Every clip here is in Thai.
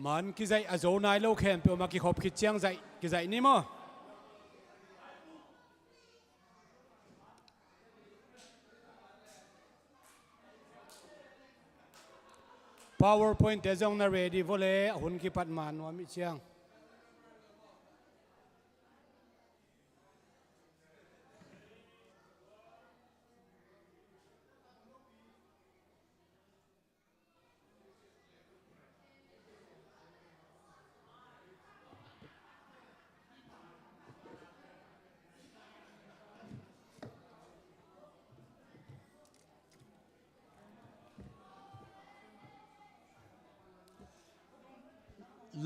มันกิจใจอาโจนายโลกแคนเปียวมากิขบคิดเชียงใจกิจใจนี่มั้ง PowerPoint เดจงนาเรดีโวเล่หุ่นกิปัดมานวามิเชียง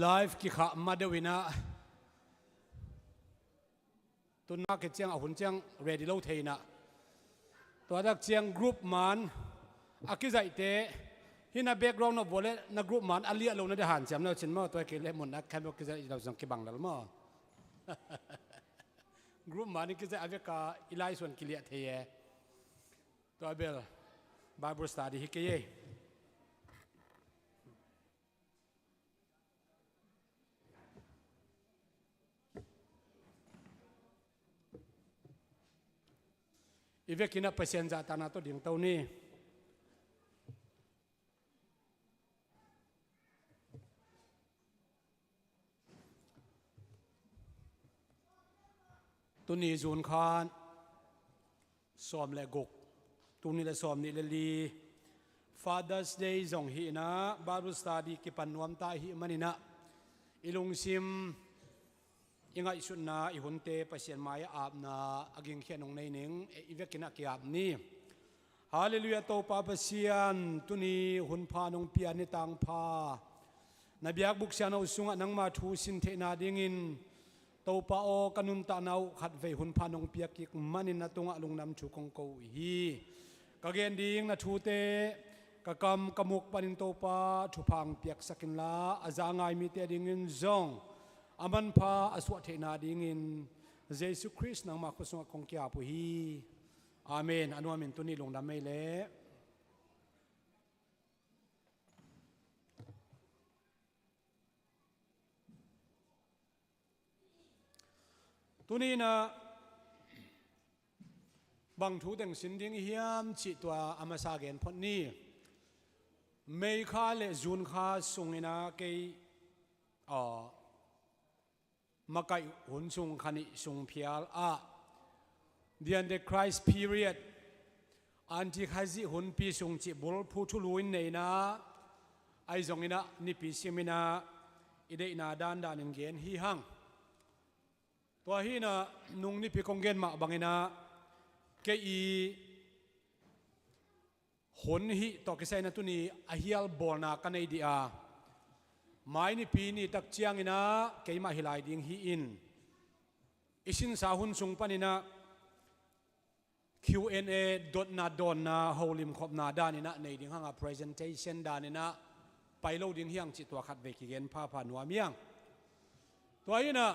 ไลฟ์กิขามาเดวินะตัวนักเชียงหุ่นเชียงเรดีโลเทนะตัวนักเชียงกรุ๊ปมันอากิใจเตะฮินาแบ็กกราวน์นบวเล่นักกรุ๊ปมันอาเลียลงในทหารเสียมเราเช่นมั่วตัวเกล็ดหมดนักแค่บอกกิใจเราสังเกตบังแล้วมั่วกรุ๊ปมันนี่กิใจอาเวกาอิไลส่วนกิเลสเทียตัวเบลบาบูสตาดีฮิกเย่อีเวกินะเปอร์เซ็นต์จากตานาตัวดิ่งเต้านี่ตัวนี้จูนคานซ้อมและกกตัวนี้และซ้อมนี่และลี Father's Day จงฮีนะบารุสตาดีกิปันนวมตาฮีมันนี่นะอิลุงซิมยังไงสุดนะอีหุ่นเตะไปเสียนไม้อาบนะอากิงเขียนงในหนิงอีเวกินะกิอาบนี่ฮาเลลูยาโตปาเปเซียนตุนีหุ่นพานงเปียนิตังพานบียกบุกเสียนเอาสุงนังมาทูสินเทนาดิงินโตปาโอกันุนตานาขัดเวหุ่นพานงเปียกิกมันินนาตุงะลุงนำชูกงโกฮีกะเกนดิงนาทูเตกะกำกะมุกปานินโตปาชูพังเปียกสักินลาอาจางายมีเตดิงินจงอามันพาอสวะเทนาดิงินเยซูคริสต์นังมาคุสงคงเกียปุฮีอาเมนอนุอาเมนตุนีลงดำไม่เละตุนีนะบางทูดังสินดิ้งเฮียมจิตตัวอามาซาเกนพอนี้เมย์ข้าเลจูนข้าสุงนะเกยมาไกหุ่นสุงขันิสุงเพียลเดียนเดคริสต์พีเรียดอันที่ข้าจิหุ่นปีสุงจิบุลผู้ทุลุยในนะไอจงนะนิพิสิมินะอิเดนาดานดานิงเกนฮีฮังตัวฮีนะนุ่งนิพิคงเกนมาบังนะเกอีหุ่นฮีตอกเซนตุนีอาฮิลบอลนากันในเดียไม่นี่ปีนี่ตักเชียงนะเกี่ยมาฮิลายดิ้งฮีอินอิสินสาหุนสุงปานินะ Q&A ดดนาดอนนาฮาวลิมขบนาดานินะในดิ้งห้าง presentation ดานินะไปโลดิ้งเฮียงจิตตัวขัดเวกิเกนผ้าผ่านหัวเมียงตัวนี้นะ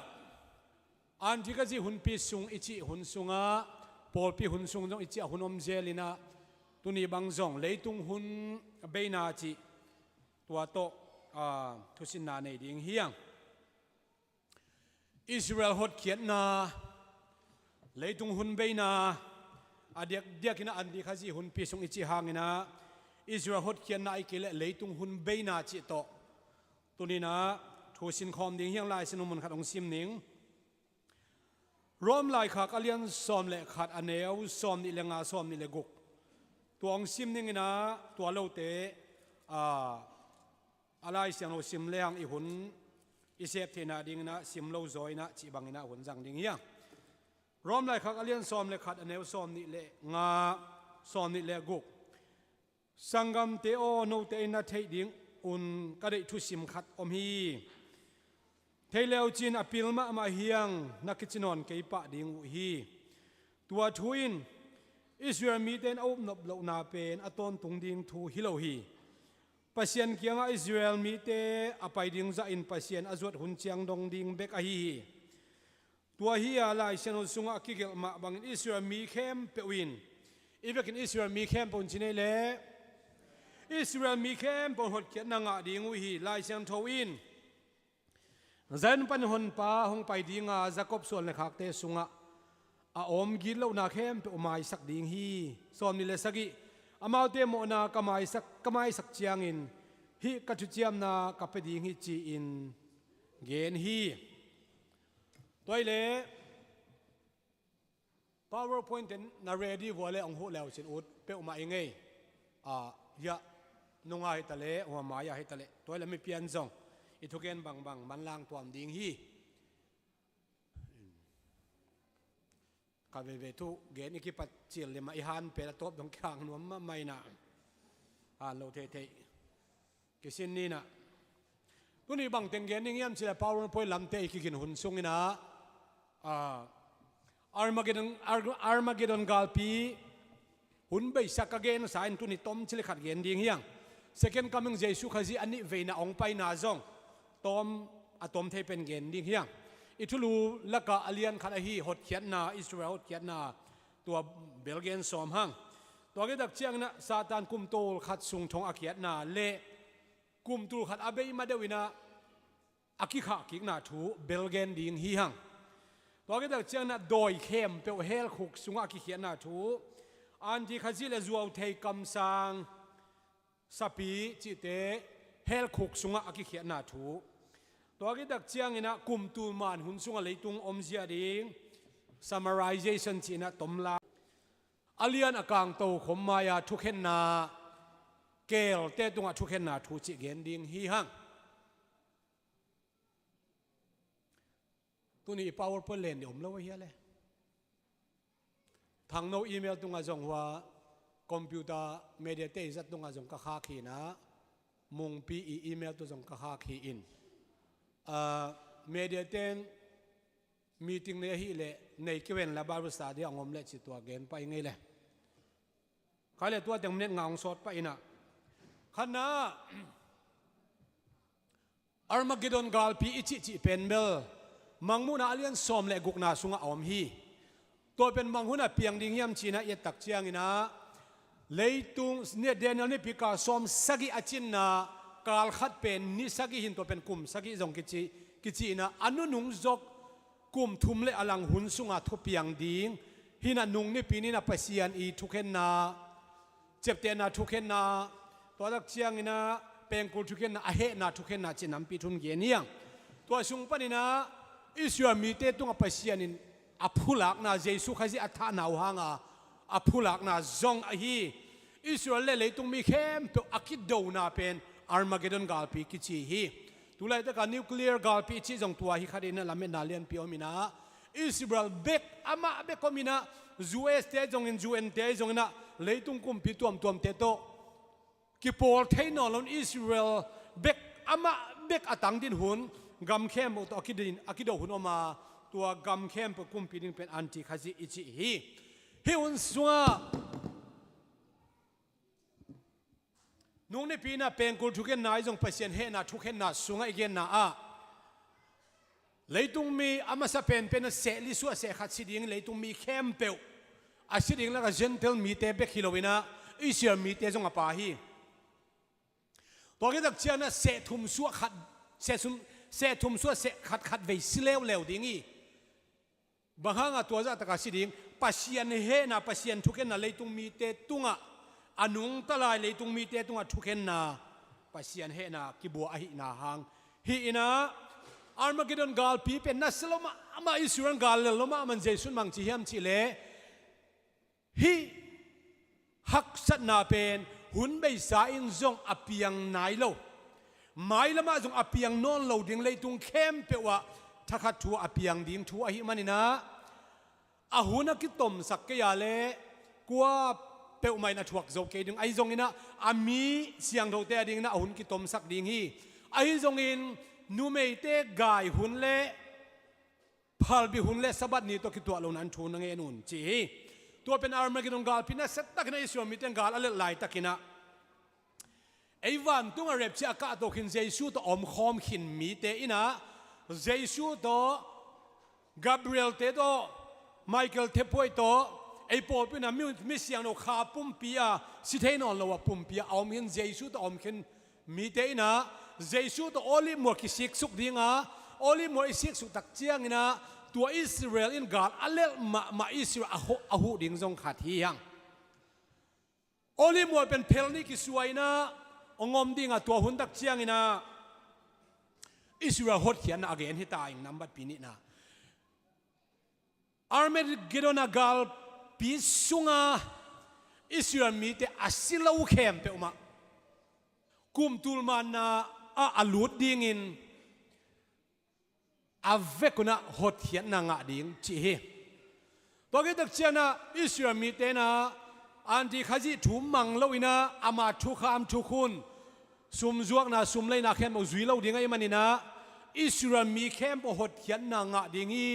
อันที่ก็จีหุนปีสุงอิจิหุนสุงะปอลปีหุนสุงจงอิจิหุนอมเจลินะตัวนี้บางจงเลยตุงหุนเบนาจิตัวโตทุสินนาในดิ่งเฮียงอิสราเอลหดเขียนนาเลยตุงหุนเบนาเดียกินะอันดีข้าจีหุนปีสุงอิจิหางนะอิสราเอลหดเขียนนาอีกเลยตุงหุนเบนาจิโตตัวนี้นะทุสินคอมดิ่งเฮียงลายสนุมันขัดองซิมนิงรวมลายขากอเลียนซ้อมเละขัดอันเนวซ้อมนี่เลงาซ้อมนี่เลกุกตัวองซิมนิงนะตัวโลเตอะไรเสียงเราซิมเลี้ยงอีหุ่นอีเสพเทนาดิ่งนะซิมเราจอยนะจีบังนะหุ่นจังดิ่งเฮียงรวมเลยขัดอเลียนซ้อมเลยขัดอันเนวซ้อมนี่เลงาซ้อมนี่เลกุกสังกัมเตโอโนเตนะเทดิ่งอุ่นก็ได้ทุสิมขัดอมฮีเทเลวจินอพิลมาเฮียงนักจินอนเกยปะดิ่งอุฮีตัวทวินอิสราเอลมีเตนเอาหนบเหล่านาเป็นอตอนตุงดิ่งทูฮิโลฮีปัศยันเกียงอิสราเอลมีเตอไปดิ่งจะอินปัศยันอจวดหุ่นเชียงดงดิ่งเบกอฮีตัวฮีอะไรเชนสุงอากิเกลมาบังอิสราเอลมีเข้มเปวินอีเวกินอิสราเอลมีเข้มปนจินเล่ อิสราเอลมีเข้มปนหดเขียนนางะดีงุยลายเซียงทวินเซนปันหนป้าหงไปดีงาจะกบส่วนในขักเตสุงะอาอมกินแล้วนาเข้มไปอมายสักดีงฮีสอมนี่เลสกิอามาเตโมนากำไมสักเจียงอินฮีกัจจุเจียมนากับไปดีงฮีจีอินเกนฮีตัวเล่ PowerPoint น่า ready วัวเล่องหัวแล้วสิอุดเปอมาเองไงยะนุ่งให้ทะเลหัวหมายให้ทะเลตัวเล่ไม่เปลี่ยนซองอิทุกเกนบางมันล่างตัวดีงฮีกับเวทุเกนอีกปัจจิลเลยมาอีฮันเปรตบดงกลางนวมมาไม่น่ะโลเทกิสินนี่น่ะตัวนี้บางเต็งเกนนี่เงี้ยมันจะพาวเวอร์พอยต์ลำเตะอีกกินหุ่นซุงนี่นะอาร์มาเกดอนกาลปีหุ่นใบสักเกนสายตัวนี้ต้มชิลขัดเกนดีเงี้ย second coming เยซูขจีอันนี้เวน่าองไปน่าจงต้มต้มเทเป็นเกนดีเงี้ยอิทุลูลักกะอเลียนขัดฮีหดเขียนนาอิสราเอลหดเขียนนาตัวเบลเกนสอมหังตัวก็ดักเชียงนะซาตานกุมโตขัดสุงทงอาเขียนนาเละกุมตูขัดอาเบยมาเดวินาอากิขะกิกนาทูเบลเกนดิงฮีหังตัวก็ดักเชียงนะโดยเข้มเปลวเฮลขุกสุงอากิเขียนนาทูอันที่ขจิเลจัวเทกำสังสปีจิเตเฮลขุกสุงอากิเขียนนาทูตัวก็ดักเชียงนะกุมตูมันหุ่นสุงอะไรตุงอมเสียดิง summarization จีนะตมลาอเลียนอากางโตขมมายาทุกเห็นนาเกลเตตุงทุกเห็นนาทุจิเกนดิงฮีหังตัวนี้ PowerPoint เล่นเดี๋ยวผมเล่าไว้เฮียเลยทางโนอีเมลตุงจงว่าคอมพิวเตอร์เมดิเตจัดตุงจงกะคาขีนะมุงปีอีเมลตุงจงกะคาขีอินเมดิเตนมีติ้งเนี่ยฮีเลยในเกวนและบารุสตาเดียงอมเล็ดตัวเกนไปไงเลยเขาเลยตัวเต็มเน็ตงางสดไปนะขณะอาร์มาเกดอนกาลปีอิจิเป็นเบลมังมุนาเลียนสอมเล็กุกนาสุงอมฮีตัวเป็นมังหุนาเปียงดิ่งยำชีนะเอตักเจียงนะเลยตุงเนี่ยเดนนี่พิกาสอมสักิอจินนากาลขัดเป็นนิสักิหินตัวเป็นกลุ่มสักิจงกิจินะอนุนุงจกกุมทุมเลอลังหุนสุงาทุเปียงดิ่งหินานุงนี่ปีนี้นะเปเซียนอีทุกเห็นนาเจ็บเตนาทุกเห็นนาตัวตักเชียงนะเป็นกุลทุกเห็นนาเฮนาทุกเห็นนาจีนัมปีทุนเกียนียงตัวสุงปนินะอิสราเอลมีเตตุงเปเซียนินอภูลักนาเยซูขจิอัฐานาวหางอภูลักนาจงอฮีอิสราเอลเลยตุงมีเข้มเป็นอักิดดูนาเป็นอาร์มาเกดอนกาลปีกิจิฮีตุไลตะการนิวเคลียร์กาลปีจิจงตัวฮิคาดินะลามินาเลียนพิโอมินาอิสราเอลเบกอามาเบกก็มินะจูเอสเตจงอินจูเอ็นเตจงนะเลยตุงกุมพิตัวมเตโตกิโปลเทนอลอนอิสราเอลเบกอามาเบกอตังดินหุนกำเข้มตัวอักิดหุนออกมาตัวกำเข้มปกุมปีดินเป็นอันติขจิอิจิฮีหุนสัวนุ่งในปีน่ะเป็นกุลทุกเห็นนายจงเปเซียนเฮน่ะทุกเห็นน่ะสุงไอเกนน่ะเลยตุงมีอามาสเป็นเสลิสัวเสขัดสิดิงเลยตุงมีเข้มเปียวอาสิดิงแล้วก็เจนเทลมีเตเบกฮิโลวินะอิสราเอลมีเตจงอปาฮีตัวก็ตักเชียนะเสทุมสัวขัดเสทุมสัวเสขัดเวสิเลวเลวดิ่งบางครั้งตัวจะตะกาสิดิงปัสยันเฮน่ะปัสยันทุกเห็นน่ะเลยตุงมีเตตุงอนุงตะลายเลยตุงมีเตตุงทุกเห็นน่ะปัสยันเฮน่ะกิบัวอหินาหังฮีนะอาร์มาเกดอนกาลปีเป็นนัสลมามาอิสราเอลกาลลมามันเจสุนมังจีเฮมจีเลฮีฮักสัตนาเป็นหุ่นใบสายอินจงอภิยังนายโลไม่ละมาจงอภิยังนอนโลดิ่งเลยตุงเข้มเปว่าถ้าขัดทัวอภิยังดิ่งทัวอหิมันนี่นะอาหุนักิตมสักเกียเลกัวเปวไม่นะทวกโจเกดิ่งไอจงอินะอามีเสียงโดเตดิ่งนะอาหุนกิตมสักดิ่งฮีไอจงอินนูเมเตกายหุ่นเล่พัลบิหุ่นเล่สบัดนี้ตัวคิดตัวเรานั้นทูนังเงินุนจีตัวเป็นอาร์มากินกาลพินาเซตตักในอิสราเอลมีเต็งกาลอะไรหลายตักินะไอ้วันตัวเร็บเชื่อกาตัวขินเจสูตัวอมคอมขินมีเตอินะเจสูตัวกาเบรียลเตตัวไมเคิลเทปวยตัว ไอ้ปอเป็นน่ะไม่เสียงเราขาปุ่มปียสิเทนอนเราว่าปุ่มปียเอาเห็นเจสุตัวอมเห็นมีเตนะเจสุตัวโอลิมัวกิสิกสุกดีงาโอลิมัวอิสิกสุกตักเจียงนะตัวอิสราเอลอินกาลอัลเลมาอิสราเอลอาหูดิ่งทรงขัดที่ยังโอลิมัวเป็นเพลนี่กิสวยนะองมดิ่งตัวหุ่นตักเจียงนะอิสราเอลหดเขียนนะอเกนฮิตาอิงนับบัดปีนี้นะอาร์เมดกิโดนากาลปีสุงาอิสราเอลมีแต่อาศิลาอุเข้มเปอมากุมตุลมานาอาลูดดิ่งินอาเวกุนะหดเขียนนางะดิ่งจีเฮตัวกิตักเจียนะอิสราเอลมีแต่นะอันที่ข้าจิถุมังเลวินะอามาทุกขามทุกคนสุมจวกนะสุมเลยนะเข้มเอาจุยเลวดิ่งไอ้มันนี่นะอิสราเอลมีเข้มเอาหดเขียนนางะดิ่งอี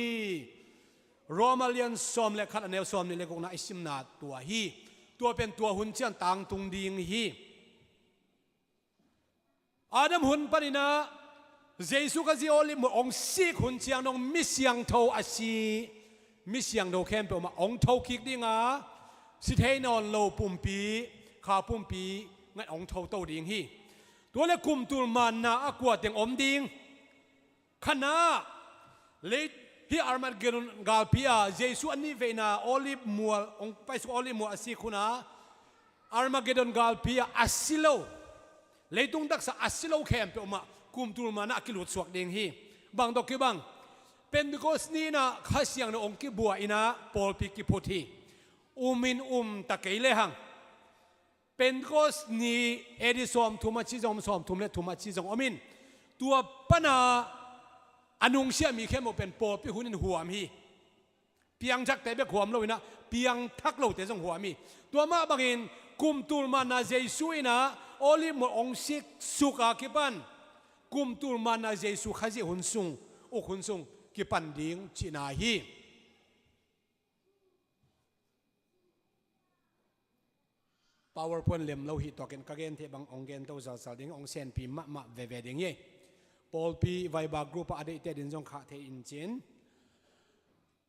โรมาเลียนซอมเลขัดอันเนลซอมนี่เลกงนะอิสิมนาตัวฮีตัวเป็นตัวหุ่นเชียนต่างตุงดิ่งฮีอาดัมหุ่นปนินะเจสุกะจิโอลิมองซีกหุ่นเชียงนองมิเสียงโทอาชีมิเสียงโดเข้มเปอมาองโทคิกดิ่งอ่ะสิเทนอนโลปุ่มปีขาปุ่มปีงั้นองโทโตดิ่งฮีตัวเลกุมตุลมันนะอากวดเตียงอมดิ่งขณะเลฮีอาร์มาเกลกาลพิอาเจสุอันนี้เวน่าโอลิฟมัวองไปสุโอลิฟมัวอาศิคุนะอาร์มาเกลกาลพิอาอาศิโลเลยตุงดักษาอาศิโลเข้มเปอมากุมตุลมานะกิลุดสวกดิ่งฮีบางดอกกิบังเป็นดิโกสนีนะข้าเสียงนะองกิบัวอินะปอลปิกิพุทธีมินตะเกยเลหังเป็นดิโกสนีเอดิสอมทุมาชิจอมสอมทุมเลทุมาชิจอมินตัวปนาอนุงเชียมีแค่โมเป็นปอพิหุนินหัวมีเพียงจักแต่เบกหัวมเรานะเพียงทักเราแต่ทรงหัวมีตัวมาบางอินกุมตุลมานาเจสุยนะโอลิมองซิกสุกากิปันกุมตุลมานาเจสุขจิหุนซุงอุคุนซุงกิปันดิ่งจินาฮีPowerPoint เล่มเราหิตอกันกัเกนเทบังองเกนเต้าสัลดิ่งองเซนปีมะเวดิ่งเย่ปอลปีไวบากรุ๊ปอดีตเดินจงขาเทอินจิน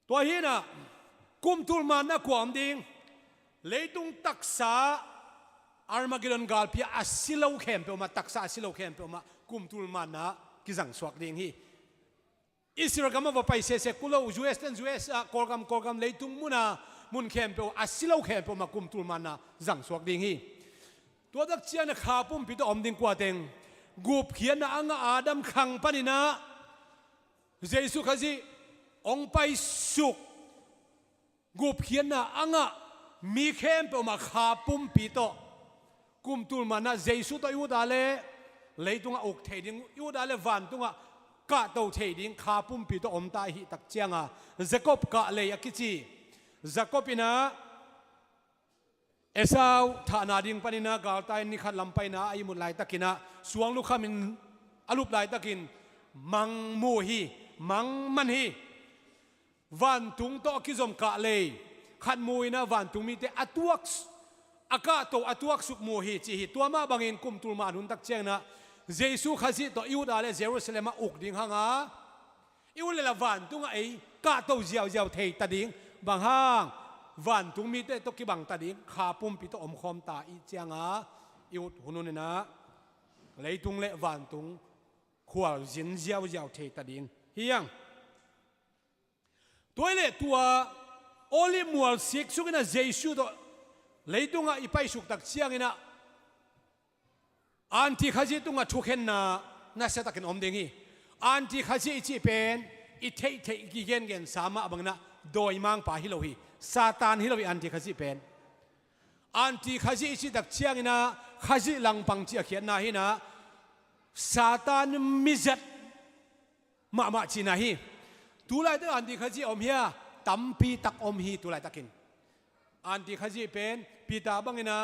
ตัวฮีนะกุมตุลมานะความดิ่งเลยตุงตักษาอาร์มาเกลนกาลพิอาศิลาเข้มเปอมาตักษาอาศิลาเข้มเปอมากุมตุลมานะกิจังสวกดิ่งฮีอิสราเอลมาว่าไปเสกกุลอูเอสกอลกัมเลยตุงมุนเข้มเปออาศิลาเข้มเปอมากุมตุลมานะจังสวกดิ่งฮีตัวดักเชียนขาปุ่มปิดอมดิ่งกว่าเต็งกูเขียนนะอังอาดัมขังปนินะเจสุขจิองไปสุกกูเขียนนะอังมีเข้มเปมาขาปุ่มปีโตกุมตุลมานะเจสุตัวยูดาเลเลยตรงอกเทดิงยูดาเลวันตรงกะโตเทดิงขาปุ่มปีโตอมตาหิตักเจียงเจคอบกะเลยกิจิเจคอบนะเอสาวฐานาดิ่งปนินะกาลตายนิขัดลำไปนะอายุมุลไลตะกินะสวงลูกขามินอลุปไลตะกินมังมูฮีมังมันฮีวันตุงโตกิจมกะเลยขัดมวยนะวันตุงมีแต่อตัวกอากาโตอตัวกสุกมูฮีจีฮีตัวมาบังอินกุมตุลมานุนตักเจงนะเจสุขจิโตอิวดาเลเจรูซาเล็มอุกดิ่งหางาอิวเลละวันตุงไอกะโตเจียวเทตะดิ่งบางห้างวันตุงมีแต่ตกิบังตาดิ่งขาปุ่มปิโตอมคอมตาอีเจียงอิวหุนุนนะเลยตุงเละวันตุงขวาจินเจียวเทตาดิ่งเฮียงตัวเละตัวโอลิมัวสิกสุกินะเจสุตัวเลยตุงอีไปสุกตักเชียงนะอันที่ข้าจิตุงทุกเห็นน่าเสียตะกินอมเด้งอันที่ข้าจิจีเป็นอีเทกิเกนสามะบังนะโดยมังป่าฮิโลฮีซาตานฮิโลฮีอันที่ข้าจิเป็นอันที่ข้าจิจีตักเชียงนะข้าจิลังปังจีเขียนนะฮีนะซาตานมิจัดมาจีนะฮีตุลายตัวอันที่ข้าจิอมเฮียตั้มปีตักอมฮีตุลายตะกินอันที่ข้าจิเป็นปีตาบังนะ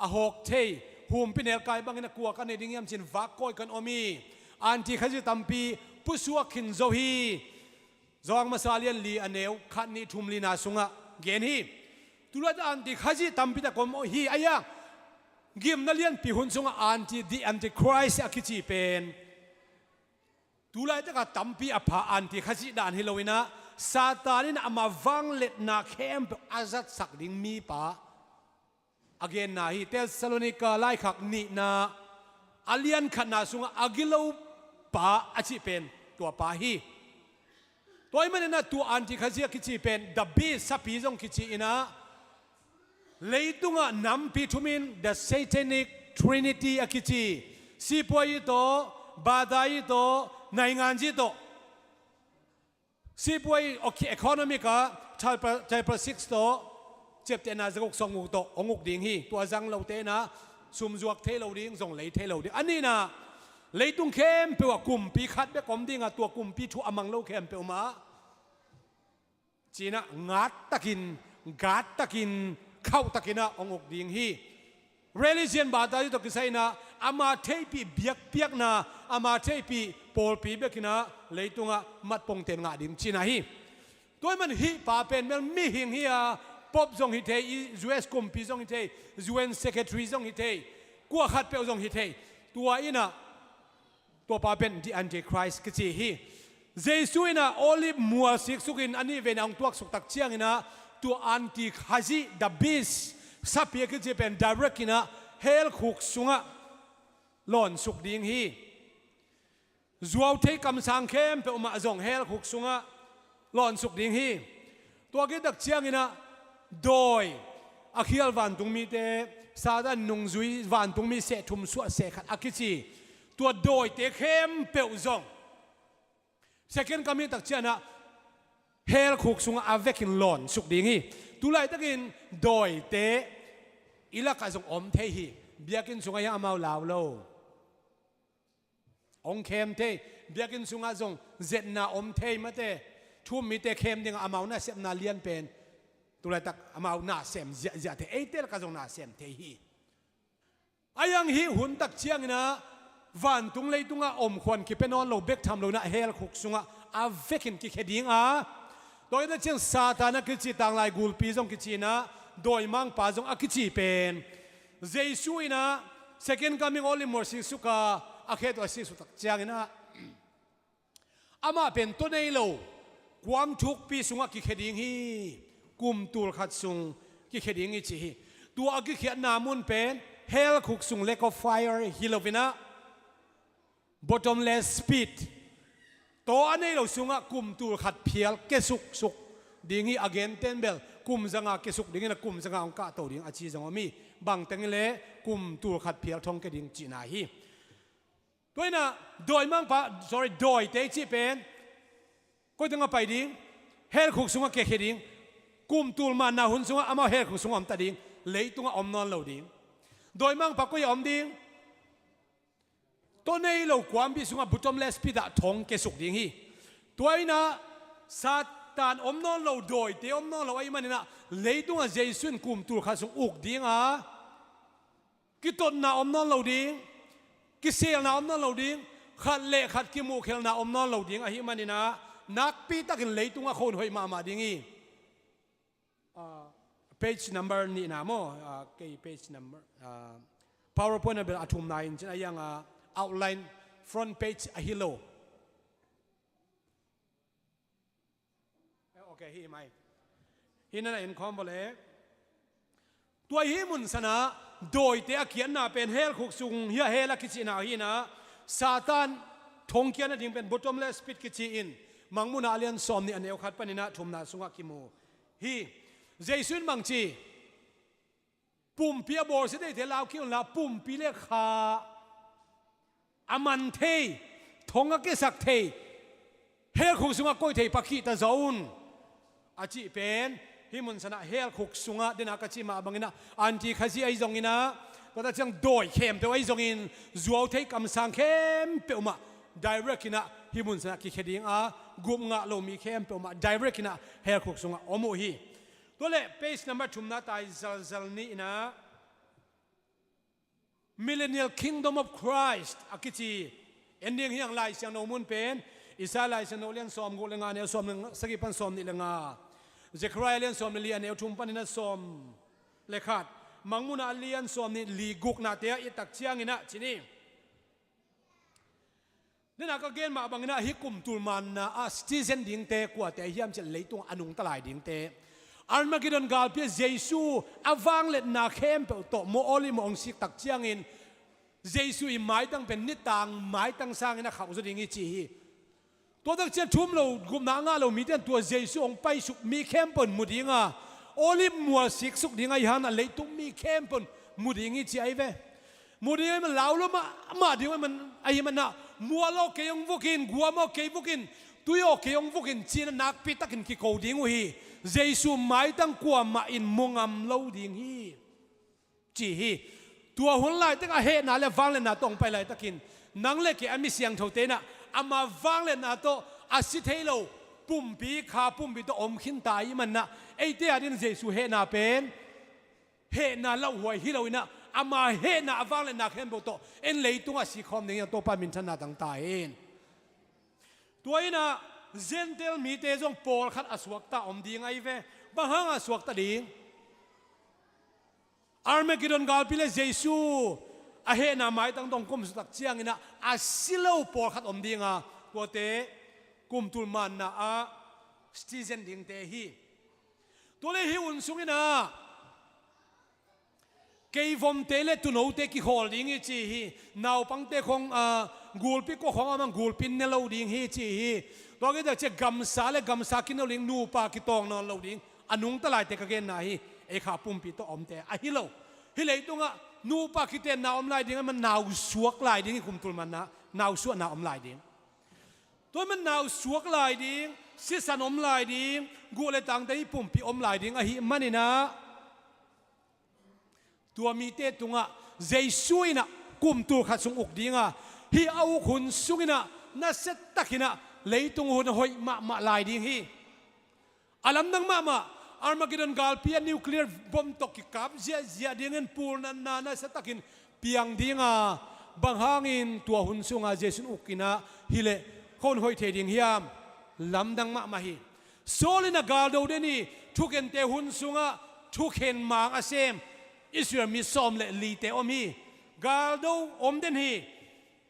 อหกเทหุมพิเนลกายบังนะกลัวกันในดิ่งยามจินฟักก้อยกันอมีอันที่ข้าจิตั้มปีปุสวกินโซฮีจองมาซาเลียนลีอันเนวขัดนี้ทุมลีนาสุงะเกณฑ์ฮีตุลาอันที่ข้าจิตั้มปีตะกอมฮีอายะกิมนั่นเลียนปีหุ่นสุงะอันที่ดีอันที่คริสต์คิจิเป็นตุลาตะกัตั้มปีอภาอันที่ข้าจิด่านฮิโลวินะ ซาตานินอามาวังเล็ดนาเข้มเป็นอาจัดสักดิ่งมีปะ again นาฮีเทสซาโลนิกาไล่ขักนี่นาอาเลียนขัดนาสุงอากิโลปะอาชิเป็นตัวปะฮีตัวมันน่ะตัวอันที่เขาเรียกคิดเป็นดับบี้สับปีจงคิดอินะเลยตุงะนำพิทุมิน the satanic trinity อาคิดสิปวยโตบาดายโตในงานจิโตสิปวยโอเค economic ก็ใช้ประสิทธิ์โตเจ็บเตนะจะกส่งงูโตองุกดิ่งฮีตัวจังเราเตนะซุ่มจวกเทเราดิ่งส่งเลยเทเราดิ่งอันนี้นะเลยตุงเข้มเปว่ากลุ่มปีคัดเบกอมดิ่งตัวกลุ่มปีทั่วอมังเราเข้มเปวมาจีน่ะงัดตะกินกัดตะกินเข้าตะกินนะองค์ดิ่งฮี religion บาดาที่ตกใส่นะอามาเทปีเบียกเปียกนะอามาเทปีโพลปีเบียกนะเลยตุงะมัดปงเต็นงาดิ่งจีน่ะฮีตัวมันฮีป่าเป็นมันมีหิงฮีอะป๊อบจงฮิตเฮ US กลุ่มปีจงฮิตเฮ UN secretary จงฮิตเฮกัวขัดเปลจงฮิตเฮตัวอินะตัวป่าเป็น the antichrist ก็จีฮีเจสุยนะโอลิฟมัวสิกสุกินอันนี้เป็นอังตัวสุกตักเชียงนะตัวอันติคาจิดับบิสสับเปียก็จะเป็น direct นะเฮลคุกสุงะหล่นสุกดิ่งฮีจวบเทกำสังเข้มเป็นมาจงเฮลคุกสุงะหล่นสุกดิ่งฮีตัวกิดักเชียงนะโดยอาคิลวันตุงมีเตซาดานนุงจุยวันตุงมีเสทุมสวดเสขัดอาคิจีตัวโดยเตเข้มเปวจงsecond kami tak chiana hel khuk sunga avekin lon suk dingi tulai takin doi te ila ka jong om the hi biakin sunga ya amau law lo ong khem te biakin sunga jong zetna om the mate thum mi te khem ding amau na sem na lian pen tulai tak amau na sem ja te eitel ka jong na sem the hi ayang hi hun tak chiang naวันตุงเลยตุงอ่ะอมควันคิดเป็นนอนเราเบกทำเราหน้าเฮลคุกสุงอ่ะอาเวกินกิเคดิ้งอ่ะโดยนั่นเช่นซาตานะกิจิต่างลายกูลปีจงกิจินะโดยมังป่าจงอากิจิเป็นเจสุยนะ second coming only more สิสุกาอาเคตัวสิสุตักเจียงนะอามาเป็นต้นในเราความทุกปีสุงอ่ะกิเคดิ้งฮีกุมตูลขัดสุงกิเคดิ้งฮีจีตัวอากิเคนามุนเป็นเฮลคุกสุงเล็กof fire ฮิโลวินะbottomless pit ตัวอันนี้เราสุงะกุมตูขัดเพียลเกสุกสุกดิ่งฮี again เทนเบลกุมจังอาเกสุกดิ่งฮีนะกุมจังอาองกาตัวดิ่งอาชีจังอามีบางตังเล่กุมตูขัดเพียลทองเกดิ่งจีน่าฮีตัวน่ะโดยมั่งปะ sorry โดยเตจิเป็นก็ต้องไปดิ่งเฮลคุกสุงะเกเคดิ่งกุมตูมานาหุนสุงะอามาเฮลคุกสุงะอมตาดิ่งเลยตัวอมนอนเราดิ่งโดยมั่งปะก็ยอมดิ่งตัวนี้เราความพิสุงบุตรมเลสปิดะทองเกสุกดิ่งฮีตัวนี้นะซาตานอมนอนเราโดยเตอมนอนเราไอ้มันนะเลยตัวเจสุนกุมตัวข้าสุงอุกดิ่งอ่ะกิตนนาอมนอนเราดิ่งกิเซลนาอมนอนเราดิ่งขัดเละขัดกิมูเคลนาอมนอนเราดิ่งไอ้มันนี่นะนักปีตักินเลยตัวคนหอยมาดิ่งฮีpage number นี่นะโม่เกี่ย page number PowerPoint เป็นอัตุมนายจะยังoutline front page อะฮิโลโอเคฮีไหมฮีนั่นเองคอมบอลเล่ตัวฮีมุนสนะโดยเตะเขียนน่ะเป็นเฮลคุกซุงเฮียเฮลกิจินาฮีนะซาตานทงเขียนน่ะจึงเป็น bottomless pit กิจิอินมังมุนาเลียนซอมนี่อันเอวขัดปนินะทุมนาสุงะกิโมฮีเจสุนมังจีปุ่มเปียบอลสิได้เทลาวคิวลาปุ่มปีเลขาอามันเททงกษักเทเฮลคุกสุงะก้อยเทปักขีตะจวนอาจิเป็นฮิมุนสนะเฮลคุกสุงะเดนักจิมาบังอินะอันที่ขจีไอจงอินะก็จะจังโดยเข้มตัวไอจงอินจวบเทกำสังเข้มเปอมา direct อินะฮิมุนสนะกิเคดิ้งอากุมงะโลมีเข้มเปอมา direct อินะเฮลคุกสุงะอโมฮีตัวเล่ page number ทุมนาตายซัลนี่นะMillennial Kingdom of Christ อากิจีเอ็นดิ้งเฮียงไลเสียงโนมุนเป็นอิสราเอลเสียงโนเลียนสอมกุเลงานเอลสอมนึงสกิปันสอมนี่เลงาเจครายเลียนสอมเลียนเอลทุมปันนี่นะสอมเลขาดมังมุนาเลียนสอมนี่ลีกุกนาเตียอิตักเชียงอินะชินี นี่นักเกณฑ์มาบางนะฮิกุมตุลมันนะสตีเซนดิ้งเตะกว่าแต่เฮียมจะเลยตรงอนุงตลายดิ้งเตะอันมากิดนกาลเปียเยซูอาวางเล็ดนาเข้มเปิดโตโมอลิมองสิตักเจียงอินเยซูอิหมายตั้งเป็นนิตังหมายตั้งสร้างนะเขาจะดิ้งอีจีตัวตั้งเจ้าทุ่มเรากุมนางาเรามีแต่ตัวเยซูองไปสุกมีเข้มเปิดมุดิ้งอ่ะโอลิมมัวสิกสุกดิ้งไอ้ฮันอะไรตุ้มมีเข้มเปิดมุดิ้งอีจีไอ้เว้มุดิ้งมันเหลาแล้วมาดิ้งมันไอ้มันน่ะมัวโลกยองวุกินกัวโมเกยวุกินตุยโอเกยองวุกินจีนนักพิทักษ์กิโกดิ้งวีเยซูหมายตั้งกัวมาอินมงอัมเล่าดิ้งฮีจีฮีตัวหุ่นไล่ตั้งอาเฮน่าเลฟังเลยน่าตรงไปเลยตะกินนังเล็กอามิเสียงเท่าเตนะอามาฟังเลยน่าโตอาศิเทโลปุ่มปีขาปุ่มปีตัวอมขินตายมันนะไอเดียดินเยซูเฮน่าเป็นเฮน่าเล่าหวยฮิโลนะอามาเฮน่าฟังเลยน่าเข้มโบโตเอ็นเลยตัวสิคอมเนี่ยตัวปามินชนะต่างตายเองตัวนี้นะเซนเทลมีเตจงโปลขัดอสวกตาอมดีไงเว้บางครั้งอสวกตาดีอาร์เมกิดอนกาลพิเลเยซูอาเฮน่าหมายตั้งตรงกุมสุตักเชียงนะอาศิโลโปลขัดอมดีงาตัวเตกุมตุลมันนะอาสตีเซนดิงเตฮีตัวเลหิอุนสุงินะเกยฟอมเตเลตุโนเตกิฮอลดิ้งฮีจีนาวปังเตคงกูลปิโกของอามังกูลปินเนลดิ้งฮีจีตัวก็จะกัมซาเลกัมซากินเอาลิงนูปากิตองนอนเราดิ้งอนุงตลายเตกเกนนาฮีเอขาปุ่มปีโตอมเตอะฮิโลฮิเลยตรงอ่ะนูปากิเตนนาอมลายดิ้งมันนาวสวกลายดิ้งกุมตุลมันนะนาวสวกนาอมลายดิ้งตัวมันนาวสวกลายดิ้งสิสันอมลายดิ้งกูเลยตั้งแต่ปุ่มปีอมลายดิ้งอะฮิมันนี่นะตัวมีเตตุงะเจสุยนะกุมตัวขัดสงอกดิ้งอ่ะฮีเอาขุนสุกินะน่าเสตตะกินะเลยตรงหุ่นหอยมาลายดิ้งฮีอาลัมนังมาอาร์มากิดอนกาลเปียนิวเคลียร์บอมตกกิกับเจียดิ้งเงินปูนน่าเสตตะกินเปียงดิ้งอ่ะบางหางินตัวหุ่นสุงอ่ะเจสุนอุกินะฮิเลคนหอยเทดิ้งฮิมลำดังมาฮีโซลินะกาลดูเดนี่ทุกเห็นเตหุ่นสุงอ่ะทุกเห็นมางอาเซมอิสราเอลมีซอมเลลีเตอมีกาลดูอมเดนฮี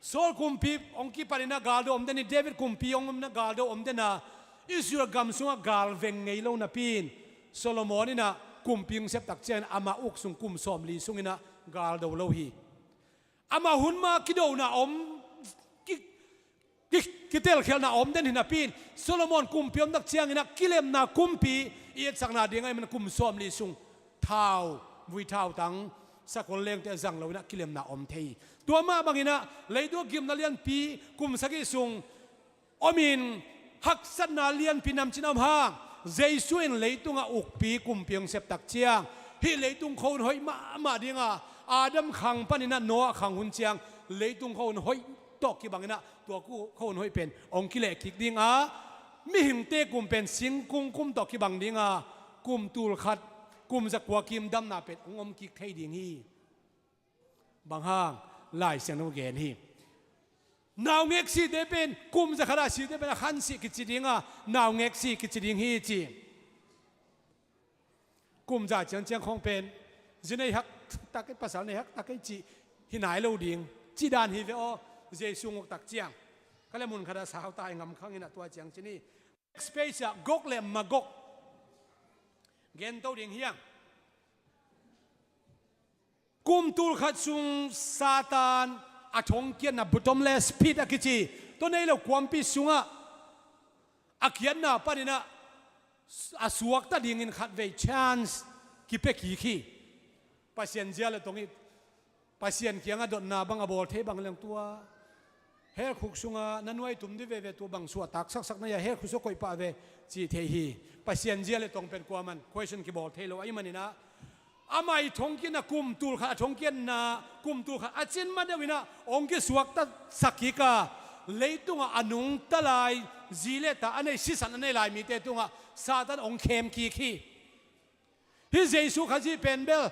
โซลคุมพีองค์กิปารินะกาลดูอมเดนฮีเดวิดคุมพีองค์นะกาลดูอมเดนะอิสราเอลกำสุงกาลเวงไงโลนะปีนโซโลมอนี่นะคุมพีงเซปตักเจนอามาอุกสุงคุมซอมลีสุงนะกาลดูโลฮีอามาหุนมาคิดดูนะอมกิเตลเคลนะอมเดนฮีนะปีนโซโลมอนคุมพีอมตักเจียงนะกิเลมนะคุมพีเอียดสักนาเดียงไงมันคุมซอมลีสุงเท้าวิเท้าตั้งสักคนเลี้ยงแต่จังเรานะกิเลมนาอมเทยตัวมาบางทีนะเลยตัวกิมนาเลียนปีกุมสักิสุงอมินฮักสันนาเลียนปีนำชินำฮางเจสุนเลยตัวอุกปีกุมเพียงเสพตักเชียงฮิเลยตัวเขาหอยมาดีงาอาดัมขังปนินะโนอาขังหุ่นเชียงเลยตัวเขาหอยตอกกี่บางทีนะตัวกูเขาหอยเป็นองกิเลกิกดีงามิหิมเตกุมเป็นสิงกุมตอกกี่บางดีงากุมตูลขัดกุมจะกว่ากิมดำนาเป็ดองอมกิกไทยดิ่งฮีบางห้างไล่เสียงน้องเกนฮีนาวเงกซีเดเป็นกุมจะขราสีเดเป็นขันสีกิจดิ่งอ่ะนาวเงกซีกิจดิ่งฮีจีกุมจะเจียงเจียงคงเป็นจีในฮักตะกี้ภาษาในฮักตะกี้จีที่ไหนเราดิ่งจีดานฮีเวอเจสุงตักเจียงก็เลยมุนขราสาวตายงำข้างอินะตัวเจียงจีนี่สเปซกกเลมมากกเกณฑ์ตัวดิ่งเฮียงกุมตูลขัดซุงซาตานอาชงเกียนนะบุตรมเลสปีดอากิจีตัวนี้เราความพิสุงะอาเกียนนะปานินะอาสวกตาดิ่งอินขัดเวชานส์กิเปกีขีภาษาเจียเลยตรงนี้ภาษาเกียงอ่ะโดนนาบังอบอลเทบังเรื่องตัวเฮลคุกสุงะนั่นไว้ตุ่มดิเวตัวบังสวดตักสักนั่นอย่าเฮลคุกสุกอยป่าเวจีเทฮีภาษาเจียเลยตรงเป็นกว่ามัน question กี่บอลเทโลไอ้มันนี่นะอาไม่ทงกินนะกุมตูลขาทงกินนะกุมตูลขาอาจินมาเดวินะองค์กิสวกตสักกิกาเลยตุงอนุงตะลายจีเลตาอันนี้สิสันอันนี้ลายมีเตตุงะซาตันองค์เข้มกีขีฮิเจสุขจีเป็นเบล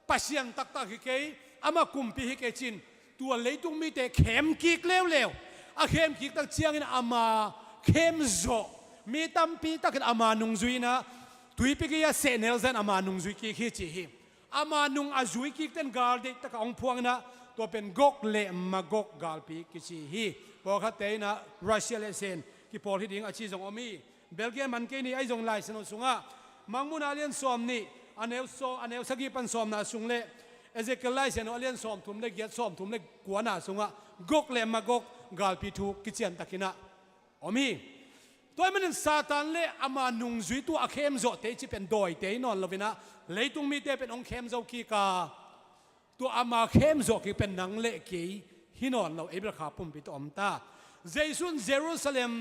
ปัสยันตักฮิเกยอามากุมปีฮิเกจินตัวเลยตุงมีเตเข้มกีกเร็วอาเข้มกีกตักเชียงอินอามาเข้มโจมีตั้มปีตักอามานุงจุยนะตุยปีกี้เซเนลเซนอามานุงจุยกีขีจีฮิอามานุงอาจุยกีกเต็นกาลเดตักองพวงนะตัวเป็นกกเลมมากกกาลปีกิจีฮี พอคัดเตยนะรัสเซียเลเซนที่พอที่ดิ้งอาชีพของอมีเบลเกียมันเกนี่ไอ้จงไล่สนุสุงะมังมุนาเลียนสอมนี่อันเอลสกีปันสอมนาสุงเล่เอเซกิลไล่เซนอเลียนสอมทุ่มเล็กเกียรสอมทุ่มเล็กกวนนาสุงะกกเลมากกกาลพิทูกิเจียนตะกินะอมีตัวมันซาตานเล่อามานุงจุยตัวอาเข้มโจเตจิเป็นดอยเตยนอนลวินะเลยตุงมีเตเป็นองเข้มโจกีกาตัวอามาเข้มโจกีเป็นนังเละกีฮินอนเราเอบราคาปุ่มปิดอมตาเจสุนเยรูซาเล็ม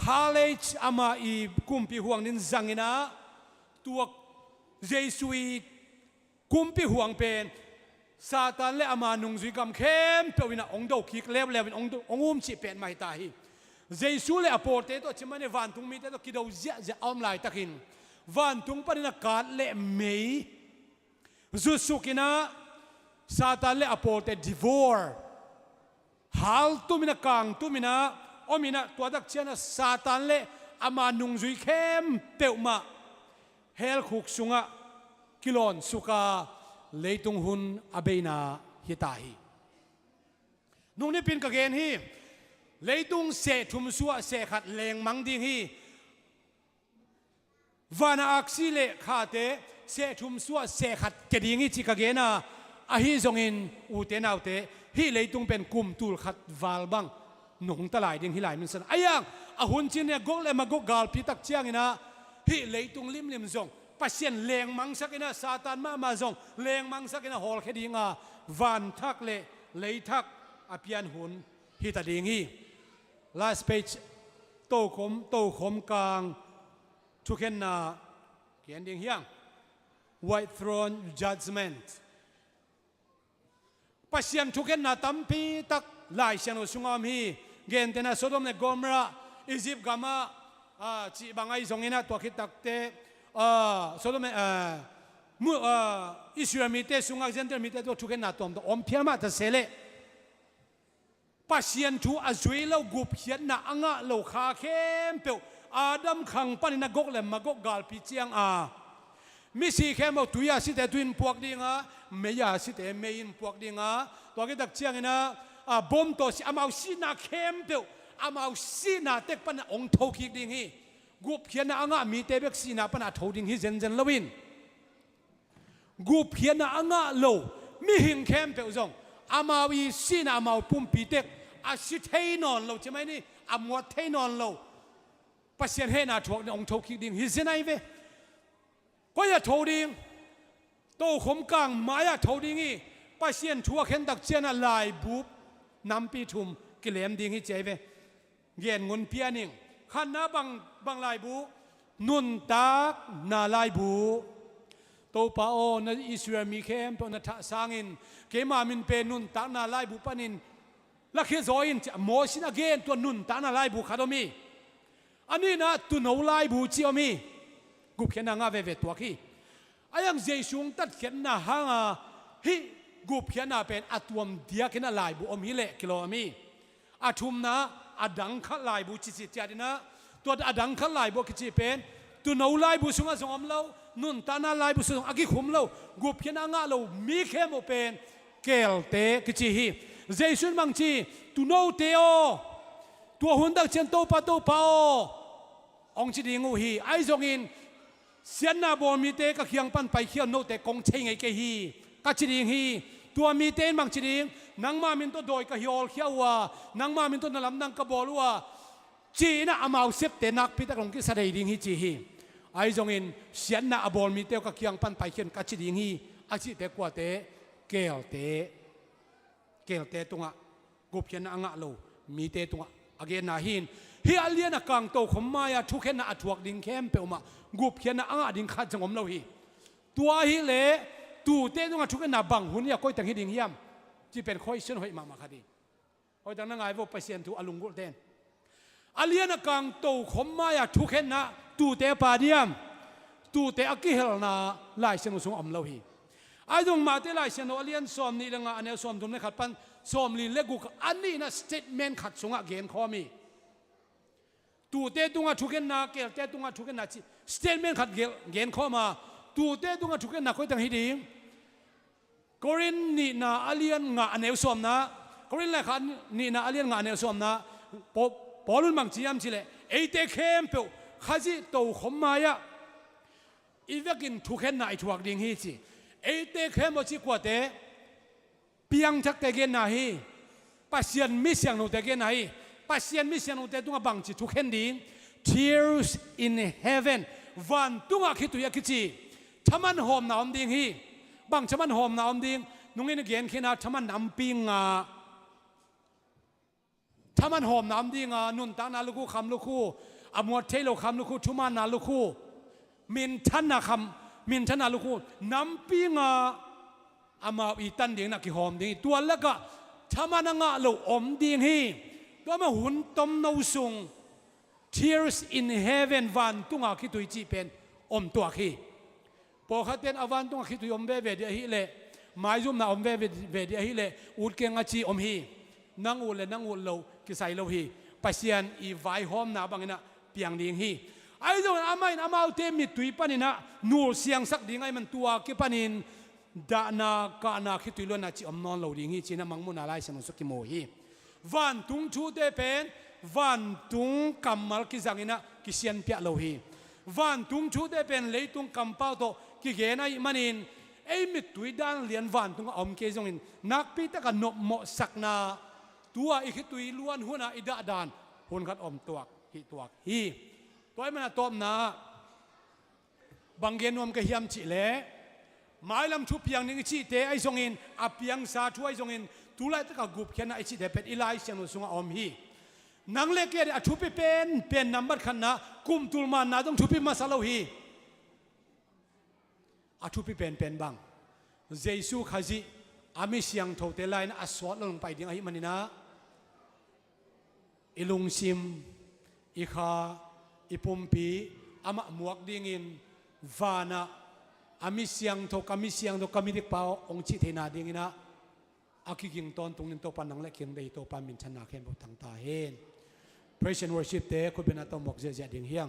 พาเลชอามาอีกุมพิห่วงนินจังนะตัวเจสุยกุมพิห่วงเป็นซาตานเล่อามานุงจุยกำเข้มเปวินะองโดกิกเลวเป็นองอุ้มจิเป็นไม่ตายเจสุเลยอโปเตตัวชิมันในวันทุงมีเตตัวกิดเอาเจะอมลายตะกินวันทุงปนินักการเละเมย์จุดสุกินะซาตานเละอโปเตดิวอร์ฮัลตุมินักกังตุมินะอมินะตัวดักเชนะซาตานเละอามานุงจุยเข้มเปวมาเฮลคุกสุงะกิลอนสุกาเลยตุงหุนอเบนาฮิตาฮีนุ่งนี่เป็นกะเกนฮีเลยตุงเสทุมสัวเสขัดเลงมังดิงฮีวานาอักซิเลขาเตเสทุมสัวเสขัดเกดิงฮีจิกะเกนาอาฮีจงอินอูเตนเอาเตฮีเลยตุงเป็นกุมตูลขัดวาลบังหนุ่งตะไลดิงฮีไหลมันสันอายังอาหุนจินเนี่ยกกเลยมากกกาลพิตักเชียงอินะฮีเลยตุงลิมจงปัสเซียนเลงมังสักอินะซาตานมาจงเลงมังสักอินะฮอลแคดิงาวันทักเลยทักอภิยันหุนฮีตาดิงฮี last page โตคมกลางทุกเห็นนาเขียนดิ่งเฮียง white throne judgment ปัสเซียนทุกเห็นนาตั้มพีตักลายเชียงสุงามฮีเกณฑ์เตนะโซโดมเนกอมราอียิปต์กามาจีบางไอซงอินะตัวคิดตักเตโซโดมมูอิสราเอลมีเตสุงาเจนเตอร์มีเตตัวทุกเห็นนาตอมตัวอมเพียมาตะเสเลปัสยันทูอาจุยเรากุบเขียนนะอ่างะเราขาเข้มเปียวอาดัมขังปันนักกกเลยมากกกาลพิเจียงมิสีเข้มเอาตุยาสิแต่ตุยนพวกดิ่งเมียสิแต่เมียนพวกดิ่งตัวกิดักเชียงนะบอมตัวสิอามาสินาเข้มเปียวอามาสินาเต็กปันองทคิกดิ่งฮีกุบเขียนนะอ่างะมีเตเบกสินาปันทดิ่งฮีเจนลวินกุบเขียนนะอ่างะเรามีหิงเข้มเปียวจงอามาวิสินาอามาปุ่มปีเต็กอาศิเทนอนเราใช่ไหมนี่อามวดเทนอนเราปัสเซียนเฮนาทวกในองค์ทคิกดิ่งฮิเซนไอเวก็อย่าทวดิ่งโตขมกลางมาอย่าทวดิ่งอีปัสเซียนทัวเข็นตักเชียนลายบุบนำปีทุมกิเลมดิ่งฮิเจเวเย็นงุนเพียนิงขันน้าบังลายบุนุนตักนาลายบุโตปาโอในอิสราเอลมีเข้มปนทัศางินเกมามินเป็นนุนตักนาลายบุปนินลักเขยอินจะโมชินาเกนตัวนุนตานาไลบุคาโดมีอันนี้นะตุนเอาไลบุจิอมีกุบเขียนนางาเวเวตัวขี้อายังเจสุงตัดเขียนนาหางฮิกุบเขียนนาเป็นอัตวมเดียเขียนนาไลบุอมีเละกิโลมีอัตุมนะอดังขัดไลบุจิจิจาดินะตัวอดังขัดไลบุกิจิเป็นตุนเอาไลบุสุงาสงอมเล่านุนตานาไลบุสุงอากิขุมเล่ากุบเขียนนางาเล่ามีเข้มเป็นเกลเตกิจิฮีเจสุนมังจีตุโนเตโอตัวหุ่นดักเชนโตปาองจีดิงูฮีไอซงอินเสียนนาบอมีเตก็เขียงปันไปเขียวโนเตกงเชงไอเกฮีกัจีดิงฮีตัวมีเตนมังจีดิงนังมามินตัวโดยก็ฮิออลเขียวว่านังมามินตัวนลำนังกบอลว่าจีน่าอามาเซปเตนักพิทักษ์ลงกิสดายดิงฮีจีฮีไอซงอินเสียนนาบอมีเตก็เขียงปันไปเขียนกัจีดิงฮีอาจีเตกว่าเตเกลเตตรงกุบเขียนอ่างะโลมีเตตรงอเกนาหินเฮียเลียนกังโตขมมายาทุกเห็นอัตวกดิ่งเข้มเปลมากุบเขียนอ่างะดิ่งขัดจังอมเราฮีตัวฮีเล่ตูเตตรงทุกเห็นบังหุ่นยาก้อยตังฮีดิ่งเฮียมที่เป็นค่อยเส้นหอยมาคดีหอยตังนั่งไงว่าไปเสียนทูอลุงกุเตนอเลียนกังโตขมมายาทุกเห็นนะตูเตปาเดียมตูเตอกิเฮลนาลายเส้นสุงอมเราฮีไอ้ตรงมาที่ไล่เชนอเลียนสอมนี่ละงอันนี้สอมตรงนี้ขัดปันสอมลีเล็กกุกอันนี้นะสเตทเมนต์ขัดสงะเกณฑ์ข้อมีตูเตตุงะทุกเกณฑ์นาเกลเตตุงะทุกเกณฑ์นาจีสเตทเมนต์ขัดเกณฑ์ข้อมาตูเตตุงะทุกเกณฑ์นาคอยตั้งให้ดีกอรินนี่นาอเลียนงะอันนี้สอมนะ ก็เรื่องอะไรกันนี่นะเรียนงานเนี่ยสมนะปอลุนบางจียมสิเลยไอเตเข้มเปียวข้าจิโตขมมาอะอีเวกินทุกเห็นนายถวกดิ่งฮีสิไอเตเข้มว่าจิกว่าเตเปียงจักเตเกนนาฮีปัสยันมิเสียงโนเตเกนนาฮีปัสยันมิเสียงโนเตตุงบางจีทุกเห็นดิ่ง tears in heaven วันตุงอาคิดตุยคิดจีทำมันหอมหนาวดิ่งฮีบางทำมันหอมหนาวดิ่งนุ่งเงินเกียนขีนาทำมันน้ำปิงอ่ะทำมันหอมน้ำดิ่งอ่ะนุ่นตานาลูกคู่คำลูกคู่อมวดเทโลคำลูกคู่ชุมานาลูกคู่มินทันนาคำมินทันนาลูกคู่น้ำปิงอ่ะอามาอีตันดิ่งนักกิหอมดิ่งตัวแล้วก็ทำมันงะลูกอมดิ่งฮีตัวมาหุ่นต้มนูซุง tears in heaven วันตุงอาคิดตุยจีเป็นอมตัวขี้พอขัดเป็นอวันตุงอาคิดตุยอมเบเวเดียฮีเล่หมายจุ่มน่ะอมเวเดียฮีเล่อุดเกงอาจีอมฮีนั่งอุดเลยนั่งอุดโลกิใส่โลฮีปัสยันอีไวหอมน่ะบางนะเปียงดิ่งฮีไอ้ตรงอาไม่อามาเอาเต็มมิดตุยปนินะนูเสียงสักดิ่งไอ้มันตัวกิปนินดานากานาคิดตุยล้วนน่ะจีอมนอนโลดิ่งฮีจีน่ะมังมุนอะไรสนุสกิโมฮีวันตุงชูเตเป็นวันตุงกำมัลกิจังอินะกิเซียนเปียโลฮีวันตุงชูเตเป็นเลยตุงกำเป้าโตกิเกนัยมันินไอ้มิดตุยด้านเลียนวันตุงอมเกจงอินนักปีตะกันนบเหมาะสักนาตัวอีกตุยล้วนหัวนาอิดาดานหุ่นขัดอมตัวฮีตัวฮีตัวมันตอมนาบางเกนวมกะเฮียมจิเล่หมายลำชุบเพียงนึงชีเตไอจงอินอเพียงสาช่วยจงอินตุไลตะกกุบเขียนไอชีเตเป็นอิไลเซียนุสุงอมฮีนังเล็กเกอชุบเป็นนัมบัดขันนะกุมตุลมานาต้องชุบมาซาโลฮีอชุบเป็นบางเจสุขจิอามิเสียงโทเตไลน์อสวดลงไปดิ้งไอมันนี่นะอิลุงซิมอิคาอิปุมปีอามาหมวกดิ้งินวานะอามิเสียงโทกามิเสียงโทกามิดิกเปาองจิเทนาดิ้งินะอากิกิงตอนตรงนี้โตปันนังเล็กเคียงได้โตปันมินชนะเข้มบททางตาเห็น Praise and worship เตะคุณเป็นอาตมบอกเสียดิ้งเฮียง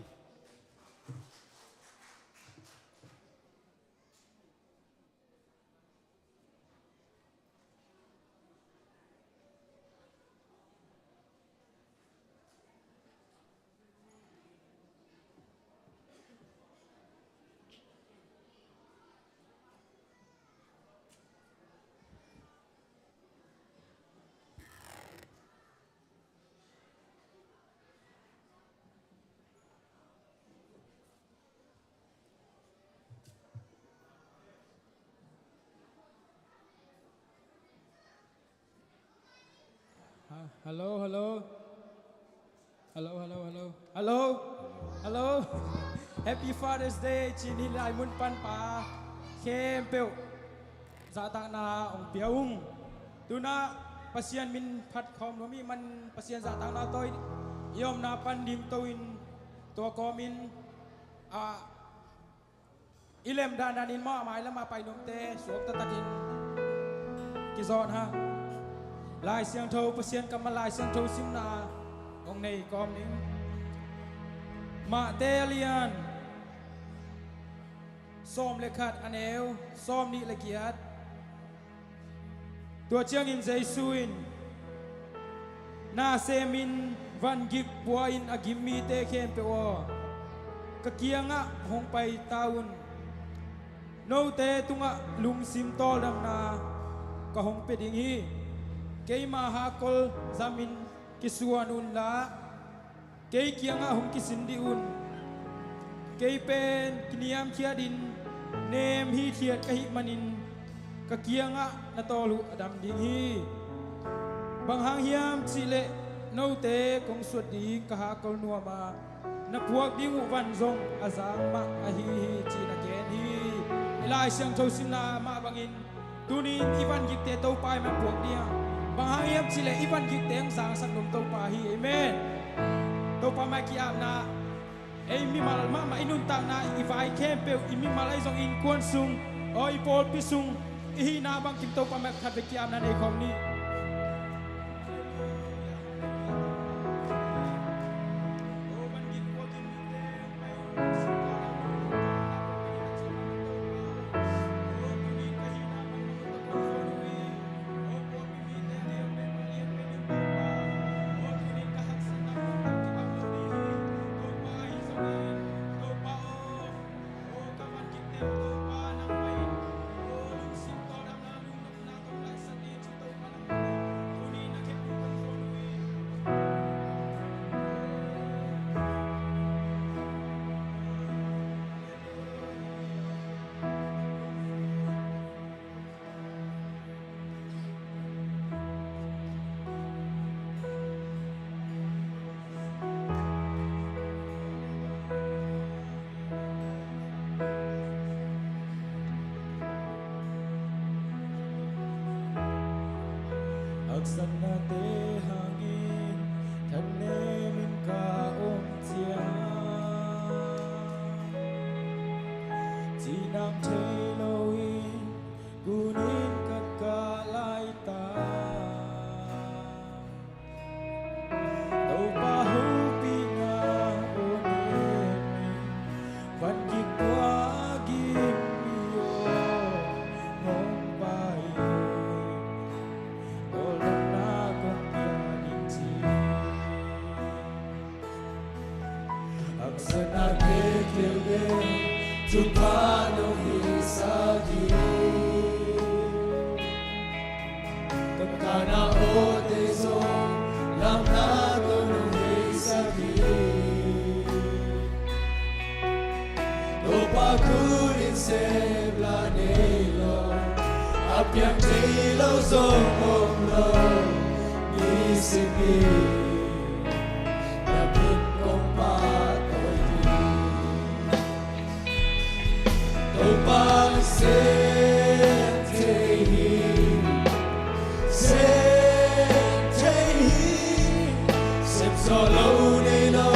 ฮัลโหลฮัลโหลฮัลโหลฮัลโหลฮัลโหลฮัลโหลฮัลโหล Happy Father's Day จีนี่ลายมุนปันป่าเข้มเปียวซาตานาองเปียวงตุนาปัสยันมินพัดคอมโนมีมันปัสยันซาตานาตัวยอมนาปันดิมตัวอินตัวกอมินอิเลมดานานินมาหมายแล้วมาไปนมเตสวกตะกินกิซอนฮะลายเสียงโทรประเสียนกับมาลายเสียงโทรซิมนาองในกอมนี้มาเตเลียนซ้อมเลขาดอันเอวซ้อมนิละเกียดตัวเจียงอินใจซุยนนาเซมินวันกิกบัวอินอากิมมีเตเข้มเปวกะเกียงะหงไปตาวุนโนเตตุงะลุงซิมโตดังนากะหงเป็ดอย่างนี้kay mahakol zamin kisuanun la kay kianga hum kisindiun kay pen kiniam kiadin nem hi thiat kahi manin ka kianga natolu adam ding hi bang hang hiam chile no te kong suat ding ka hakol nuama na puak ding wan zong azang ma a hi chi na gen hi ilai siang tho sim na ma bangin tunin iwan gik te to pai ma puak dia bang hang sila iban giteng sang sang dum to pahi amen to pa mai ki am na ei mi mal ma ma inun tang na ifai kempe imi malai zong in kwan sung oi pol pisung ihi na bang kim to pa mai khat be ki am na nei khom ni nam thei loin kunin kakalay ta tàu pa hupi nga onen van gik qua gim yo hong bai olon na kong yanin ti aksana ke kelge tupano hisagi kakana o teso lam na kono hisagi topa kurin se planelo apyam telo zomlo nisipi napin kong patoy topa sentehi sem solo nelo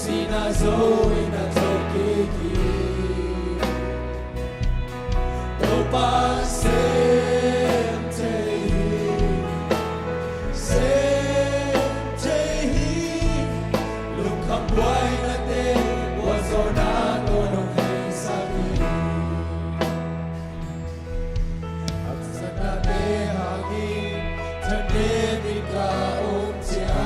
sinazo ina tokiki topa sentehi lukam buhay natin wazona kono hisagi aksana behagi tanemi ka omtia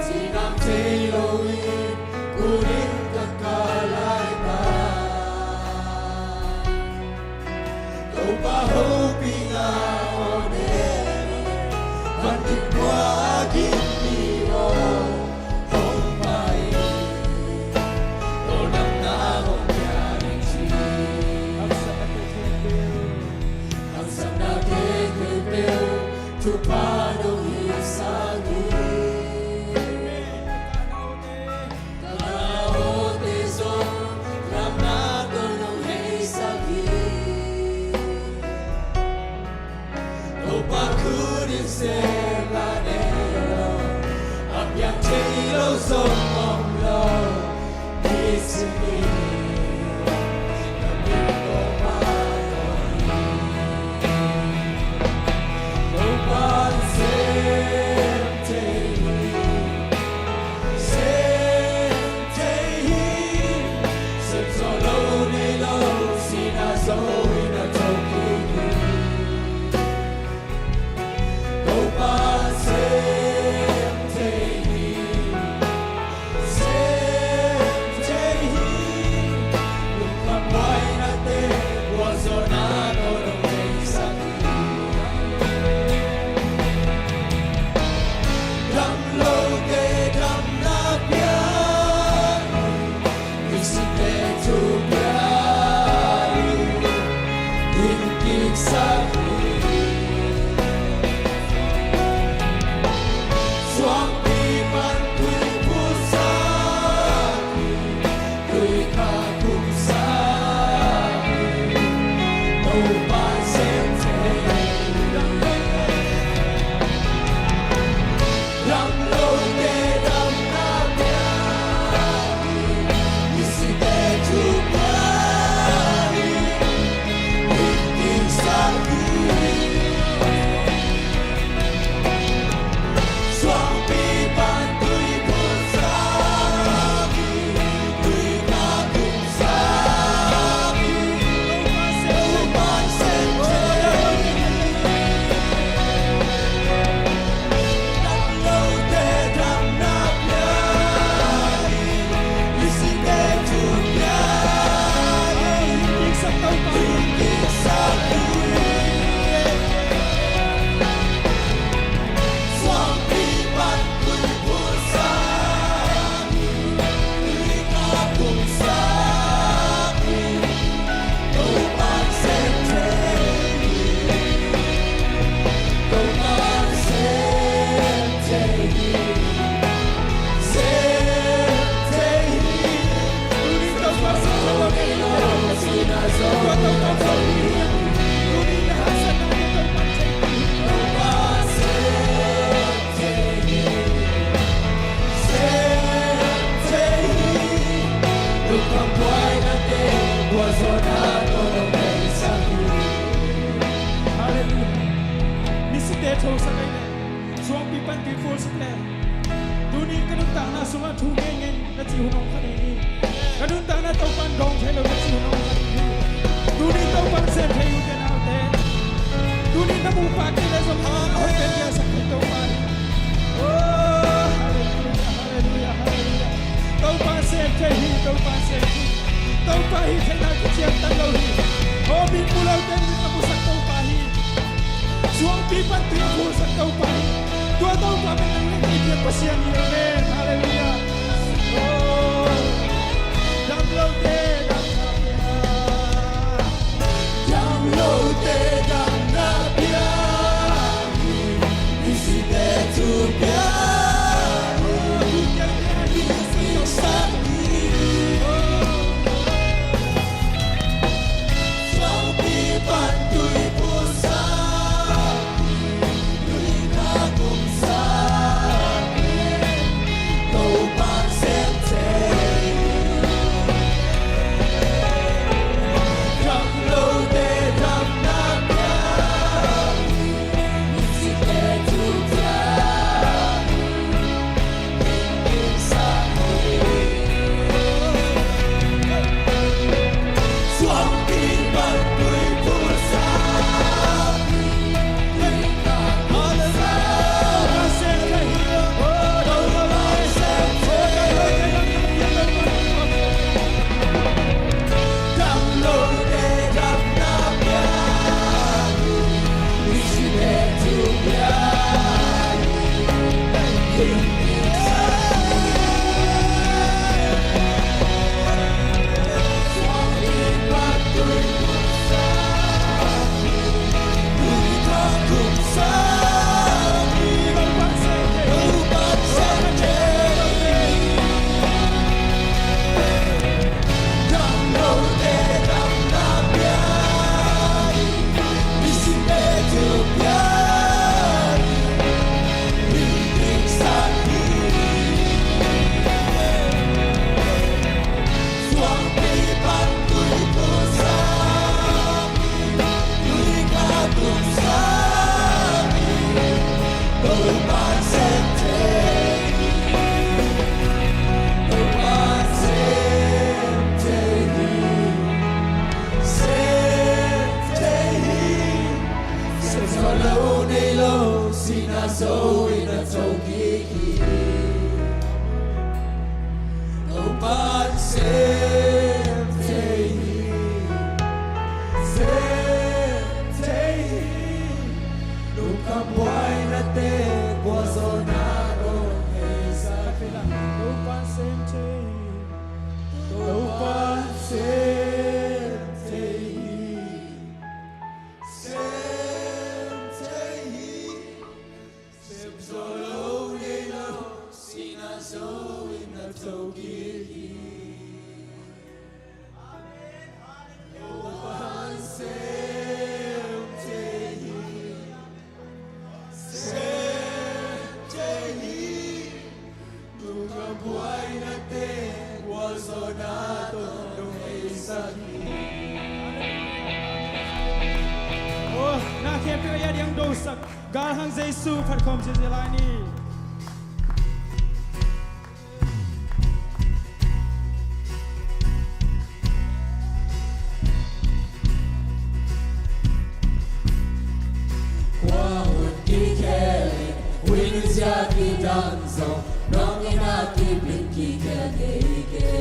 sinam teiloin kurin kakalay ta topa hopi nga onen vantik wagin niyo hong mai tonang na hong yaring si ang sanagigil tupano hisagi kanaote so ram na konong hisagi topa kunin se planelo apyang telo zomlo nisipi napin kong patoy topa sentehi sem solo nelo sinazo ina tokiki topa sentehi ดูนี่กระดุมต่างนาสุมาทูเงงและจิวน้องคดีนี้กระดุมต่างนาเต้าปันกองใช้เราและจิวน้องคดีนี้ดูนี่เต้าปันเซนเทยุเกนเอาเตดูนี่น้ำมูปากที่ได้สมหารเอาเป็นยาสักเต้าปันโอ้ฮาเลลูยาฮาเลลูยาฮาเลลูยาเต้าปันเซนเทฮีเต้าปันเซนฮีเต้าปันฮีเทน่าที่เชียงตันเราฮีโอ้บินบุเราเต้นน้ำมูสักเต้าปันฮีSuang pipan tiap sa taupan, tua taupan ang nagiging pasyan ni Amen, Hallelujah. Oh, download it, download it, download it, visite tu piano, suang pipan tu'y pusa. Oh, na kempe ya yang dosak garhang Jesu phat khom che lai ni Qua hồn kỳ khe Win sia ki danzo Nong ina ki blin ki ke ke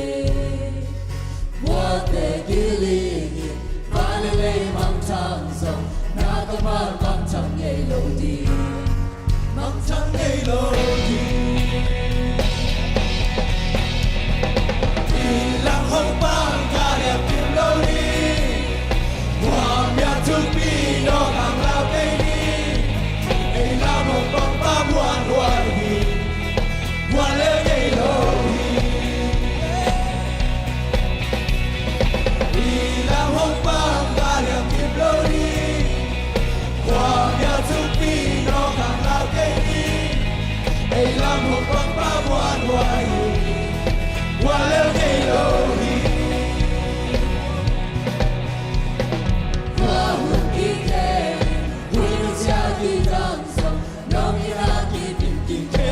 Mua te ki lingi Vale le mang chang zo Na ka mar mang chang ngay lo di Mang chang ngay lo di Ilang hong bang ka liap kim lo di Mua mia tuk pi no lang lao kay di Ay lam hong bang pa buwan huwag di Buwan le ngay lo di Ilang hong bang ka liap kim lo di Mua mia tuk pi no lang lao kay di Ay lam hong bang pa buwan huwag di Buwan le ngay lo di Qua hồn kỳ khe Win sia ki danzo Nong ina ki blin ki ke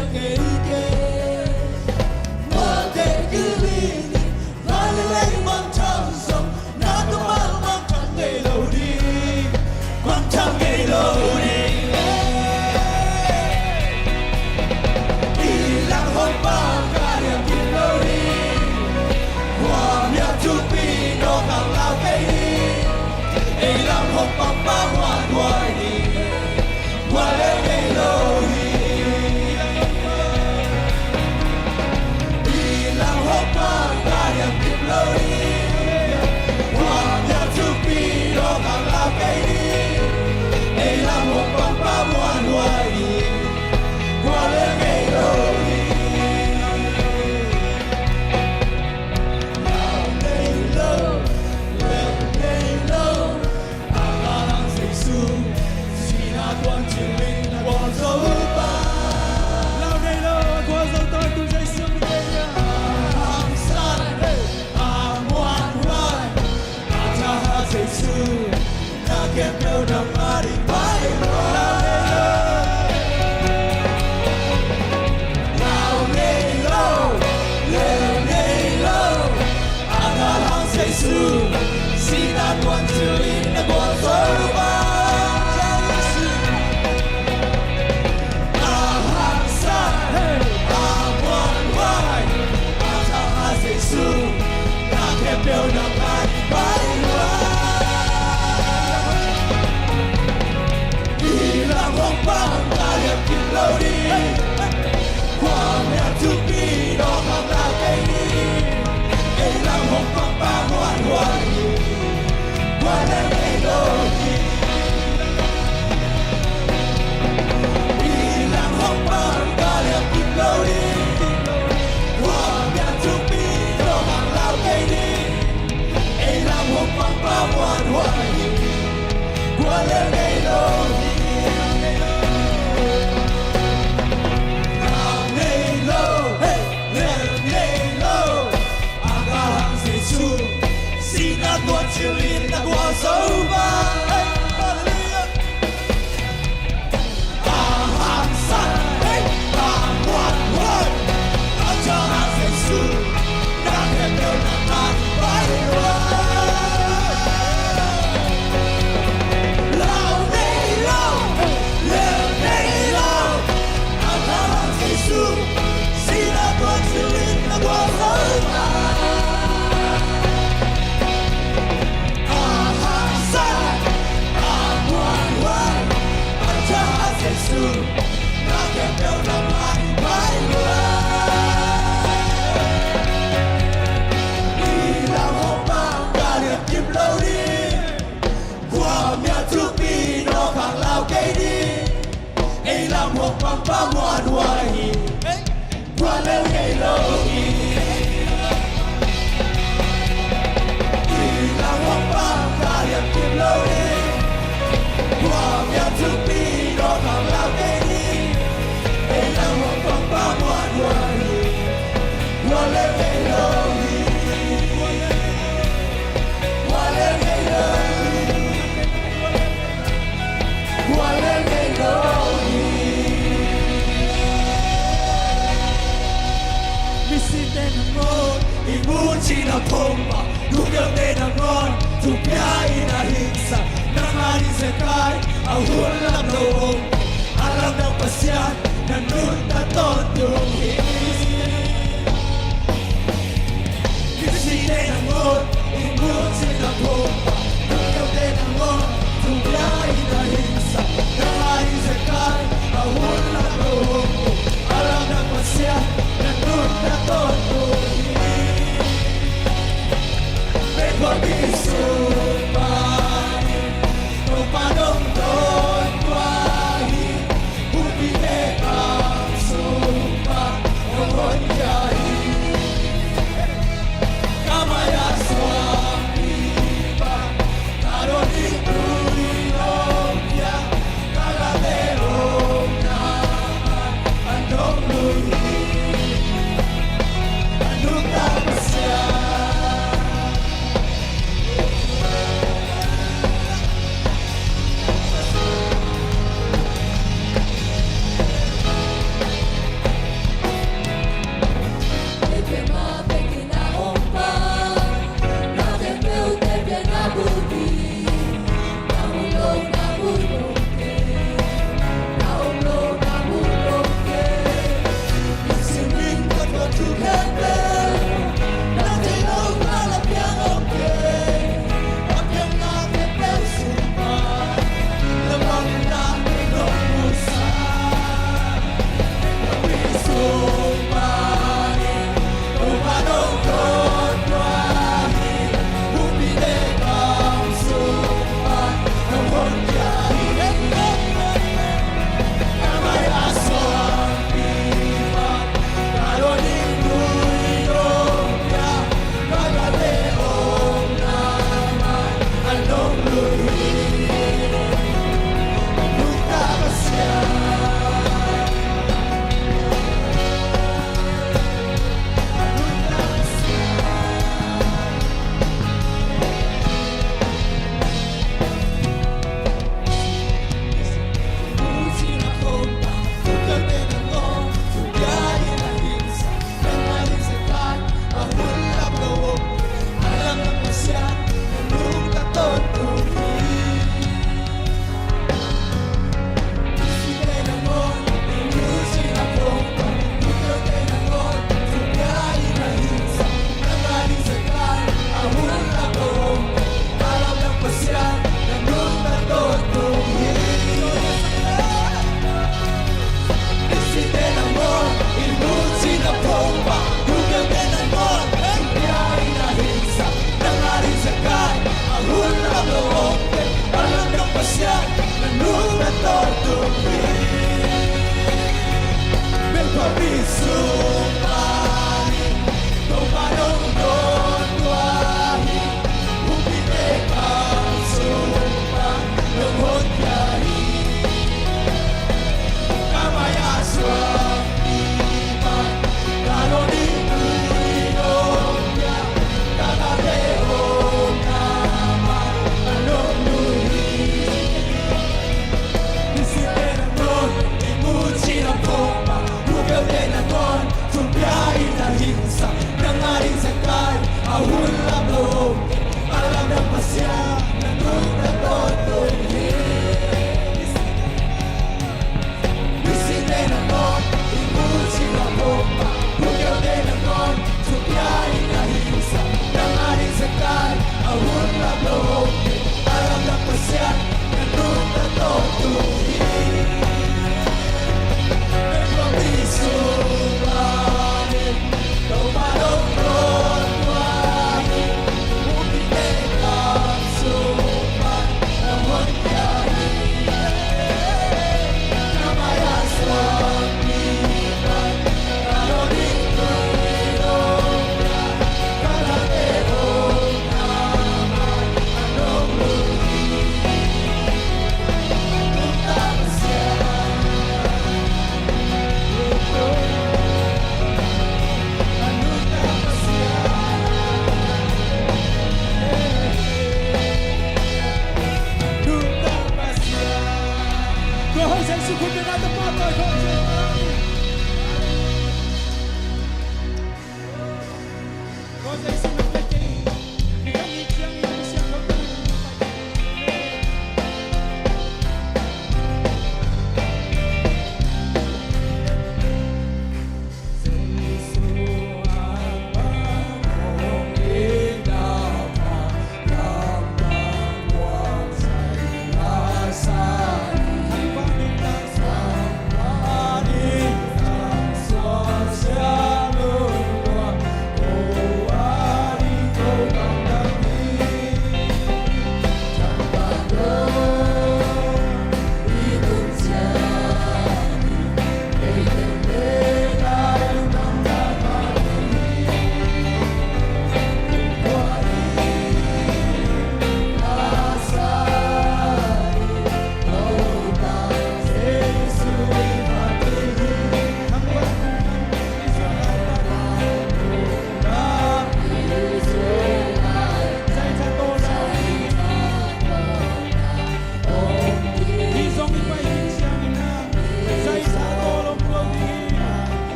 imuchi na pomba Dugabe na ngon Tupiai na hiksa Nangari sekai Ahulam noong Alam ng pasyan Nanun na tondong Kisine na ngon Imuchi na pomba Dugabe na ngon Tupiai na hiksa Nangari sekai Ahulam noong Alam ng pasyan Nanun na tondong Pag-isupan Kung panong doon kwahi Bumili ang sumpa Noon yahi Kamaya swami pa Karon ito'y nobya Kalaterong naman Andong luhi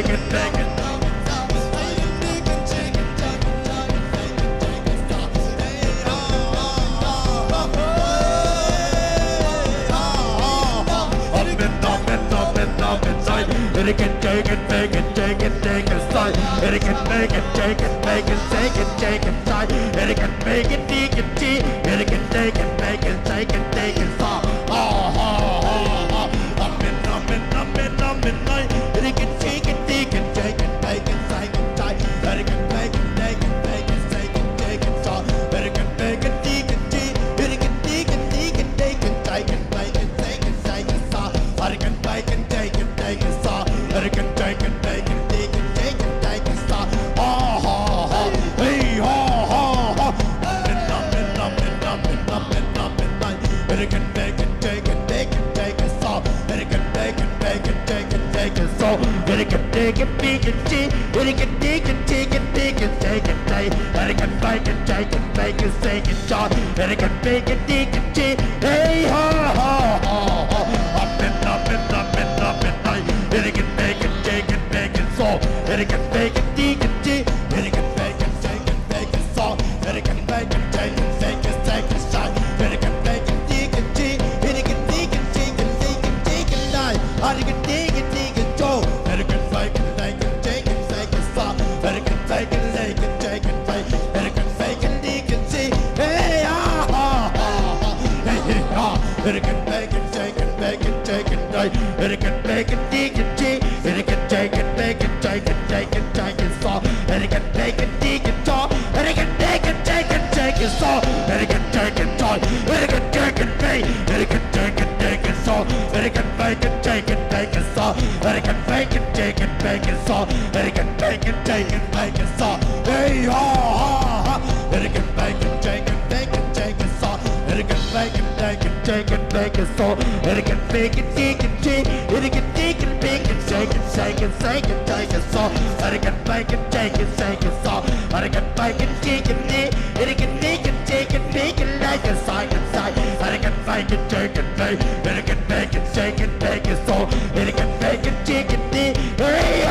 bake it, bake it. It can take it, take it, take it, take it, side. It can make it, take it, make it, take it, take it, side. It can make it, take it, G. It can take it, make it, take it, take it, side. Up in, night. It can take it, take it, take it, make it, take it, side. It can make it, take it, make it, take it, take it, side. It can make it, take it, G. It can take it, take it, take it, take it, make it, take it, take it, side. It can make it, take it, take it, side. It can take it, take it, take it, take it, take it, side. Hey, up in, night. It can make it, take it, take it, take it, side. It can make it, take it, take it, take it, so. It can take it, make it, G. It can take it, take it, take it, take it, take it. It can make it, take it, make it, take it, side. It can make it, take it, G. Hey, up in, night. It can make it, take it, make it, so. It can make it, take it, G. It can make it, take it, make it, so. It can make it, take it, take it, take it, side. It can make it, take it, G. It can take it, take it, take it, take it, night. It can take it, take it, so. It can make it, take it, take it, take it, side. It can take it, take it, take it, take it. It can make it, take it, G. Hey, it can make it, take it, make it, take it, night. It can make it, take it, G. It can take it, make it, take it, take it, take it, so. It can make it, take it, so. It can make it, take it, take it, so. It can take it, so. It can take it, make it can take it, take it, so. It can make it, take it, take it, so. It can make it, take it, make it, so. It can make it, take it, make it, so. Hey, it can make it, take it, take it, take it, so. It can make it, take it, take it, make it, so. It can make it, take it, take it. It can take it, make it, take it, take it, take it, take it, so. It can make it, take it, take it, so. It can make it, take it, it can make it, take it, make it, like a side and side. It can make it, take it, make it can make it, take it, make it, so. It can make it, take it, hey,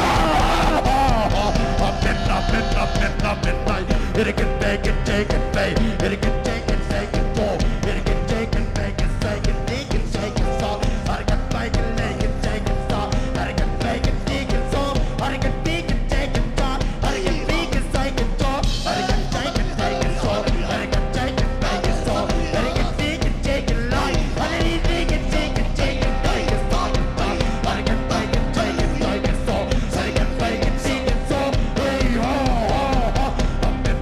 up in, night. It can make it, take it, make it can take it, take it, so. It can take it, make it, take it, take it, take it, so. I can make it, take it, take it, so. I can make it, take it, so. I can make it, take it, so. I can make it, take it, so. I can take it, take it, so. I can take it, make it, so. I can take it, take it, like. I can make it, take it, take it, take it, so. I can make it, take it, take it, so. I can make it, take it, so. Hey, up in,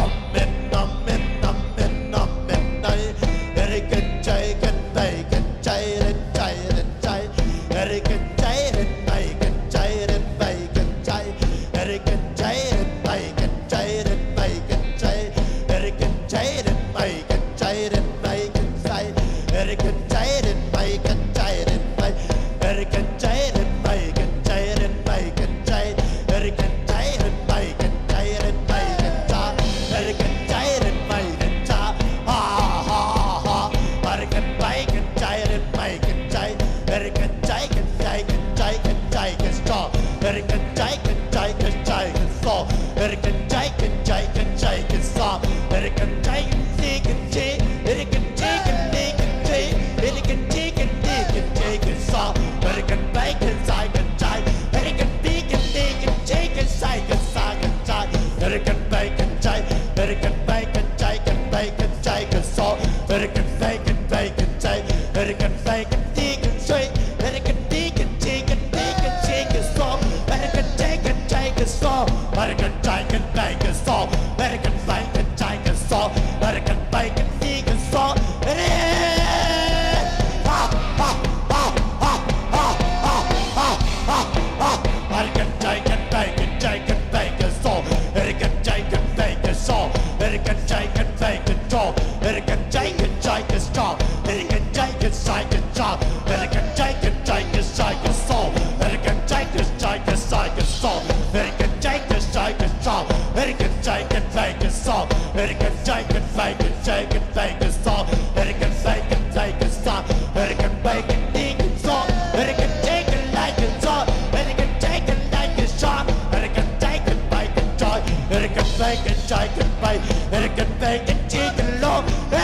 Amen, amen, amen. it can take it, make it, take it, make it song. It can take it, take it, stop. It can make it, dig it, song. It can take it like it's on. It can take it like it's shot. It can take it, make it joy. It can make it, take it, make it can make it, take it long. Hey,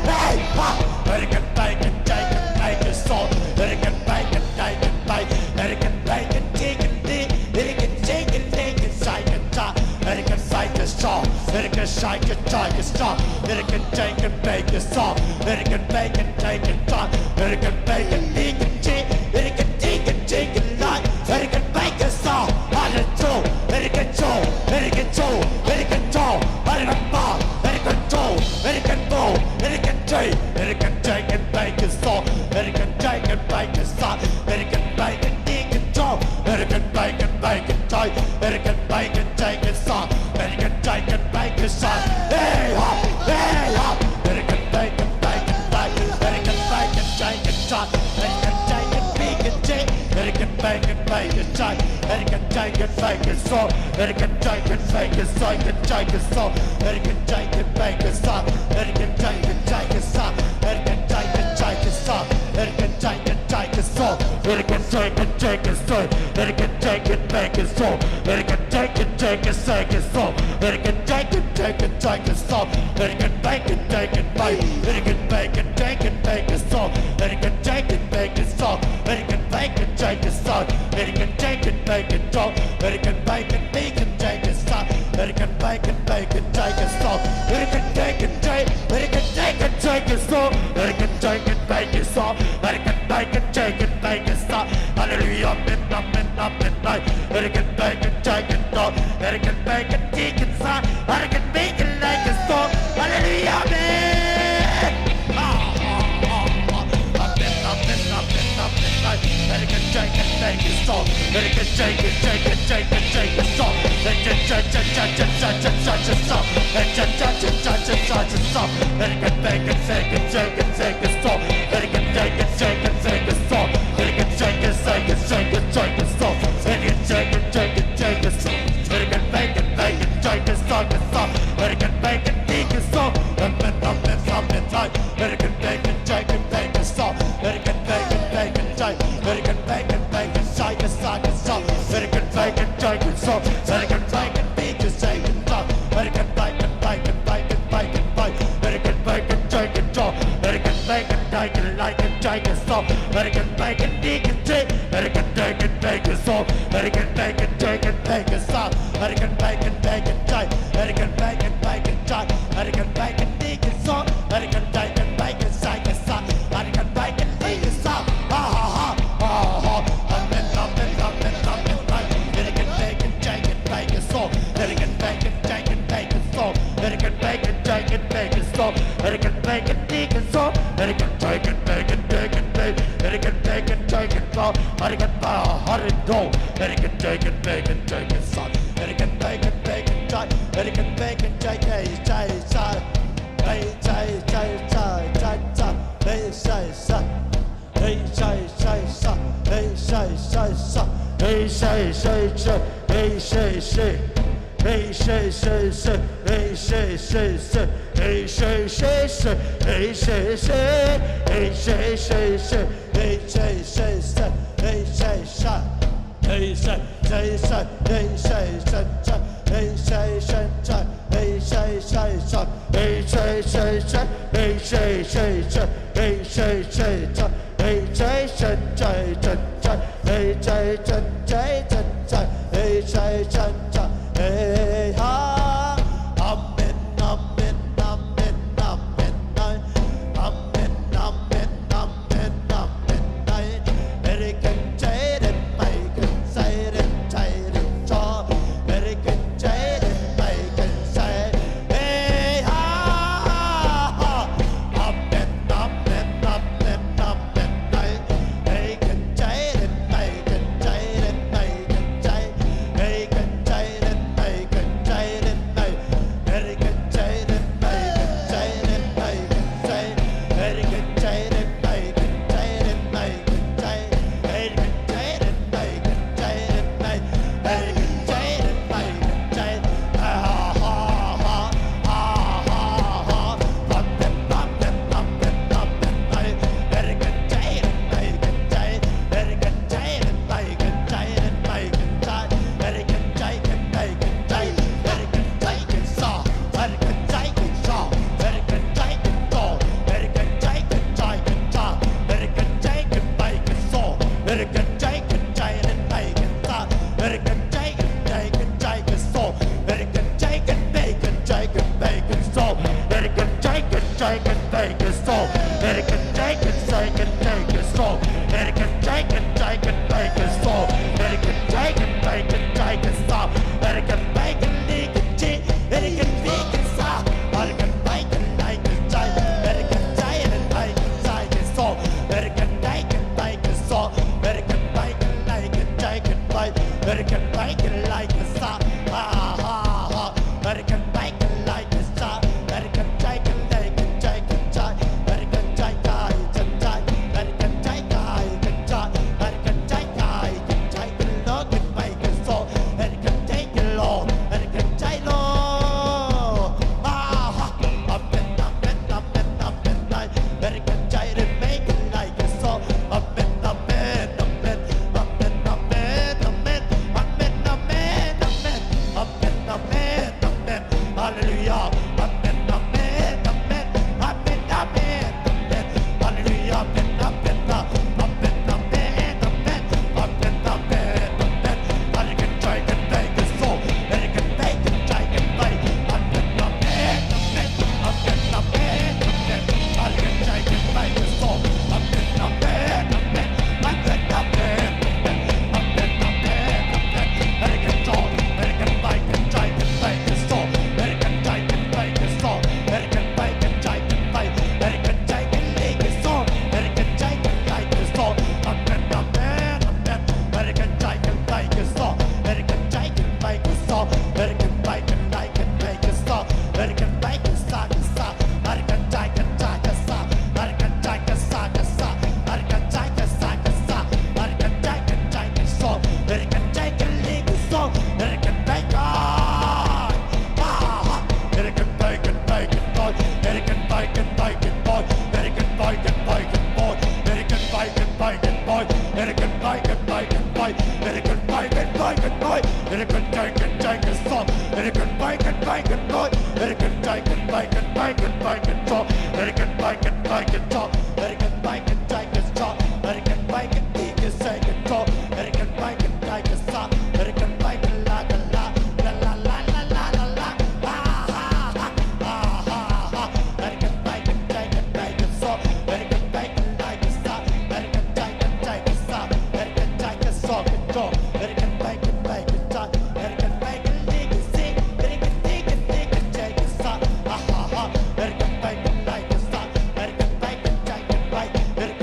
hey, ha. It can make it, take it, make it song. It can make it, take it, make it can make it, take it, dig. It can take it, take it, shake it, top. It can make it strong. It can shake it, take it strong. It can take it, make it song. It can make it, take it, top. It can make it, dig it, dig. It can dig it, dig it, like. It can make it song. On the toe. It can toe. It can toe. It can toe. It can ball. It can toe. It can bow. It can take. It can take it, make it song. It can take it, make it song. It can make it, dig it, toe. It can make it, take. It can make it, take it song. It can take it, make it song. Hey hop, hey hop. It can make it, take. It can make it, take it song. It can take it, make it take. It can make it, take. It can take it, make it song. It can take it, make it song. It can take it song. It can take it, make it song. It can take it song. It can take it song. It can take it song. It can take it song. It can take it, make it song. It can take it, take it song. It can take it song. It can make it, take it, make. It can make it, take it, make it song. It can take it, make it song. It can make it, take it song. It can take it, make it song. It can make it, make it, take it song. It can make it, take it song. It can take it, take it song. It can take it, make it song. It can make it, take it song. Hallelujah, midnight. It can make it, take it song. It can make it, take it song. It can make it like a song. Hallelujah, man. Midnight. It can take it, make it song. It can take it, take it song. It can song. It can song. It can make it, take it song. It can take it, take it song. It can take it, take it song. It can take it, take it song. It can make it, take it song. It can make it, take it song. Midnight. It can make it, take it song. It can make it, take it song. It can make it, take it song. It can make it, take it song. It can make it, take it song. It can make it, take it song. It can make it, take it like it, take it song. It can make it, take it take. It can take it, make it song. It can make it, take it, make it song. It can make it, take it take. It can make it, make it take. It can make it, take it song. It can take it, make it song. It can make it, take it song. Ha ha ha ha ha. It can make it, take it, make it song. It can make it, take it, make it song. It can make it, take it, make it song. It can make it, take it song. It can take it, make it, take it, make. It can take it, take it song. It can let it go. It can take it, make it, take it song. It can make it, take. It can make it, take it, take it. Hey, say, say, say, say, say. Hey, say, say. Hey, say, say, say. Hey, say, say, say. Hey, say, say, say. Hey, say, say. Hey, say, say, say. Hey, say, say, say. Hey, say, say, say. Hey, say, say. Hey, say, say, say. Hey, say, say, say. Hey, say, say. Hey, say, say, say. Hey, say, say, say. Hey, say, say, say. Hey, say, say, say. Hey, say, say, say. Hey, say, say, say. Hey, say, say, say. Hey, say, say, say, say. Hey, say, say, say, say. Hey, say, say, say. Hey, ha. Amen, amen, amen, amen, amen, amen, amen, amen, amen. It can take it, make it, say it, so. It can take it, make it, say. Hey, ha, ha. Amen, amen, amen, amen, take it, take it slow. It can take it, take it, take it slow. It can take it, take it, take it slow. It can take it, take it, take it slow. It can make it, leak it, cheat. It can make it slow. It can make it, like it, take it. It can take it, take it, take it slow. It can take it, take it slow. It can make it, like it, take it, like. It can make it like a stop. Ha ha ha. It can make it like a stop. It can take it, take it, take it, take. It can take it, take it, take. It can take it, take it, take. It can take it, take it, look and make it so. It can take it low. It can take low. Ah ha. Up and up and up and up and like. It can take it, make it like a so. Up and up and up and up and up and up and up and up and up and up and up and up and hallelujah. Up and up and up and up and up and up and hallelujah. Up and up and up and up and up and up and up and up and and it can take it, take it so. And it can take it, take it, take up and up and up and up and up and and it can take it, take it so. Up and up and up and up and up and up and up and it can talk, and it can make it, take it, take it so. And it can take it, take it so. And it can make it, take it, take. And it can take it, take it so. And it can take it, take it so. Up and up and up and it can take it, take it so. And it can take it, take it so. And it can make it, take it, take it so. And it can make it, suck it, suck. And it can take it, take it, suck. And it can take it, suck it, suck. And it can take it, suck it, suck. And it can take it, take it so. And it can take it, take it so. And it can take it. And it can take it, take it, boy. And it can take it, take it, boy. And it can take it, take it, boy. And it can take it, take it, boy. And it can take it, take it, boy. And it can take it, take it, boy. And it can take it, take it, so. And it can take it, take it, boy. And it can take it, take it, take it, take it, so. And it can take it, take it, so. And it can take it, take it, so. And it can make it, take it, take it, so. And it can make it, take it, so. And it can make it, la la la la la la la la la. Ah ha ha ah ha ha. And it can make it, take it, take it, so. And it can make it like a stop. And it can take it, take it, stop. And it can take it, so control. And it can make it, stop. And it can make it, take it, see. And it can take it, take it, stop. Ah ha ha. And it can make it like a stop. And it can make it, take it, right. And it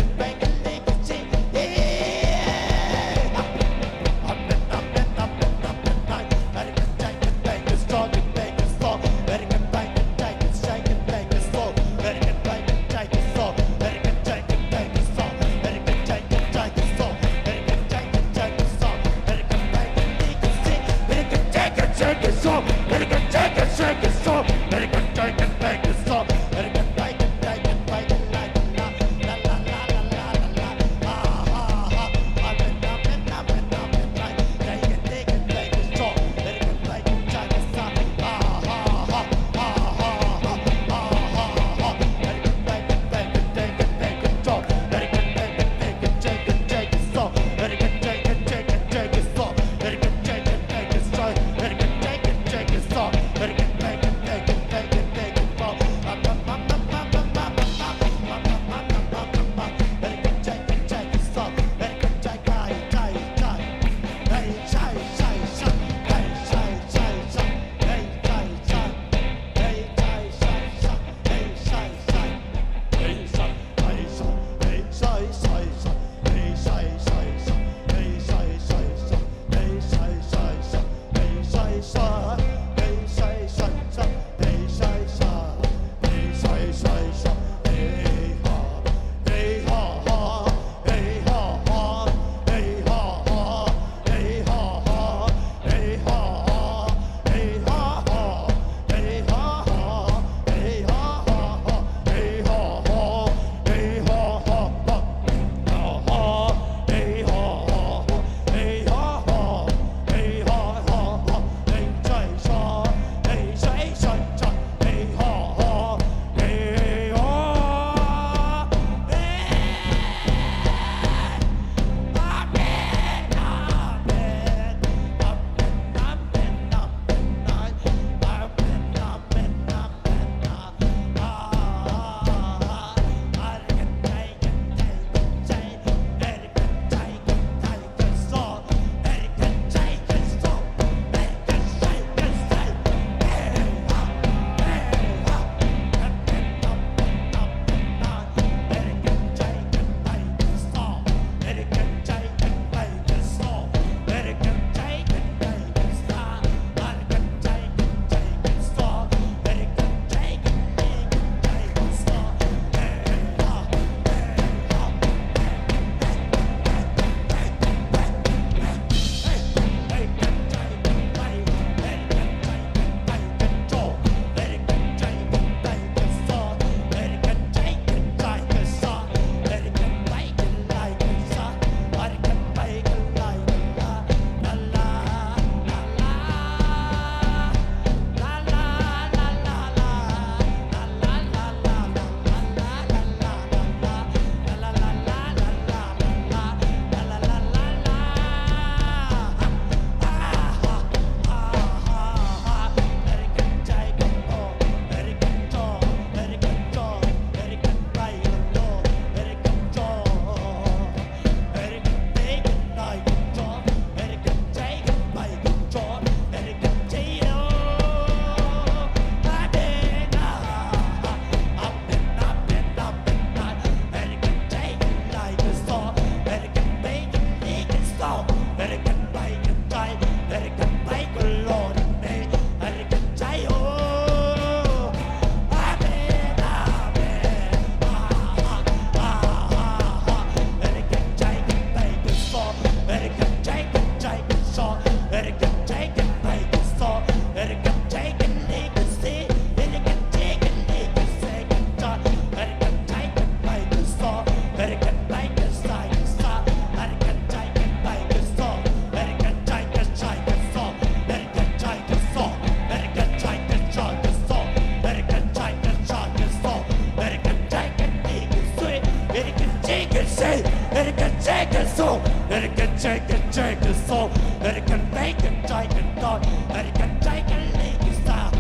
shake it, shake it, so that it can make it, take it, dog, that it can take it, leave it, style.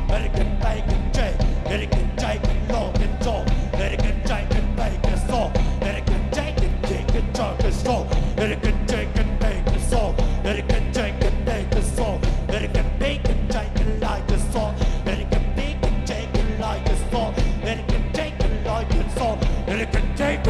That it can make it, shake, that it can take it, low and tall, that it can take it, make it, so that it can take it, take it, talk it, so that it can take it, make it, so that it can take it, make it, so that it can make it, take it like a song, that it can make it, take it like a song, that it can take it like a song, that it can take it.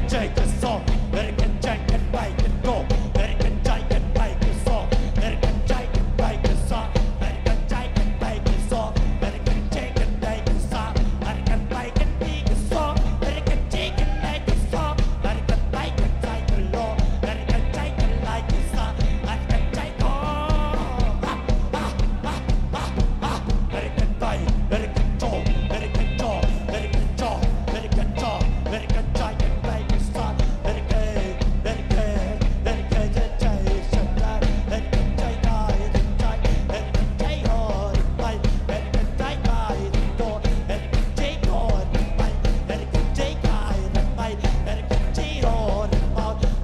Take a song, that it can take it, make it go, that it can take it, make it song, that it can take it, make it song, that it can take it, make it song, that it can take it, make it song, that it can make it, make it song, that it can take it, make it song, that it can make it, take it low, that it can take it like a song, that it can take all, that it can take, that it can talk, that it can talk, that it can talk, that it can talk, that it can take it, make it stop, that it can, that it can, that it can take, that it can take, that it can take all, that it can take all, that it can take all, that it can take all, that it can take all, that it can bay all, that it can bay all, that it can take all, that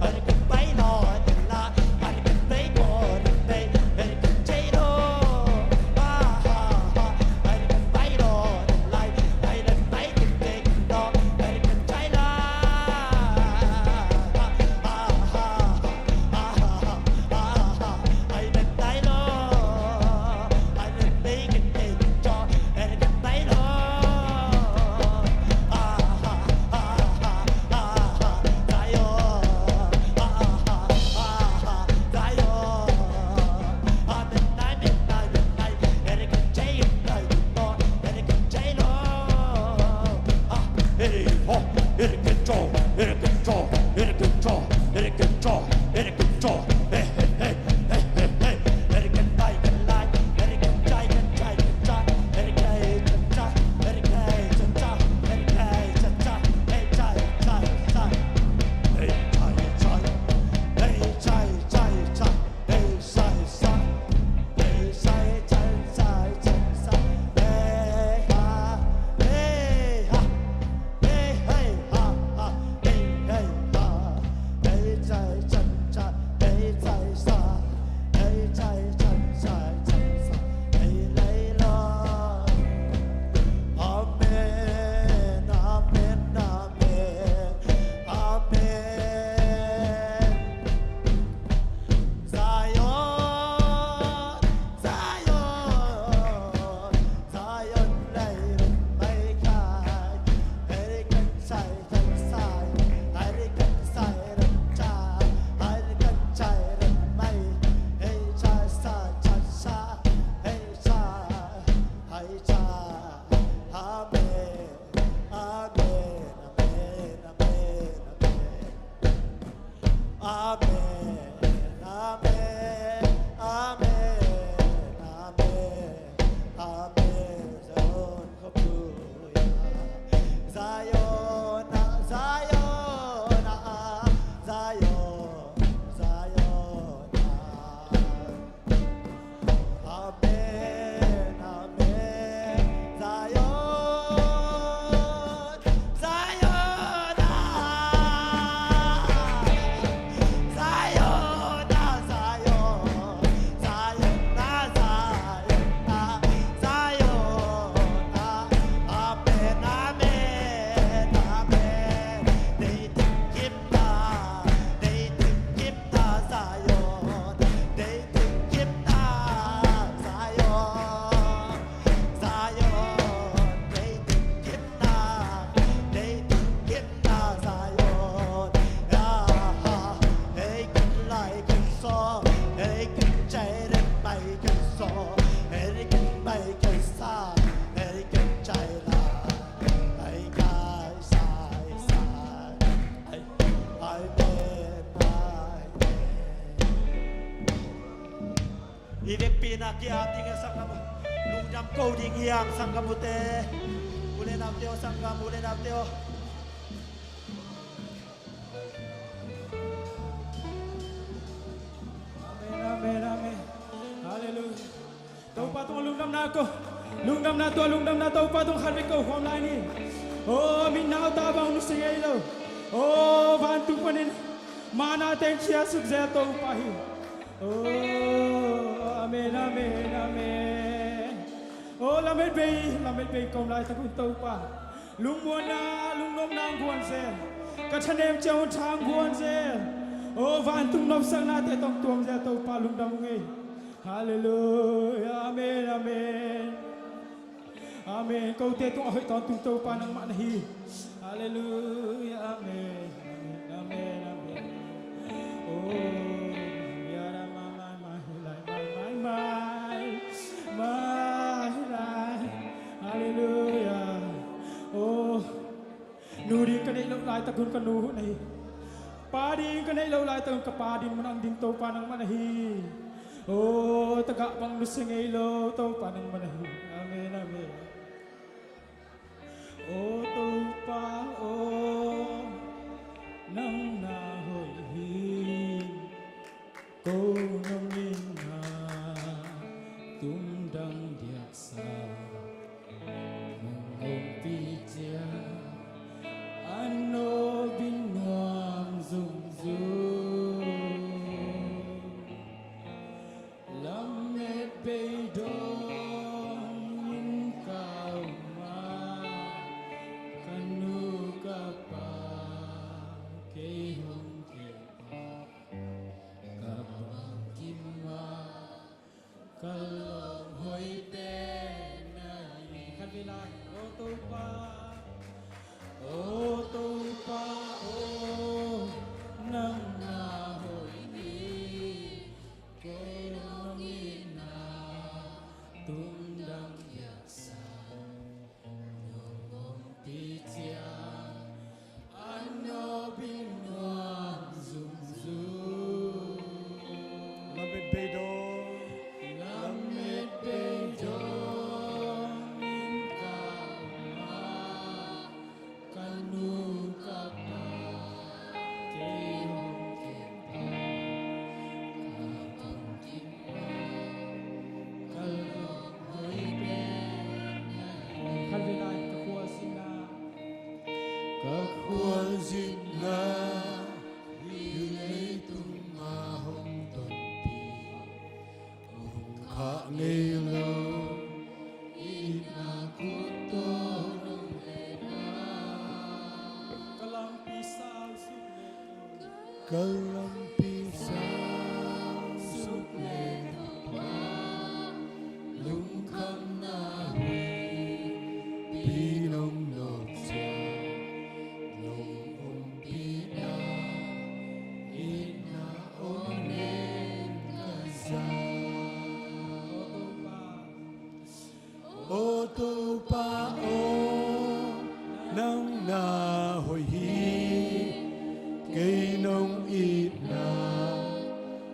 it can bay all, that it can bay it, take it all, that it can take all. Ivek pinaki ating sang lungjam coding hiang sang kamute. Ule napteo sang kam ule napteo. Amen, amen. Hallelujah. Tau pa tong lung nam na ko. Lung nam na tau pa tong khan ko hom lai ni. Oh, min nao ta bang nu singay lo. Oh, van tu panin. Mana teng chia suk ze tau pa hi. Oh, amen, amen, amen. Oh, lamet bay kom lai ta kun tau pa. Lung muan na, lung nom nang guan se. Ka chanem chau thang guan se. Oh, van tung nop sang na te tong tuam ze tau pa lung dam ngai. Hallelujah, amen, amen. Amen. Kau te tung ahoy ton tung tau pa nang manahi. Hallelujah, amen, amen, amen. Oh, yara my. Hallelujah. Oh, nuri ka nay lai takun ka nuhu nay. Pading ka nay lai takun ka pading manang din tau pa nang manahi. Oh, taga pang lusingay lo tau pa nang manahi. Amen, amen. Oh, tau pa, oh, nang nahoy hin. Ko nang ina, tumdang diaksa. Mong pijya, ano binuang zung. Lamet beidong in kauma. Kanu kapa kay hong kipa kabang kima kalong hoy tenay kabilang o tupa o nang nahoy ni kolong ina tundang yaksa Pitya ano binuang zumzum Lamit bedo. Lamit beidong in kauma kanu kapa kehong kipa kapang kipa kalong hoy benay kalvinay kakuha sina hilay tumahong tonpi ka ngayon inakuto ng lena kalampisang sukleto pa lungkang nahi pinong notya nung umpina inaonen kasa O tupa o nang nahoy kay nung ina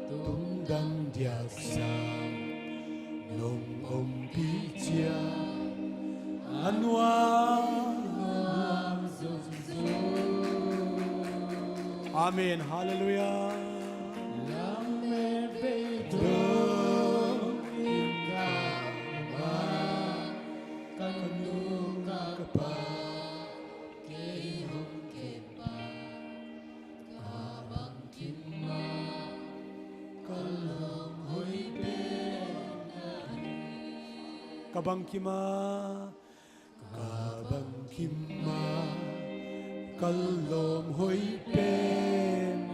tundang diaksa nung umpitya anwang Amen. Hallelujah. Lamet beidong in kauma kanu kapa kehong kipa kabang kima kalong hoy benay Kabangkima. Kalom hoy pen.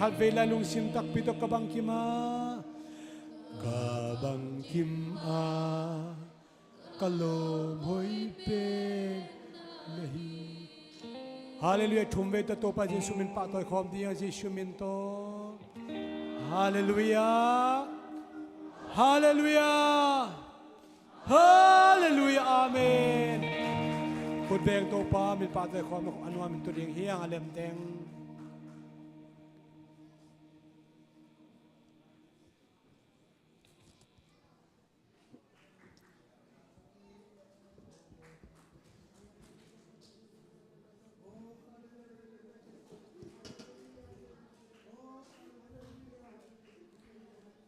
Halvela lung simtak pito kabangkima. Kabangkima. Kalom hoy pen. Nahi. Hallelujah. Tumbe to topa Jesu min patoy khom dia Jesu min to. Hallelujah. Hallelujah. Hallelujah. Amen. Kut beng to pa min pa te khom ko anwa min tu ding hiang alem teng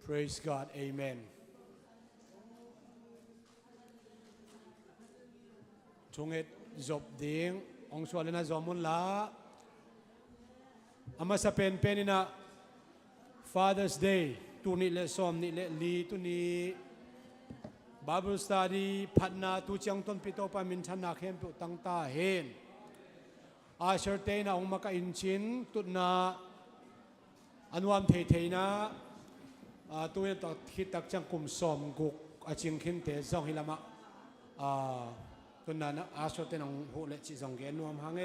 Praise God Amen ชงเอ็ดจบดิ้งองค์ชวนเลนะจอมุนละอามาสเปนเป็นนะ Father's Day ตุนิเลสอมนิเลลีตุนี Bible Study พัฒนาตุจังต้นปิโตปามินชนะเข้มปุตั้งตาเห็นอาเชอร์เตนะองค์มากัอินชินตุนาอันวันเทนะตัวนี้ตัดคิดตักจังกุมสอมกุกอาจิงขินเตะจงฮิลามะตัวนั้นอาเชอร์เตนะองค์หูเล็กจิจงเกนวมหังเอ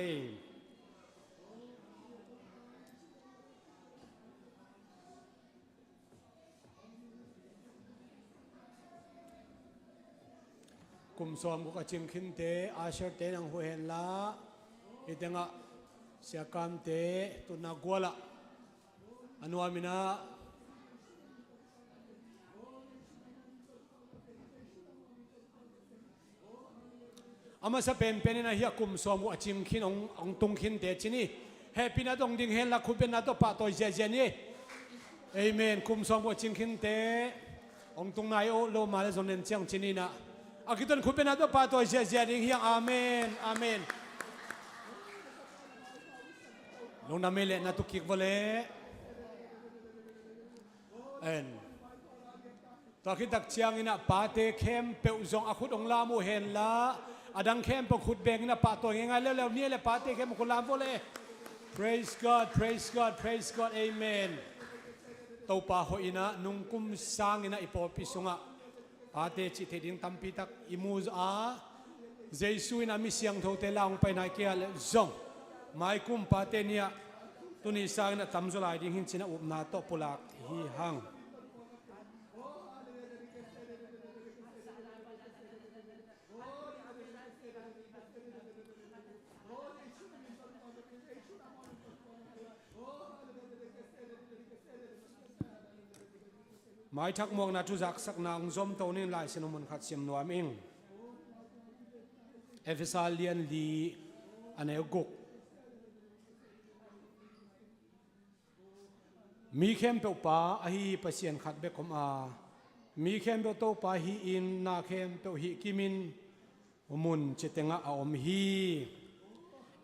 กุมสอมกุกอาจิงขินเตะอาเชอร์เตนะองค์หูเห็นละอีเตงะเสียกรรมเตะตัวนักกัวละอันว่ามินะอามาสเปนเป็นนะเฮียกุมสอมกุกอาจิงขินองตุงขินเตะชินีเฮปินะตองดิ่งเห็นละคุณเป็นนาตัวปะตัวเจนี่เอเมนกุมสอมกุกอาจิงขินเตะองตุงนายโอโลมาเลซอนเนนเชียงชินีนะอากิตันคุณเป็นนาตัวปะตัวเจนี่เฮียอาเมนอาเมนลงน้ำเมลนาตุกิกวเลเอ็นตอนคิดตักเชียงนะปาเตเข้มเปอุจงอาคุดองลามูเห็นละอดังเข้มปขุดเบงนะปาตัวง่ายๆเร็วๆนี่แหละปาเตเข้มคุลามโวเล praise God praise God praise God amen ตัวปาหอยนะนุ่งกุมสร้างนะอิปอปิสุงะปาเตจิตเดิงตัมปิตักอิมูซอาเจสุนะมิเสียงโทเตลางไปนายเกียร์จงไม่กุมปาเตเนียตุนิสางนะทำจุลายดิ้งหินชินะอุบนาโตปุลักฮีหังไม่ทักมองนาทุจักสักนางจอมโตนี่ลายสนุมันขัดเสียมนัวมิงเอฟซาเลียนลีอันเอกุกมีเข้มเปป่าอหิปัสเซียนขัดเบกอมอามีเข้มเปโตป่าฮีอินนาเข้มเปหิกิมินมุนเจตงะอมฮี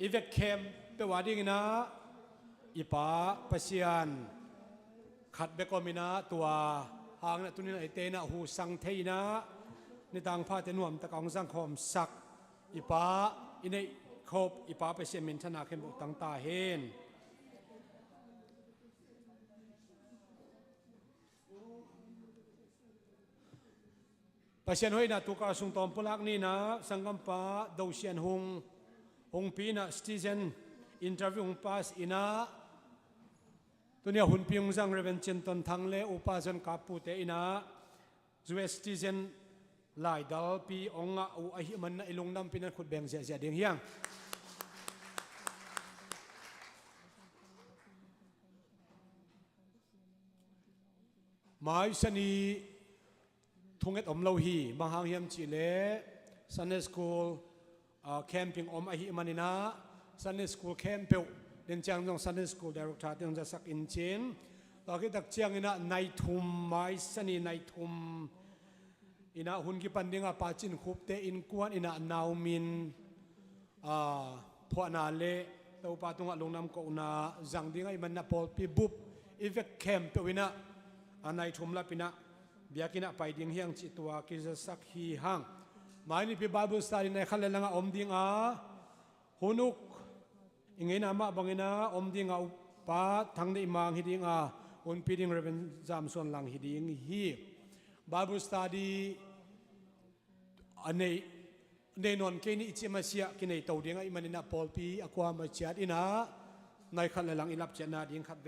อีเวกเข้มเปวาดิ่งนะอีป่าปัสเซียนขัดเบกอมินะตัวหางนะตุนินไอเตนะหูสังเทนะในทางพาเตนวมตะกองสังคมสักอีป่าอินในคบอีป่าปัสเซียนมินชนะเข้มตั้งตาเห็นปัจจัยหอยนะตุกาสุงตอมพลักนี่นะสังกัมปะดาวเชียนหงปีนะสตีเซนอินเทอร์วิวหงปัสอินะตัวนี้หุ่นพิงจังเรเวนเชนตันทังเลอุปาจันกาปูเตอินะจูเอสตีเซนลายดัลปีองะอุอหิมันนะอิลงน้ำปีนั้นขุดแบ่งเสียเดียงเฮียงหมายสนีทุ่งเอ็ดอมเลาฮีบางหางเฮียมจิเลซันเนสคูลแคมปิ้งอมอหิมันนะซันเนสคูลแคมเปิลเดินจางจงซันเนสคูลดีเรกเตอร์ที่จะสักอินเชนตอนที่ตักเชียงอินะในทุ่มหมายสนีในทุ่มอินะหุ่นกิปันดิ่งอาปาจินคุบเตอินกวนอินะนาวมินพวกนาเลตัวปาตุงะลงน้ำกูนาจังดิ่งไอ้มันนะพอปีบุบอีเวกแคมเปิลอินะในทุ่มละปีนะเบียกินะไปดิ่งเฮียงจิตัวกิจสักฮีหังหมายนี่พี่บาบูสตาร์ในขั้นเลลังอมดิ่งหุนุกอิงเงินมาบังเงินอมดิ่งป้าทางในมังฮิดิ่งอุนพีดิ่งเรเวนจามส่วนหลังฮิดิ่งฮีบาบูสตาร์อันในนนเกนี่อิจิมาเสียกินในตัวดิ่งไอ้มันนี่นะพอลปีอความมาเชียดอินะในขั้นเลลังอิลับเจนาดิ่งขัดเว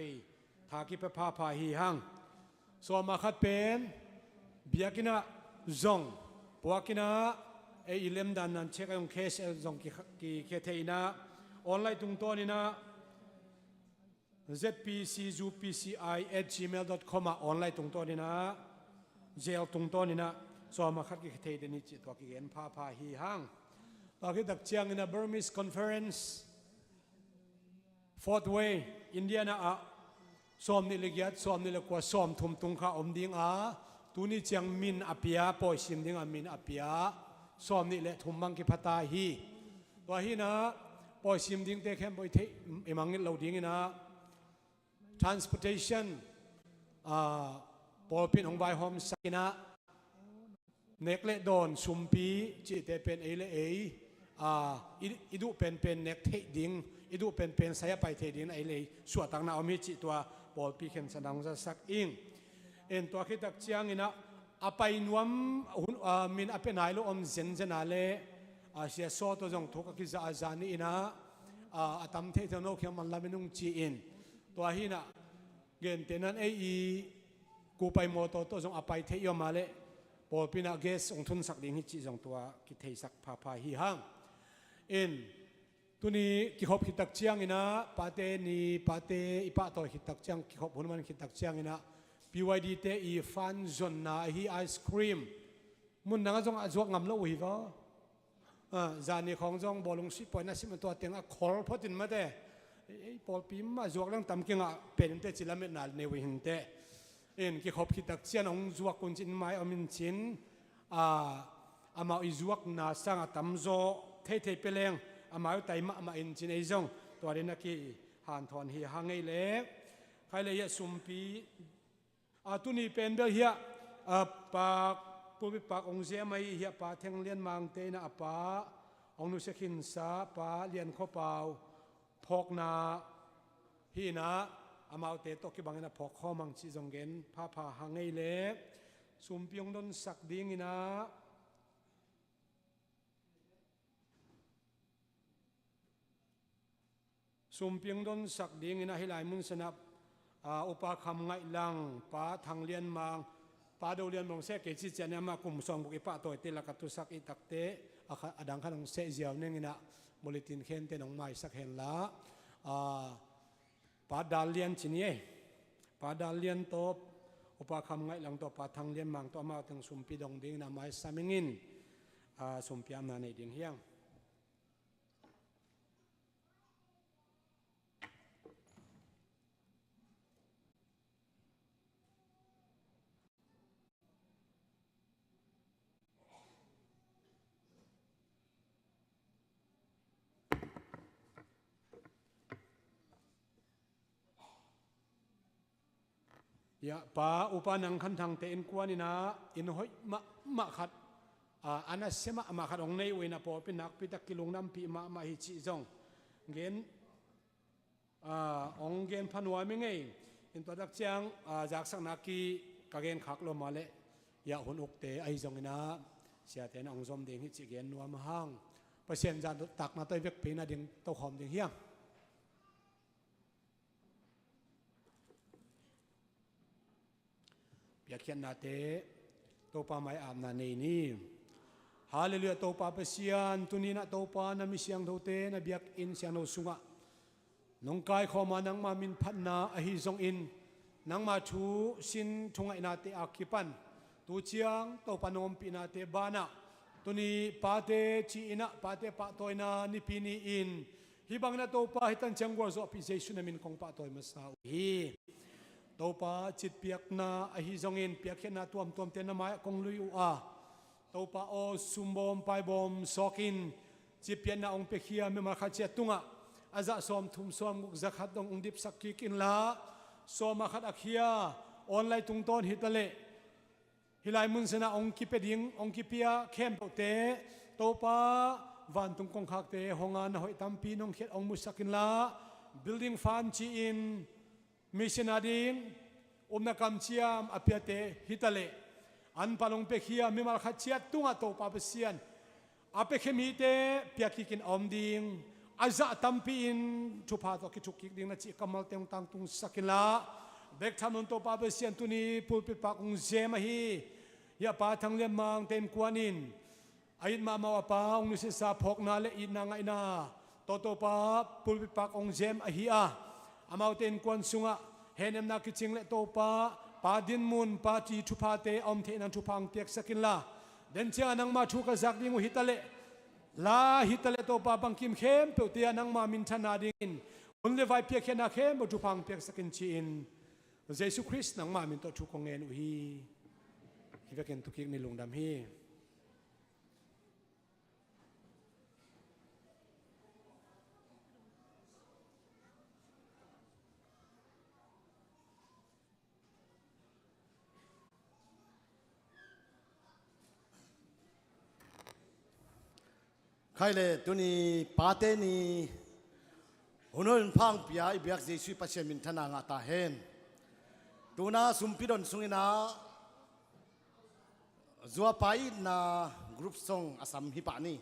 ทากิเปพาพาฮีหังส่วนมาขัดเป็นเบียกินะจงพวกกินะไออิเลมดันนั้นเช็คยงเคสจงกีเคเทนะออนไลน์ตรงตัวนี้นะ zpcupci@gmail.com ออนไลน์ตรงตัวนี้นะเจลตรงตัวนี้นะส่วนมาขัดกีเคเทเดนิจิตัวกีเห็นพาฮีหังตอนที่ตักเชียงนะ Burmese Conference Fourth Way อินเดียนะ ซ้อมนี่ละเอียดซ้อมนี่ละกว่าซ้อมทุ่มตุงข้าอมดิ้งตัวนี้จังมินอภิยาปอยซิมดิ้งมินอภิยาซ้อมนี่แหละทุ่มมังกิพัตตาฮีตัวฮีนะปอยซิมดิ้งเตะแค่ปอยเทเอมังนิดเราดิ้งนะ transportation ปอปินของใบหอมสักนะเนกเละโดนสุมปีจิตเป็นเอเลเออิดูเป็นเนกเทดิ้งอิดูเป็นสายไปเทดิ้งเอเลยสวดตั้งนาอมิจิตัวปอปีเข้มสนังจะสักอิงเอ็นตัวคิดตักเชียงนะอภัยนวมมินอภัยนายโลอมเซนเจนาเลเสียโซตัวจงทุกกิจอาจารย์นี่นะอาตมเทเทโนเข้มมันลามินุงจีอินตัวฮีนะเกณฑ์เตนันกูไปโมโตตัวจงอภัยเทยมาเลพอปีนักเกสองทุนสักดิ้งฮิจิจงตัวกิเทสักพาฮีฮังเอ็นตัวนี้กิขบคิดตักเชียงนะปาเตนีปาเตอีปะตัวคิดตักเชียงกิขบหุ่นมันคิดตักเชียงนะBYD เตอีฟันจนนาฮีไอศครีมมุนนังจงอาจวกงำแล้วหิก็จานี่ของจงบอลงสิปอยนัสิมันตัวเตียงคอลพอดินมาเตะปอลปีมาจวกเรื่องตำเกียงเป็นเตจิลาเมนาในวิหินเตเอ็นกิขบคิดตักเชียงองจวกคนจินไม้อมินจินอามาอิจวกนาสังตำโจเทเปเลงอามาอยู่ไตมาอินจินไอจงตัวเรนักกีหันทอนฮีฮังไอเล่ใครเลยยสุมปีตุนีเป็นเบลเฮียปากปูปิปากองเสียไม่เฮียปาเทงเลียนมังเตนะปาองนุสกินสาปาเลียนข้อเปล่าพกนาฮีนะอามาเตตกิบังนะพกข้อมังชิจงเกนพาหังไงเล่สุมพิงดนสักดิ้งนะสุมพิงดนสักดิ้งนะให้หลายมุนสนับอุปคำไงลังป้าทางเลียนมังป้าดูเลียนมองเสกจิตเจเนี่ยมาคุมส่งบุกิป้าตัวเตลักตุสักอิตักเตอดังขันองเสเจียวเนี่ยนะบริตินเข็นเตนองไม้สักเห็นละป้าดาเลียนจีนี่ป้าดาเลียนตัวอุปคำไงลังตัวป้าทางเลียนมังตัวมาถึงสุมปีดงดิ้งนะไม้สามิงินสุมปีอำนาจในดิ้งเฮียงยาป้าอุปนังขันทางเตอินกวานี่นะอินหอยมาขัดอันนั้นเสมาขัดองในเวนะพอเป็นนักพิทักษ์กิลงน้ำปีมาฮิจิจงเงินองเงินพันวัยไม่ไงอินตัวดักเชียงจากสักนักกีกะเงินขักลงมาเลยยาหุ่นอกเตไอจงนะเสียแต่องจอมเด้งฮิจิเงินนัวมาห้างเปอร์เซ็นต์จานตักมาตัวเวกปีน่ะเด้งตัวหอมเด้งเฮียงเปียกเขียนนาเตตัวปาไม่อาบนาเนนี่ฮาเลลูยาตัวปาเปเซียนตุนีนะตัวปานามิเสียงตัวเตนะเบียกอินเสียงโนสุงะน้องกายขอมานังมามินพันนาอหิซงอินนังมาชูสินทงไอนาเตอาคิปันตัวเชียงตัวปานอมปีนาเตบานะตัวนี้ปาเตชีนะปาเตปะตัวนานิพินีอินฮิบังนะตัวปาฮิตันเชียงกัวโซพิเศษชุนมินของปะตัวมาสาวฮีตัวป้าจิตเปียกนาอหิจงอินเปียกเขียนนาตัวมเตนไม้คงลุยอุอาตัวป้าโอซุมบอมไปบอมสกินจิตเปียกนาองเปียกเขียไม่มาขัดเชียตุงะอาจะสอมทุ่มสอมกุกจักขัดองดิบสักกิกินละสอมมาขัดอักเขียออนไลน์ตุงต้นฮิตเลฮิไลมุนสนาองกิเปดิงองกิเปียเข้มเตตัวป้าวันตุงกงขักเตหงานหอยตัมปีนองเขียองมุสกินละ building fan จีอินมิชนาดิงนักกำเชียมอภิเตฮิตเลอันปาลงเปขียมิมาขัดเชียตุงอัตโตปาเปเซียนอภิเขมิเตเปียกิกินอมดิงอาจะตัมปีนชุพาตกิชุกิดิงนัจิกามัลเตงตังตุงสักินละเบกทำนนโตปาเปเซียนตุนีปูปิปากงเจมาฮียาปาทังเลียมังเต็นกวานินอายิตมามาวปาองนุสิสาพกนาเลอินางไอนาโตปาปูปิปากองเจมอฮีอาอามาเต็นกวนสุงะเห็นนักกิจงเลโตปาปาดินมุนปาจีชุพาเตอมเทนันชุพังเตียกสกินละเดินเชียนังมาชุกจักดิงหิตเลลาหิตเลโตปาบังคิมเข้มเปียวเตียนังมามินชนาดิงอุนเลไวเปียกเขนาเข้มชุพังเปียกสกินจีน เยซูคริสต์นังมามินโตชุกงเงินอุฮีฮิเวกันตุกิกนิลุงดำฮีใครเลยตัวนี้ปาเตนีหุ่นพังปียอีเบียกเจสุปัชเชมินทนางาตาเฮนตัวน่าสุมพิดอนสุงินาจัวไปนากรุ๊ปซองอาสัมฮิปานี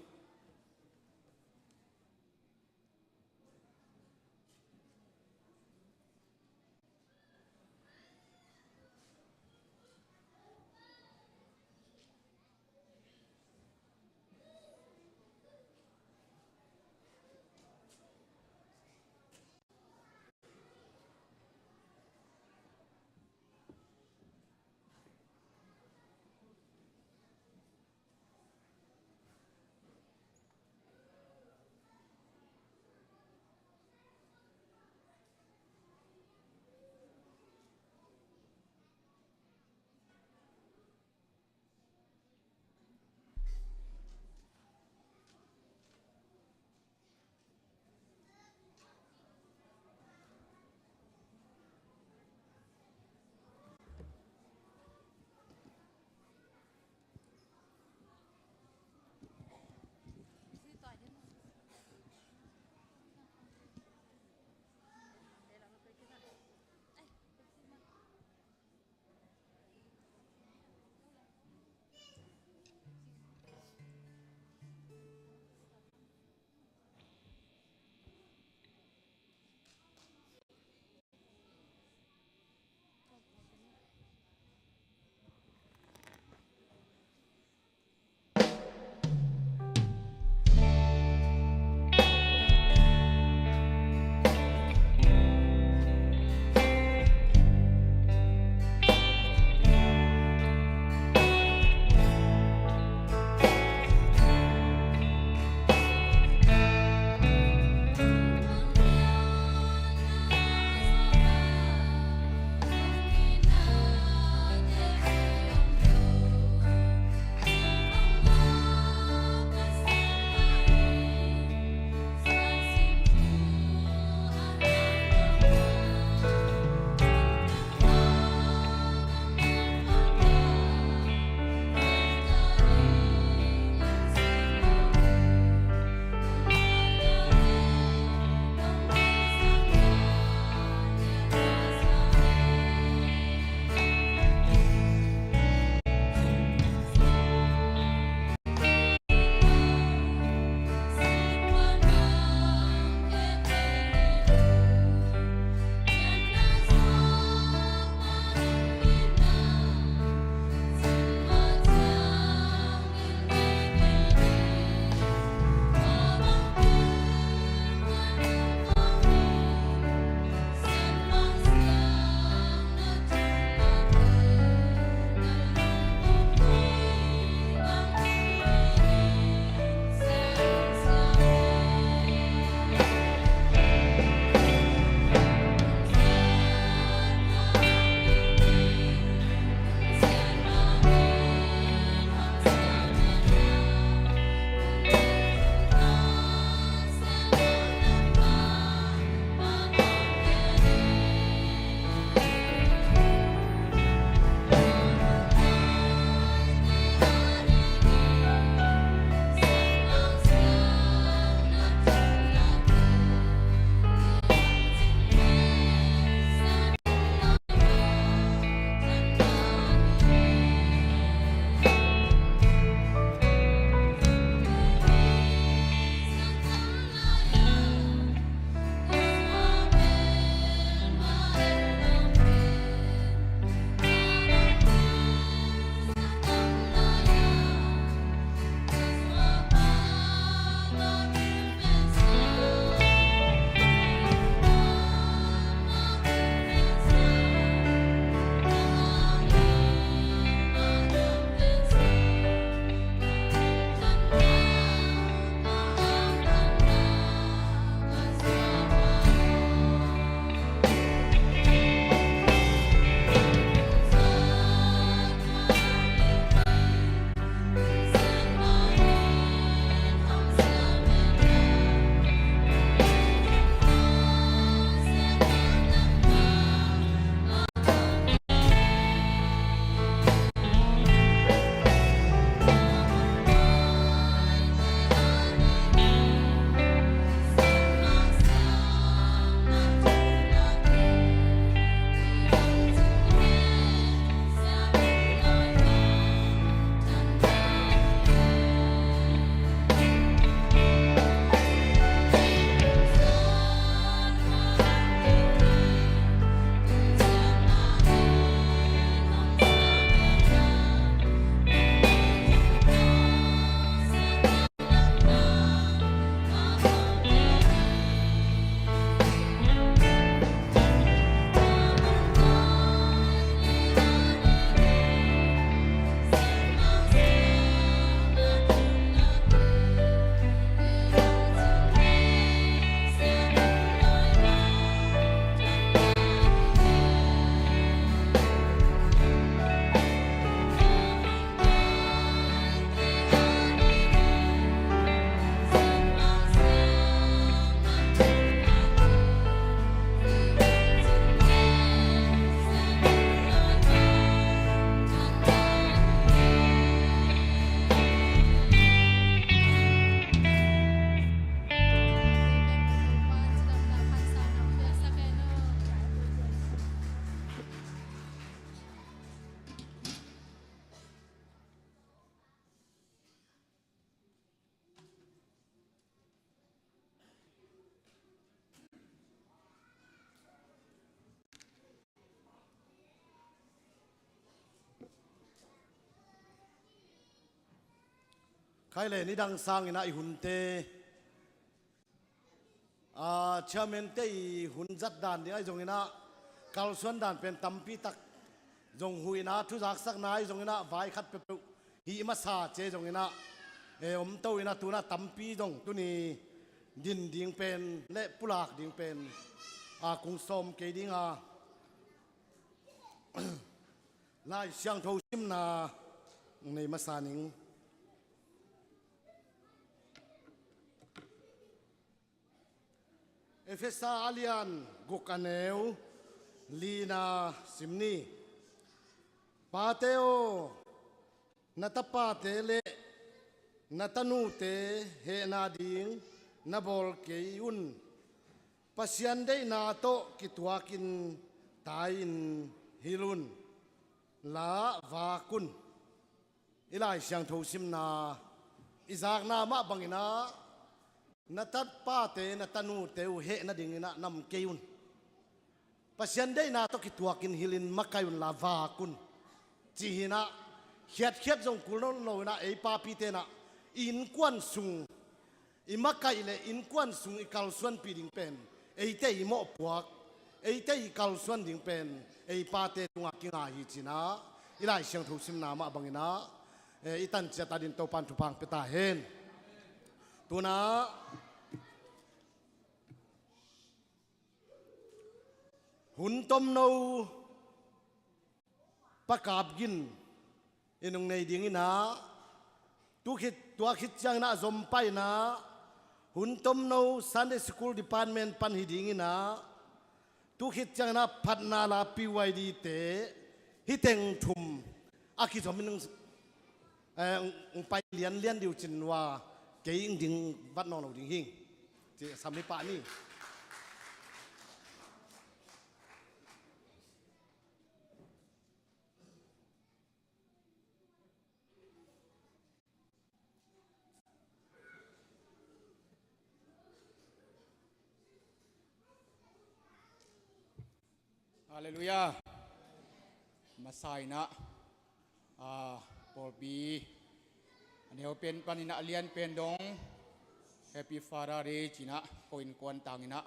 ใครเลยนี่ดังสร้างอินะอิหุ่นเตเชื่อเมนเตหุ่นจัดด่านเดียวไอ้จงอินะกาลส่วนด่านเป็นตัมปีตักจงหุยนะทุจักสักนายจงอินะไว้ขัดเปรี้ยวฮีมาซาเจจงอินะอมเต้าอินะตัวน่ะตัมปีจงตัวนี้ดินดิ่งเป็นเละปุลากดิ่งเป็นกุงสมเกดิ่งไล่เสียงทูชิมนาในมาซานิงเอฟเอสอาเลียนกุกานเนวลีนาซิมนีปาเตโอนัตปาเตเลนัตนูเตเฮนาดิงนับอลเกยุนปัสยันได้นาโตกิตวากินตายินฮิลุนลาวากุนอิไลเสียงทูซิมนาอิจากนามาบังอินานัตัดป้าเตนัตนูเตวเฮนัดิงอินะนำเกยุนปัสยันได้นาโตกิตวากินฮิลินมักกายุนลาวากุนจีฮินะเขียดจงกุลนโลนะไอปาปีเตนะอินกวนสุงอิมักกาอิเลอินกวนสุงอิกาลส่วนปีดิงเป็นไอเตอิโมปวกไอเตอิกาลส่วนดิงเป็นไอปาเตตุงากิงาฮิจินะอิไลเสียงทูซิมนามาบังอินะอิตันเจตาดินโตปันทุพังเปตาเฮนตัวนะหุ่นต้มนูปะกาบกินอินงในดิ่งอินะตัวคิดจังนะสมไปนะหุ่นต้มนูซันเดย์สคูลดิพาร์ตเมนต์ปันหิดิ่งอินะตัวคิดจังนะพัฒนาลาปีไวดีเตฮิเต็งทุมอาคิดสมินไปเรียนดิวจินว่าเกี่ยงดิ่งวัดนองเราดิ่งหิงจะสำนึกป่านี่ฮาเลลูยามาใส่นะปอลบีอันนี้เป็นปานินาเลียนเป็นดงแฮปปี้ฟาราเรจินะโกอินกวนตังนะ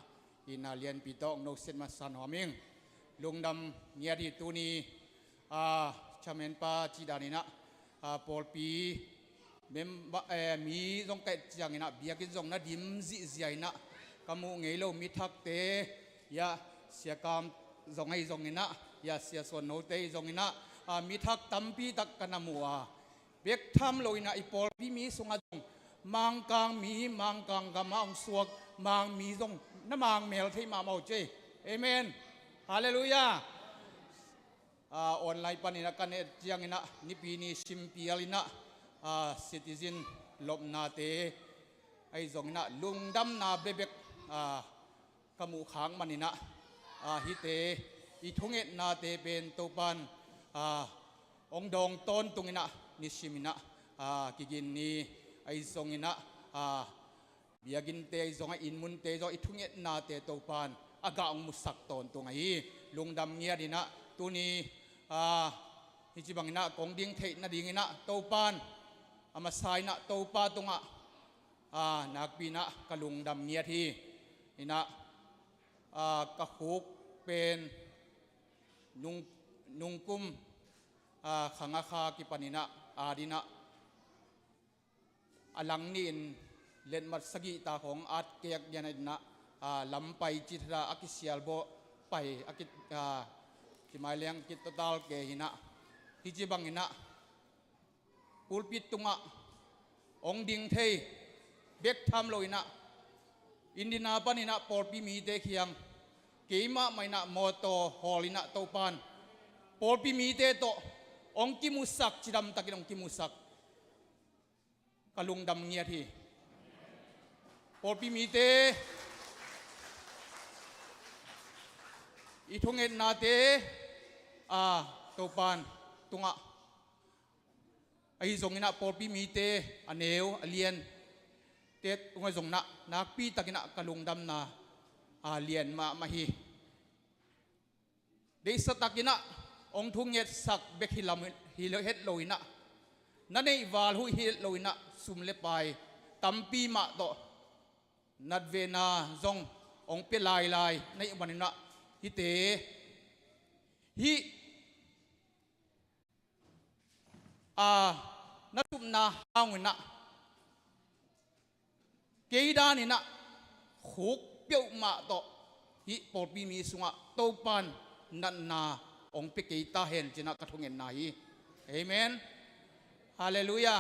อินาเลียนปีตองนกเซนมาสันหอมิงลุงดำเนียดีตูนีชาเมนปาจีดานินะปอลบีเมมมีจงเกตจังนะเบียกินจงนะดิมซิเซียนะกามูเงยโลมิทักเตยาเสียกามจงให้จงอินะยาเสียส่วนโนเตจงอินะมีทักตัมปีตักกันมัวเบียกทำโลอินะอีปอลพี่มีสงจงมังกังมีมังกังกำมังสวกมังมีจงน้ำมังเมลที่มาเมาเจเอเมนฮาเลลูยาออนไลน์ปันอินะกันเอจียงอินะนิปีนีชิมปีอลินะซิติซินลบนาเตไอจงอินะลุงดำนาเบเบกกมูขังมันอินะฮิเตอีทุงเอ็ดนาเตเป็นตุปันองดองต้นตุงอินะนิชิมินะกิกินนีไอซงอินะเบียกินเตซงอินมุนเตซงอีทุงเอ็ดนาเตตุปันอากาองมุสักตนตุงไอลุงดำเงียดินะตุนีฮิจิบังอินะกงดิ้งเทนาดิ้งอินะตุปันอามาไซนะตุปาตุงนักปีนะกลุงดำเงียทีอินะกะคุกเป็นนุงกุมขังอาคากิปนินะอาดินะอลังนินเล่นมัดสกิตาของอาเกียกยันนะลำไปจิตราอากิเซียลโบไปอากิที่หมายเลี้ยงกิตตาลเกหินะที่จีบังหินะปูลปิดตุงะองดิงเทเบกทำโลยนะอินดินาปนินะปอลปีมีเตขียงเกี่ยมาไม่นะมอโตฮอลินะโตปานปอลปีมีเตโตองกิมุสักจิดำตะกินองกิมุสักกะลุงดำเงียทีปอลปีมีเตอีทุงเอ็นนาเตโตปานตุงะไอซงอินะปอลปีมีเตอเนวอเลียนเตะงอยซงนะนักปีตะกินะกะลุงดำนาเลียนมาฮีได้สตักินะองทุงเง็ดสักเบกฮิลามฮิเลเฮดโลอินะ นั่นเองวาลหุยเฮลอยนะสุมเลไปตัมปีมาโตนัดเวนาจงองเปลายในวันนี้นะฮิเตฮินัดสุมนาเอาเงินนะเกยดานี่นะขุกเปียวมาโตฮิปอปีมีสุงะโตปันนันนาองเปเกยตาเห็นจินะกระทงเงินนาฮีเอเมนฮาเลลูยา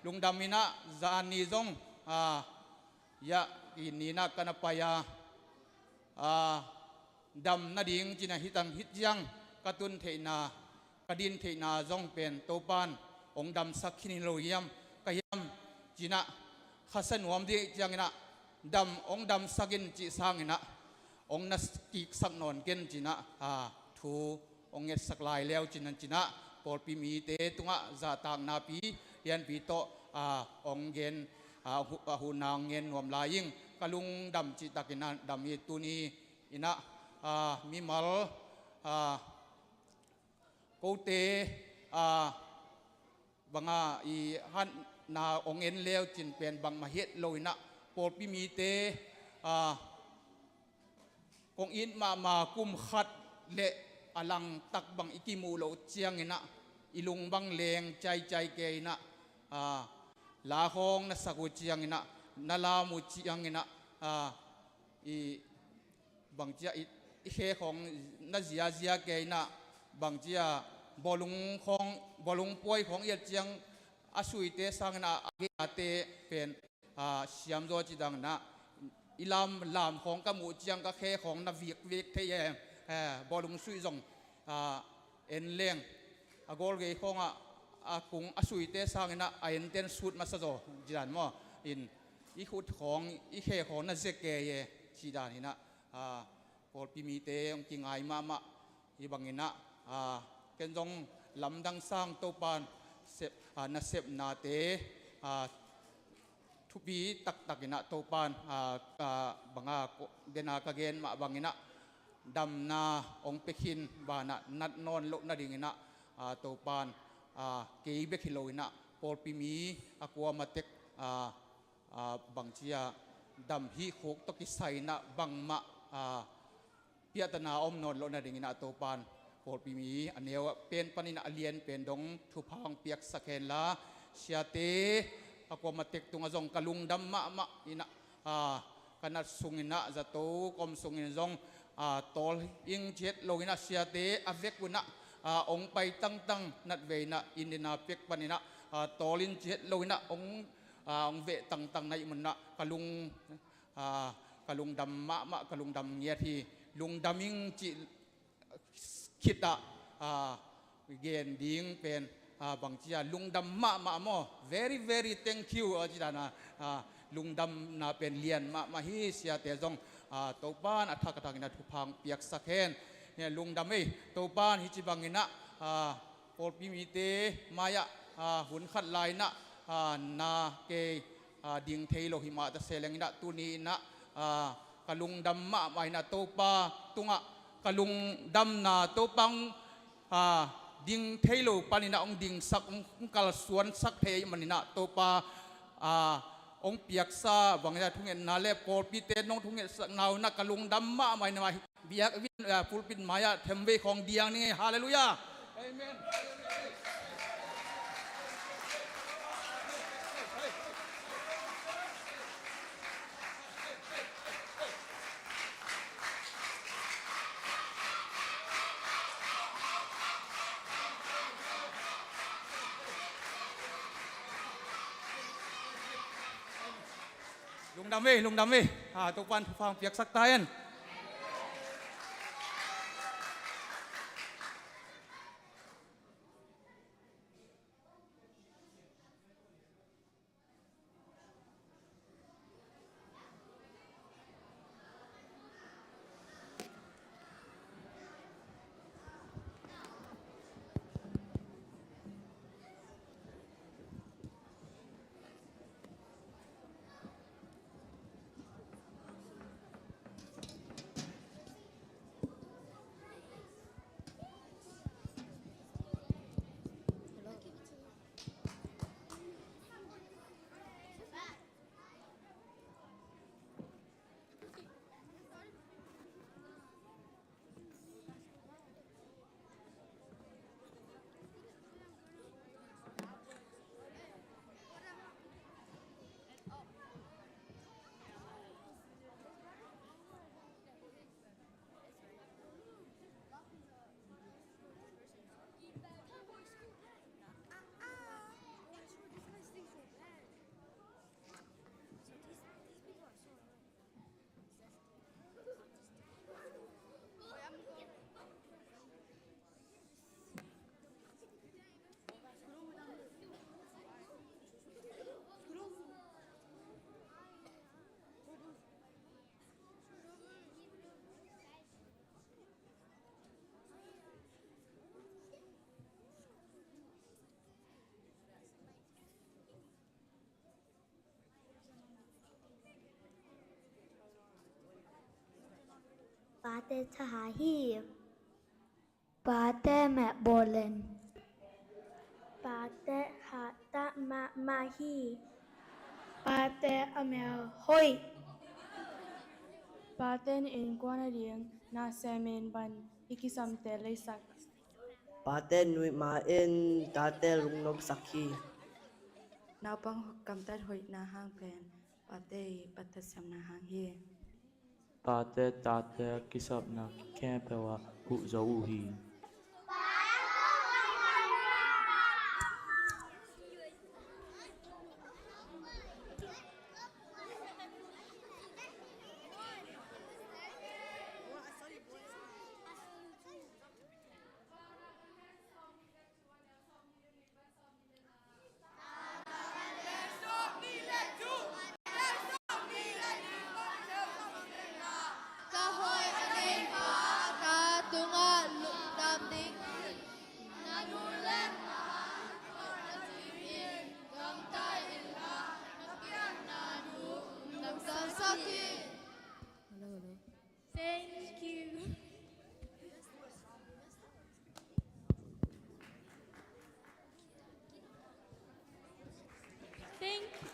ลุงดามินะจานีจงยะอินีนะกันปายาดำนาดิงจินะฮิตังฮิตยังกระตุนเทนากระดินเทนาจงเป็นโตปันองดำสักขินิโลยมกยมจินะขัสนวมดีจังนะดำองดำสักินจิสังนะองนัสกิกสักนอนเกนจินะทูองเงสักลายแล้วจินันจินะปอดปีมีเตตุงะจาตางนาปีเรียนปีโตองเกนหูนางเงินวมลายิงกะลุงดำจิตากินันดำยีตุนีอินะมีมัลโกเตบังอีฮันนาองเอ็นเลวจินเป็นบังมาเฮ็ดลอยนะปอดปีมีเตกงอินมากุมขัดเละอลังตักบังอิกิมูโลเจียงเนะอิลุงบังเลงใจเกยนะลาฮองนัสกุเจียงเนะนาลามุเจียงเนะอีบางเจียอิเฮของนัเจียเกยนะบางเจียบอลุงป่วยของเอียเจียงอาสุยเตสังนะอาเกเตเป็นเสียมโจจิดังนะอิลามของกมูเจียงกะเคของนาวิกเทยบอลุงสุยจงเอ็นเลี้ยงกอลเกยของกุงอาสุยเตสังนะเอ็นเตนสุดมาสะโจจิดันมั้งอินอีขุดของอีเคของนาเซเกยจิดานินะพอปีมีเตองกิงไอมาอีบังอินะเกนจงลำดังสร้างโตปานนาเซบนาเตทุบีตักอินะโตปานบังเดนากะเกนมาบังอินะดำนาองเปคินบานะนัดนอนโลนาดิงอินะโตปานเกยเบคิโลอินะพอปีมีกัวมาเต็กบังเจียดำฮีโคกตกิไซนะบังมะเปียตนาอมนอนโลนาดิงอินะโตปานพอปีมีอันเนี้ยเป็นปนินะเลียนเป็นดงทุพางเปียกสะเคนละเชียเตกัวมาเต็กตุงจงกะลุงดำมะอินะขนาดสุงินะจะโตกอมสุงินจงตอลยิงเจ็ดโลกินะเสียเตอเวกุนะองไปตั้งนัดเวนะอินเดนาเปกปนินะตอลินเจ็ดโลกินะองเวตั้งในมันนะกะลุงดำมะกะลุงดำเงียทีลุงดำยิงจิคิดเกนดิ้งเป็นบางทีลุงดำมะโม very thank you จิตานะลุงดำนาเป็นเลียนมาฮิเสียเตจงตัวบ้านอัฐกตังอินะทุพังเปียกสักเห็นเนี่ยลุงดำไม่ตัวบ้านฮิจิบังอินะปอดพิมิเตมายะหุ่นขัดลายนะนาเกดิ่งเทโลหิมาตะเสลงอินะตุนีนะกะลุงดำมะไม่นะตัวป้าตุงะกะลุงดำนาตัวปังดิ่งเทโลปานินะองดิ่งสักองกาลสวนสักเทมันนินะตัวป้าองเปียกซาบางอย่างทุ่งเงินนาเล่ปอลปีเตนองทุ่งเงินนาวนักกะลุงดำมะไม่นะมาเบียกวินฟูลปินมายาเทมเวของเดียงนี่ฮาเลลูยาเอเมนลุงดำเว้ตัวปันฟังเปียกสักตายัน เตชหาฮีปาเตแมโบเลนปาเตหาตะมาฮีปาเตอเมลฮอยปาเตนอินกวานาเดียงนาเซเมนบันอิกิซัมเตเลสัก Paten nui ma en tate lung nom sakhi. Nào bằng cầm tết hội na hang pen, bà tê bắt thật xem na hang hi. Tate tate kisap na kempewa hu zo uhi. Thank you. Thank you.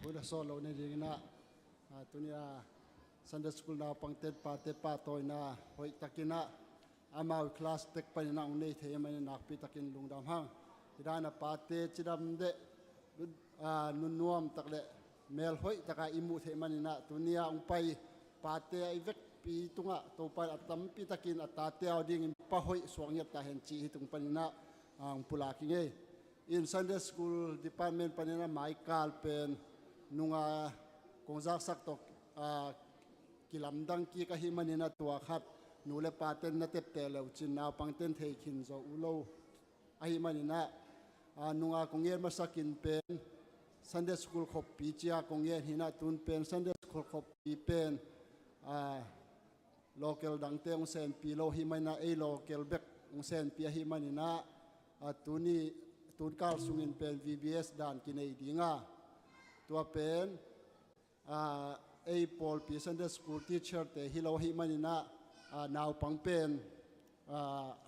Hula solo ni ding na tunia Sunday school na pangtet pa toy na hoi takina amau class tek pa na unei the mai na pi takin lungdam hang idana pate chidam de nunuam takle mel hoi taka imu the mani na tunia ungpai pate ai vek pi tunga to pa atam pi takin atate ding pa hoi swangya ta hen chi hitung panina ang pulaki nge in Sunday school department panina Michael pen nunga kongzak sak tok kilamdang ki kahimanina tua khat nule paten na tep tele chin na pangten thei khin zo ulo ahimanina nunga kongyer masakin pen Sunday school khop pi chia kongyer hina tun pen Sunday school khop pi pen local dangte ong sen pi lo himana e local bek ong sen pi himanina tuni tun kal sungin pen VBS dan kinai dinga tua pen a Paul P Sunday school teacher te hilo hi manina now pang pen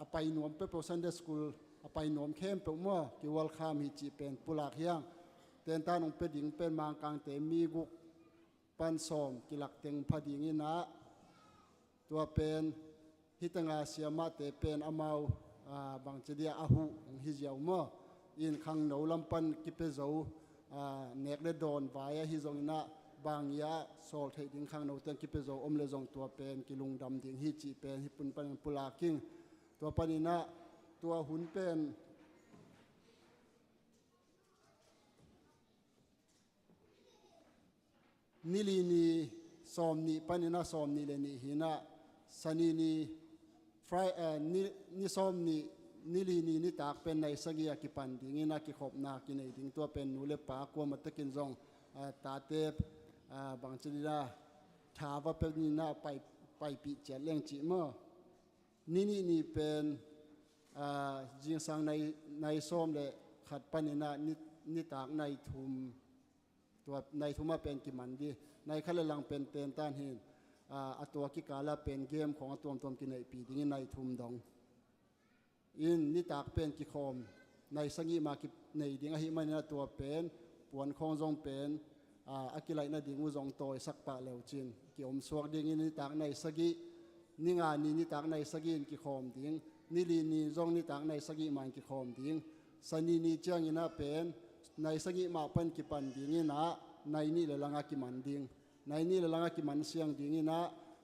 apai nuam pe po Sunday school apai nuam khem pe mo ki welcome hi chi pen pulak hiang ten ta nong pe ding pen mang kang te mi gu pan som kilak teng phading ina tua pen hitanga siama te pen amau bang chedia ahu hi jiao mo in khang no lampan ki pe zo nek le don vaya hi zong na bang ya sol thei ding khang no ten ki pe zo om le zong tua pen ki lung dam ding hi chi pen hi pun pan pula king tua panina tua hun pen nili ni som ni panina som ni le ni hina sani ni fry ni som ni nili ni tak pen nai sagia ki pan ding ina ki khop na ki nei ding tua pen nule pa ko matakin zong ta te bang chila tha wa pe ni na pai pi che leng chi mo ni pen jing sang nai som le khat panina ni tak nai thum tua nai thuma pen ki man di nai khala lang pen ten tan hin อตัวกิกาลาเป็นเกมของตัวกินในปีดิ้งในทุ่มดงอินนิตากเป็นกิคอมในสังกีมากิในดิ้งหิมันนะตัวเป็นปวนคงจงเป็นอากิไลนะดิ้งอุจงโตยสักปะเลวจินเกี่ยวมสวกดิ้งอินนิตากในสังกีนิงานีนิตากในสังกีกิคอมดิ้งนิลีนีจงนิตากในสังกีมันกิคอมดิ้งสันนีเจียงอินะเป็นในสังกีมาเป็นกิปันดิ้งอินะในนี่เลยลังอากิมันดิ้งในนี่เลยลังอากิมันเสียงดิ้งอินะ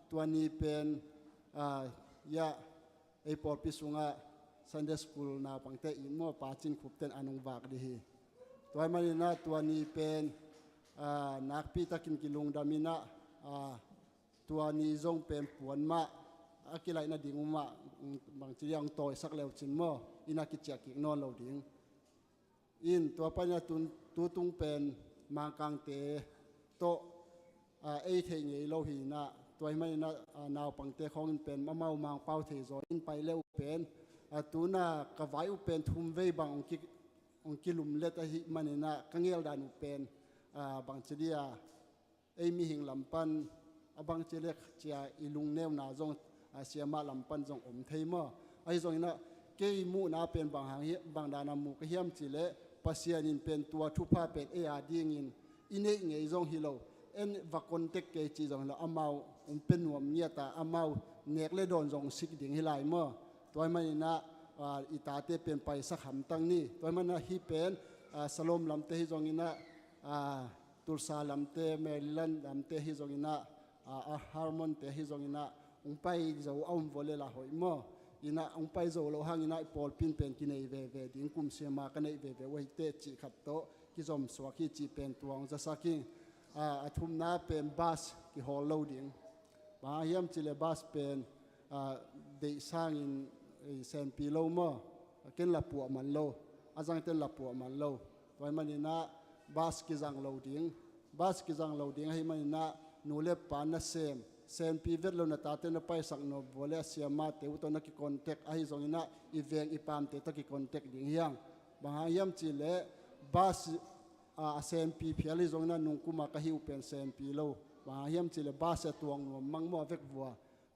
ตัวนี้เป็นยาไอปอดพิสุงะSunday School นาปังเตอินมัวปาจินขุบเต็นอนุบากดีฮีตัวมันนะตัวนี้เป็นนักพิทักษ์กิลุงดามินะตัวนี้จงเป็นปวนมะอากิไลนะดิ่งมะบางทียังโตสักแล้วจินมัวอินักกิจกิกนอนเราดิ่งอินตัวปัญญาตุตุงเป็นมังกังเตโตเอเทงเอโลหีนะตัวมันนะนาวปังเตของเป็นมะเมามังเป้าเทโซอินไปเร็วเป็นตัวน่ะกวายอุเป็นทุ่มเวบางองกิลุมเล็ดหิมันน่ะกังเอลดานุเป็นบางเจียไอมีหิงลำปันบางเจียเจียอิลุงเนวนาจงเสียมาลำปันจงอมเทมะไอจงน่ะเกยมูน่ะเป็นบางหางบางดานามูก็เฮียมจิเลปัสยานินเป็นตัวทุพาเป็นเออาดีงินอินเองไอจงฮิโลเอ็นวักคนเต็กเกจิจงละอามาเป็นหนวมเนียตาอามาเนกเลดอนจงสิกดิ่งฮิไลมะตัวมันนะอิตาเตเป็นไปสักหำตั้งนี้ตัวมันนะฮิเป็นสโลมลำเตฮิจงอินะตุลซาลำเตเมริลันลำเตฮิจงอินะฮาร์มอนเตฮิจงอินะองไปจะเอาวอลเลละหอยมออินะองไปจะเราหางอินะปอลปินเป็นกินในเวเวดิ้งกุมเสียมากันในเวเวไว้เตจิขัดโตกิจอมสวากิจีเป็นตัวองจะสักิงทุมนาเป็นบัสกิฮอลโลดิ้งบางยามจิเลบัสเป็นเดสร้างอินเซนปีโลมอเกินละปัวมันโลอาจังเต็นละปัวมันโลตัวมันนี่นะบาสกิจังโลดิ้งบาสกิจังโลดิ้งให้มันนี่นะนูเล็บปานนะเซนปีเวทโลนะตาเต็นไปสักโนบวเลเสียมาเตวตัวนักคอนแทคไอ้ตรงนี้นะอีเวงอีปามเตตะกิคอนแทคดิ้งยังบางยามจิเลบาสเซนปีเพียลิตรงนั้นนุ่งกุมาก็หิวเป็นเซนปีโลบางยามจิเลบาสตัวงมังมัวเวกวัว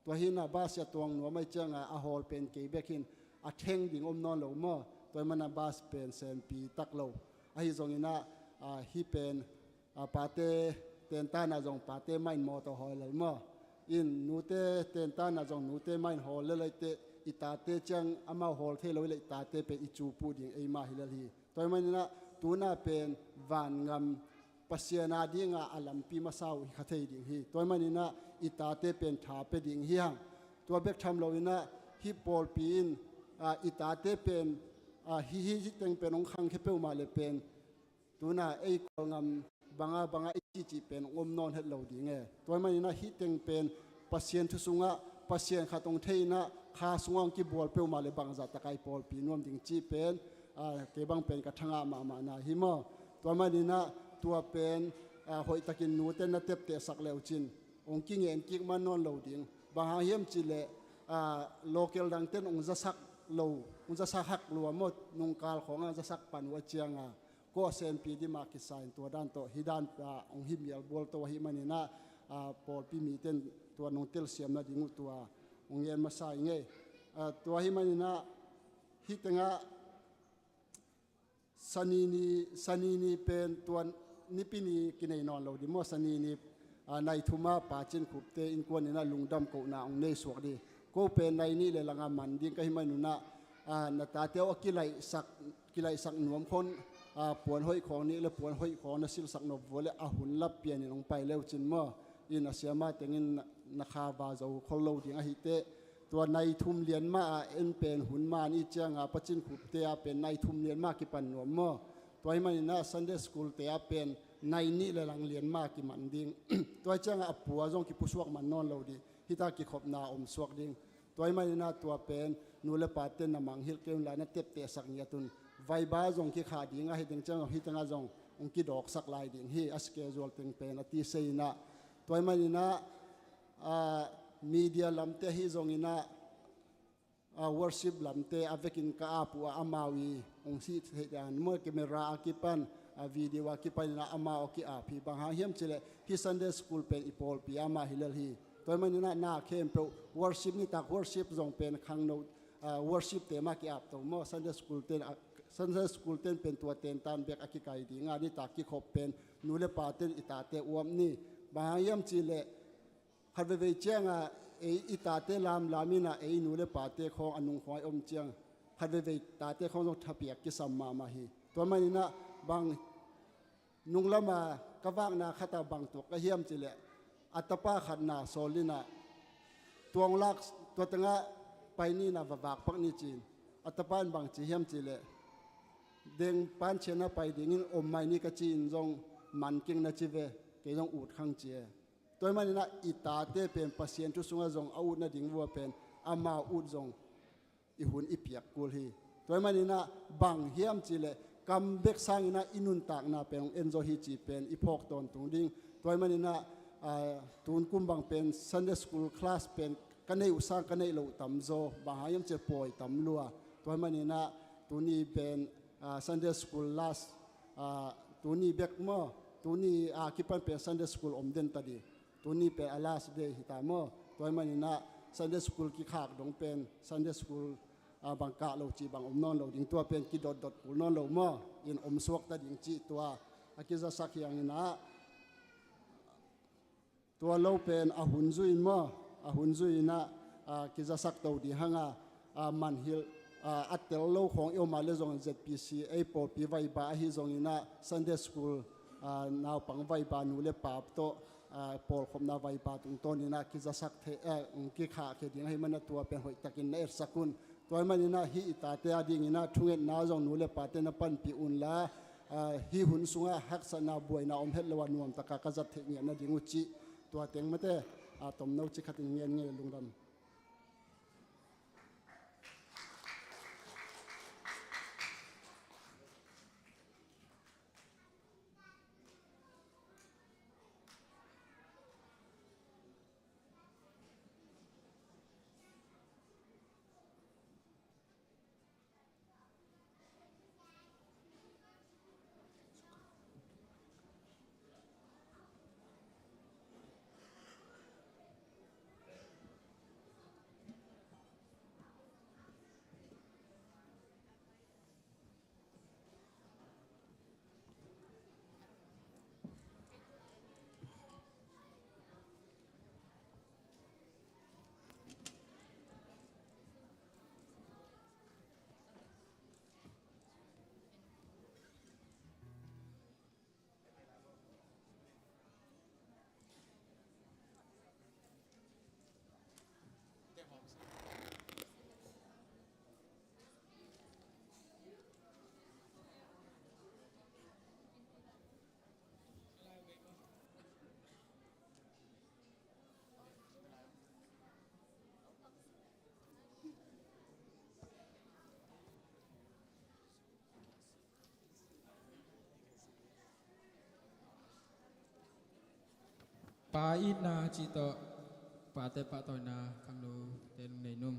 ตัวหินาบาสยาตัวงนัวไม่เจ้าอาฮอลเป็นเกย์เบกินอาเทงดิ่งนอนเหลวมั่วตัวมันบาสเป็นเซนปีตักเหลวไอ้ตรงนี้นะฮิเป็นปาเตเตนตานาจงปาเตไม่มอตัวหอยเหลวมั่วอินนูเตเตนตานาจงนูเตไม่หอลเลยเตอิตาเตจังอามาหอลเทเลเลยตาเตเป็นอิจูปูดิ่งไอมาฮิเลลีตัวมันนะตัวน่าเป็นวันงามปัสยานาดิ่งอาลัมปีมาสาวขัดเทดิ่งฮีตัวมันนี่นะอิตาเตเป็นถาเป็นดิ่งเฮียงตัวเบกทำเรานะฮิปโปลปีนอิตาเตเป็นฮิตังเป็นองคังเข้าไปมาเลยเป็นตัวน่ะไอ้กองงบางไอ้จีเป็นอมนอนเฮ็ดเราดิ่งเงตัวมันนี่นะฮิตังเป็นปัสยานทุสุงะปัสยานขาตรงเทนะขาสุงกีบอลเปมาเลยบางจัตตะไคปอลปีนวมดิ่งจีเป็นเก็บังเป็นกระทั่งมานะฮิมอตัวมันนี่นะตัวเป็นหอยตะกินนูเต้นนัดเตปเตสักเลวจินองกิงเอ็นกิกมันนอนเหลวดิ่งบางหาเยี่ยมจิเลโลเคลดังเต้นองจะสักเหลวองจะสักหักลัวหมดนุงกาลขององจะสักปันวัเจียงก็เซนปีที่มาคิดสายตัวด้านโตฮิดานองฮิมเยลบอลตัวฮิมันนี่นะปอลปีมีเต้นตัวนงเตลเสียมนะดิ่งตัวองเย็นมาใส่เงยตัวฮิมันนี่นะฮิตงะสันีนีเป็นตัวนิปินีกินไอนอนเราดิมัวสันีนีในทุมาป่าจินขุบเตอินกวนนี่นะลุงดำกูนาองเนสวกดีก็เป็นในนี่เลยละงามันดิ้งก็ให้มันนุนะนาตาเตียวกิไลสักหนวมคนปวนห้อยของนี้และปวนห้อยของนัสิลสักนบวัวและอาหุนลับเปลี่ยนลงไปเร็วจินมัวอินอาเซียมาแต่งินนักข่าวบาจะเขาเล่าดิ้งอหิเตตัวในทุมเลียนมาเอ็นเป็นหุ่นมานี่เจ้าปัจจินขุบเตียเป็นในทุมเลียนมากิปันหนวมมัวตัวให้มันนะ Sunday School เตียเป็นในนี่เลยหลังเลียนมากิมันดิ้งตัวเจ้าปัวจงกิปุสวกมันนอนเราดีฮิตากิขบนาอมสวกดิ้งตัวให้มันนะตัวเป็นนูเลปาเตนนมังฮิลเกมลายนัดเตปเตสักเนี่ยตุนไวบ้าจงกิขาดิ้งให้ดิ้งเจ้าฮิตงาจงองกิดอกสักลายดิ้งฮีอัสเกจวลติงเป็นอติเซนะตัวให้มันนะมีเดียลำเตฮิจงอินะworship ลำเตอเวกินกาปัวอามาวีองค์ที่เหตุการณ์เมื่อเกมราอากิปันวิดีโออากิปันนะอามาโอกิอาพีบางหาเฮียมเจเลที่ Sunday School เป็นอีโพลปีอามาฮิเลลีต ตัวมันนี่น่าเข้มเป worship นี่ตัก worship ส่งเป็นครั้งโนworship เตมากี่อับตัวมอ Sunday school เต้น Sunday school เต้นเป็นตัวเต้นตามเบกอคิกายดีงานนี่ตักกี่ขบเป็นนูเลปาเต้นอิตาเตอวมนี่บางยามจีเลฮัดเวเจียงอิตาเตลามลามินะนูเลปาเตของอนุงหอยอมเจียงฮัดเวตาเตของต้องทับเปียกกิสัมมาฮีตัวมันนี่นะบางนุงละมากะว่างนาขตาบางตัวกะเฮียมจีเลอัตป้าขันนาโซลินาตัวงลักตัวตั้งไปนี่นะบากปักนี่จีนอัตป้านบางจีเฮียมจีเลเด้งปานเชนะไปดิ่งินอมไม่นี่กะจีนจงมันกิงนะจีเวเกยงอูดขังเจียตัวมันนี่นะอิตาเตเป็นปัสเซียนทุสุงจงอาอูดนะดิ่งวัวเป็นอามาอูดจงอิหุนอิเปียกกูลฮีตัวมันนี่นะบางเฮียมจีเลกำเบกสร้างนะอินุนตากนาเป็นเอ็นโซฮีจีเป็นอิพอกตอนตรงดิ่งตัวมันนี่นะตูนกุมบางเป็น Sunday School Class เป็นกันในอุตสาหกันในเราตำโซบางหายมเจ็บป่วยตำลัวตัวมันนี่นะตัวนี้เป็น Sunday School Last ตัวนี้เบกมอตัวนี้คิดเป็น Sunday School อมเดนตดีตัวนี้เป็น Last Day ฮิตามอตัวมันนี่นะ Sunday School กิขากดงเป็น Sunday School บางกะเราจีบางอมนอนเราดิ่งตัวเป็นกิดดกุลนอนเรามออินอมสวกตดิ่งจีตัวกิจะสักอย่างนี้นะตัวเราเป็นอาหุนจุยมั้อาหุนจุยนะกิจะสักตัวดีฮังมันฮิลอัตเตลเราของเอวมาเลจง ZPC ไอปอปีไวบาฮิจงอินะ Sunday School นาวปังไวบานูเลปาบโตปอลคมนาไวบาตรงต้นนี่นะกิจะสักเทกิขาเขดิงให้มันตัวเป็นหอยตะกินเอสกุลตัวมันนี่นะฮิตาเตอดิ่งอินะทุ่งเอ็นนาจงนูเลปาเตนปันปีอุนละฮิหุนสุงะฮักษณาบวยนาอมเฮลวานวมตะกะกะจัดเทเงียนะดิ่งอุจิตัวเต็งมาเตตมนาวจิขัดเงียนเงียลุงดำปาอินาจิโตปาเตปะตอยนาคังโลเตนในนุ่ม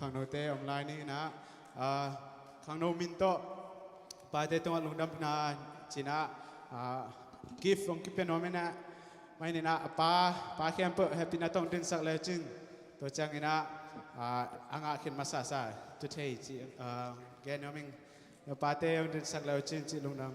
ขังโนเตอมไลน์นี่นะขังโนมินโตปาเตตงลุงดำนาจีน่ากิฟต์ของกิฟเป็นโนเมนะไม่เนี่ยนะป้าแคมเปอร์แฮปปี้นะต้องดึงสักเลยจึงตัวจังนี่นะอ่างขึ้นมาซาจุดเทจีแกนโนมิงเดี๋ยวป้าเตยดึงสักเลยจึงจีลุงดำ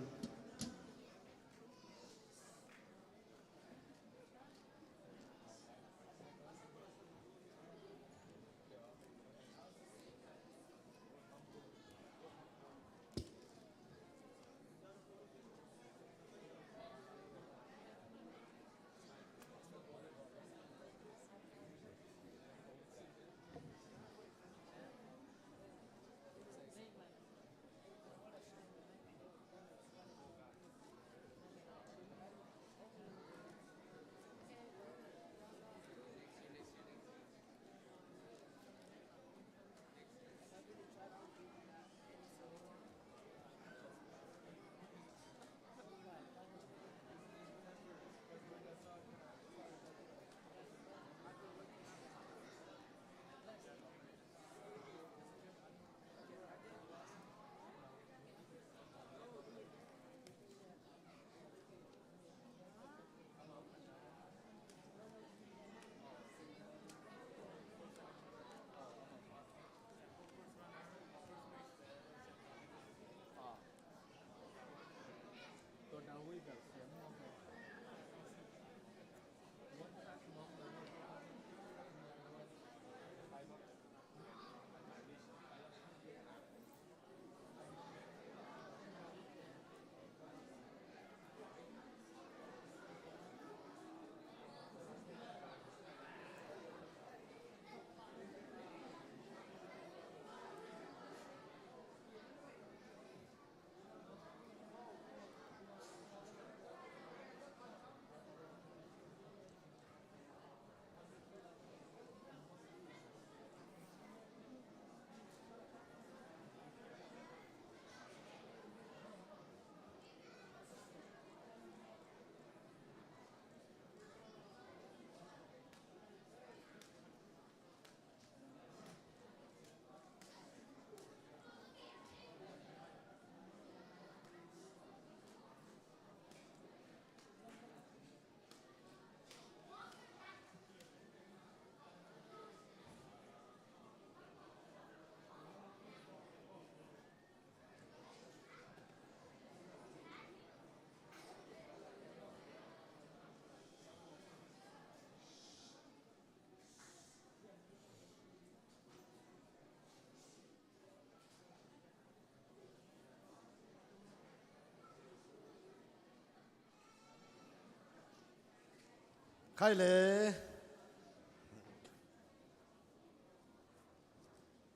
ใครเลย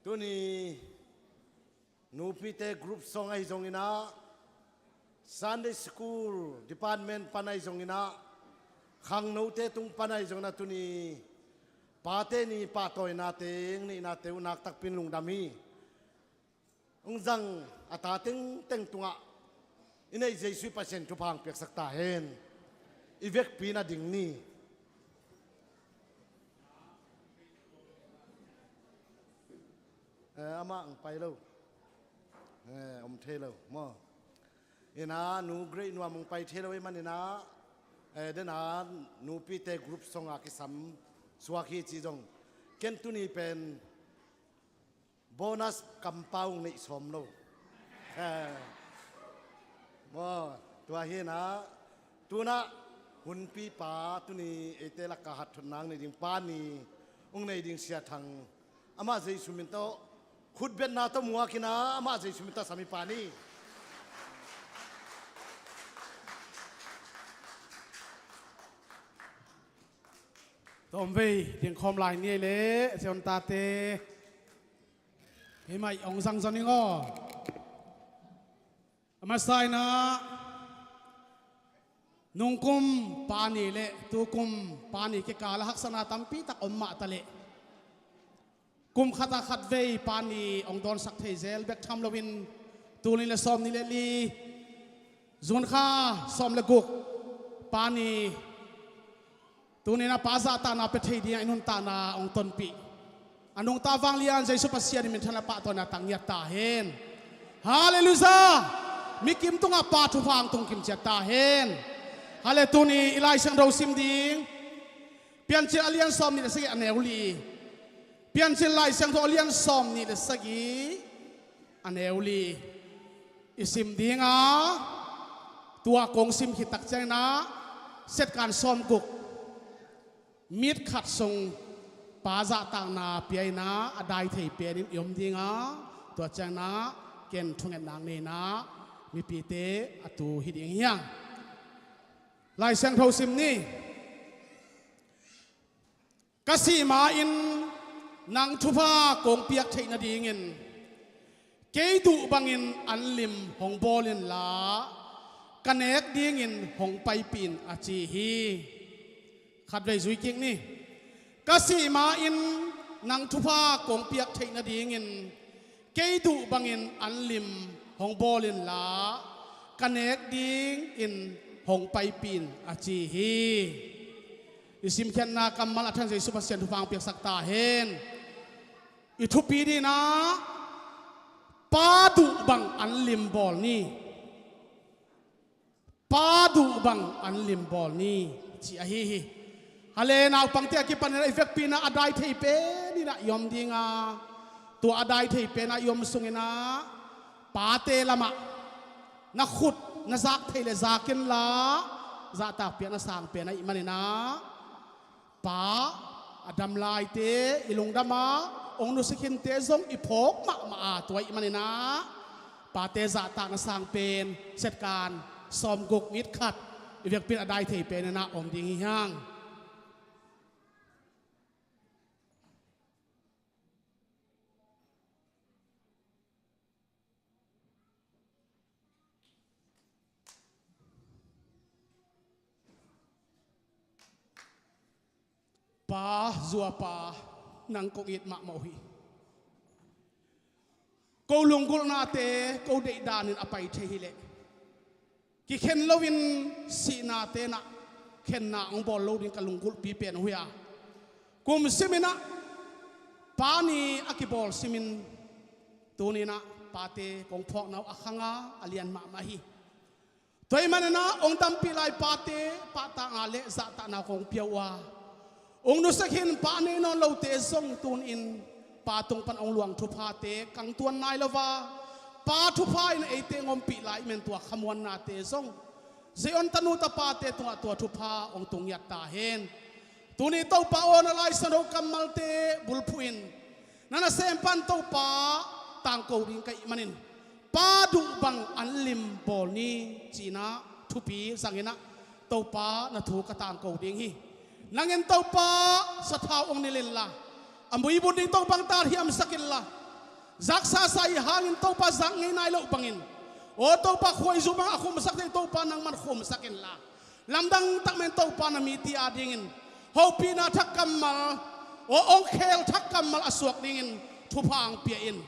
ตัวนี้หนูพี่เตกรุ๊ปส่งไอ้ส่งอินะ Sunday School Department ปันไอ้ส่งอินะขังหนูเตตุงปันไอ้ส่งนะตัวนี้ป้าเตนี่ป้าตัวนาเตงนี่นาเตวนักตักพินลุงดามีองจังอาตาเต็งเต็งตัวอินไอ้ใจสุยพันทุพังเปียกสักตาเห็นอีเวกปีนาดิ่งนี่อามาไปแล้วอมเทแล้วมั่วเอ็นะหนูเกรย์หนูมึงไปเทแล้วไอ้มันเอ็นะเดินหาหนูพี่เตกรุ๊ปส่งอาคิสัมสวาคีจีจงเกนตุนีเป็นโบนัสกำเป้าในสมโลมั่วตัวเฮนะตัวน่ะหุ่นปีป่าตัวนี้เอเตลักกะหัดทนนางในดิ่งป้านีองในดิ่งเสียทังอามาใจสุมินโตขุดเบ็ดนาตมัวกินาอามาใจสุมินโตสามีปานีตอมไปเดียงคอมลายนี่เลยเซอนตาเตเฮ้ยไม่องสังสันนิงอ๋อมาใส่นะนุ่งคุมปานีเละตูคุมปานีเกกาละหักษณะตัมปีตักอมมาตะเละกุมขัดขัดเวปานีองดอนสักเทเซลเบกทำลวินตูนิเลซอมนิเลลีจุนข้าซอมเลกุกปานีตูนี่นะปาซาตานาเปเทเดียอินุนตานาองตนปี anong tawang lian sa iso pasyan min thana pa to na tangyat ta hen hallelujah mikim to nga pa thu phang tung kim cha ta hen hale tuni ilai sang ro sim ding pian che alian som ni sagi aneuli pian che lai sang to alian som ni sagi aneuli isim dinga tua kong sim hitak chang na set kan som guk mit khat song pa za tang na piai na adai thei pe nin yom dinga tua chang na ken thung en nang ne na mi pi te atu hiding hiang lai sang tho sim ni kasi ma in nang thupa kong piak thei na dingin ke du bangin an lim hong bolin la kanek dingin hong pai pin achi hi khat vei zui king ni kasi ma in nang thupa kong piak thei na dingin ke du bangin an lim hong bolin la kanek ding in hong pai pin achi hi isim khen na kamal athan jai supasian thupang piak sakta hen I thu pi di na pa du bang an lim bol ni pa du bang an lim bol ni chi a hi hale naw pang te ki pan effect pi na adai thei pe ni na yom dinga to adai thei pe na yom sungena pa te lama na khut na zak thei le zakin la za ta pe na sang pe na imanina pa adam lai te ilung dama ong nu sikin te zong ipok maตัวimanina pa te za ta na sang pen set kan som guk mit khat i vek pin adai thei pe na om ding hi hang pa zua pa nang ko it ma mo hi ko lungkul na te ko de danin apai the hi le ki khen lovin si na te na khen na ong bol lo din ka lungkul pi pen huya kum simina pani akibol simin tuni na pate kong phok na akhanga alian ma ma hi toy manana ong tampi lai pate pata ngale za ta na kong piawa ong nu sakhin pa ne non lo te song tun in pa tung pan ong luang thu pha te kang tuan nai lova pa thu pha in e te ngom pi lai men tua khamwan na te song zeon tanu ta pa te tua tua thu pha ong tung yak ta hen tuni to pa on lai sano kamal te bulpuin nana sem pan to pa tang ko ring kai manin pa du bang an lim bol ni china thu pi sangena to pa na thu ka tang ko ding hi nangin tau pa sa thao ong nilin la ambui bunding tau pang tar hiam sakil la zak sa sai hangin tau pa zak ngay nai lo bangin o tau pa khoi zumang ako masak din tau pa nang man khum sakin la lamdang tak men tau pa na miti adingin ho pina thak kamal o ong khel thak kamal aswak dingin thupang piain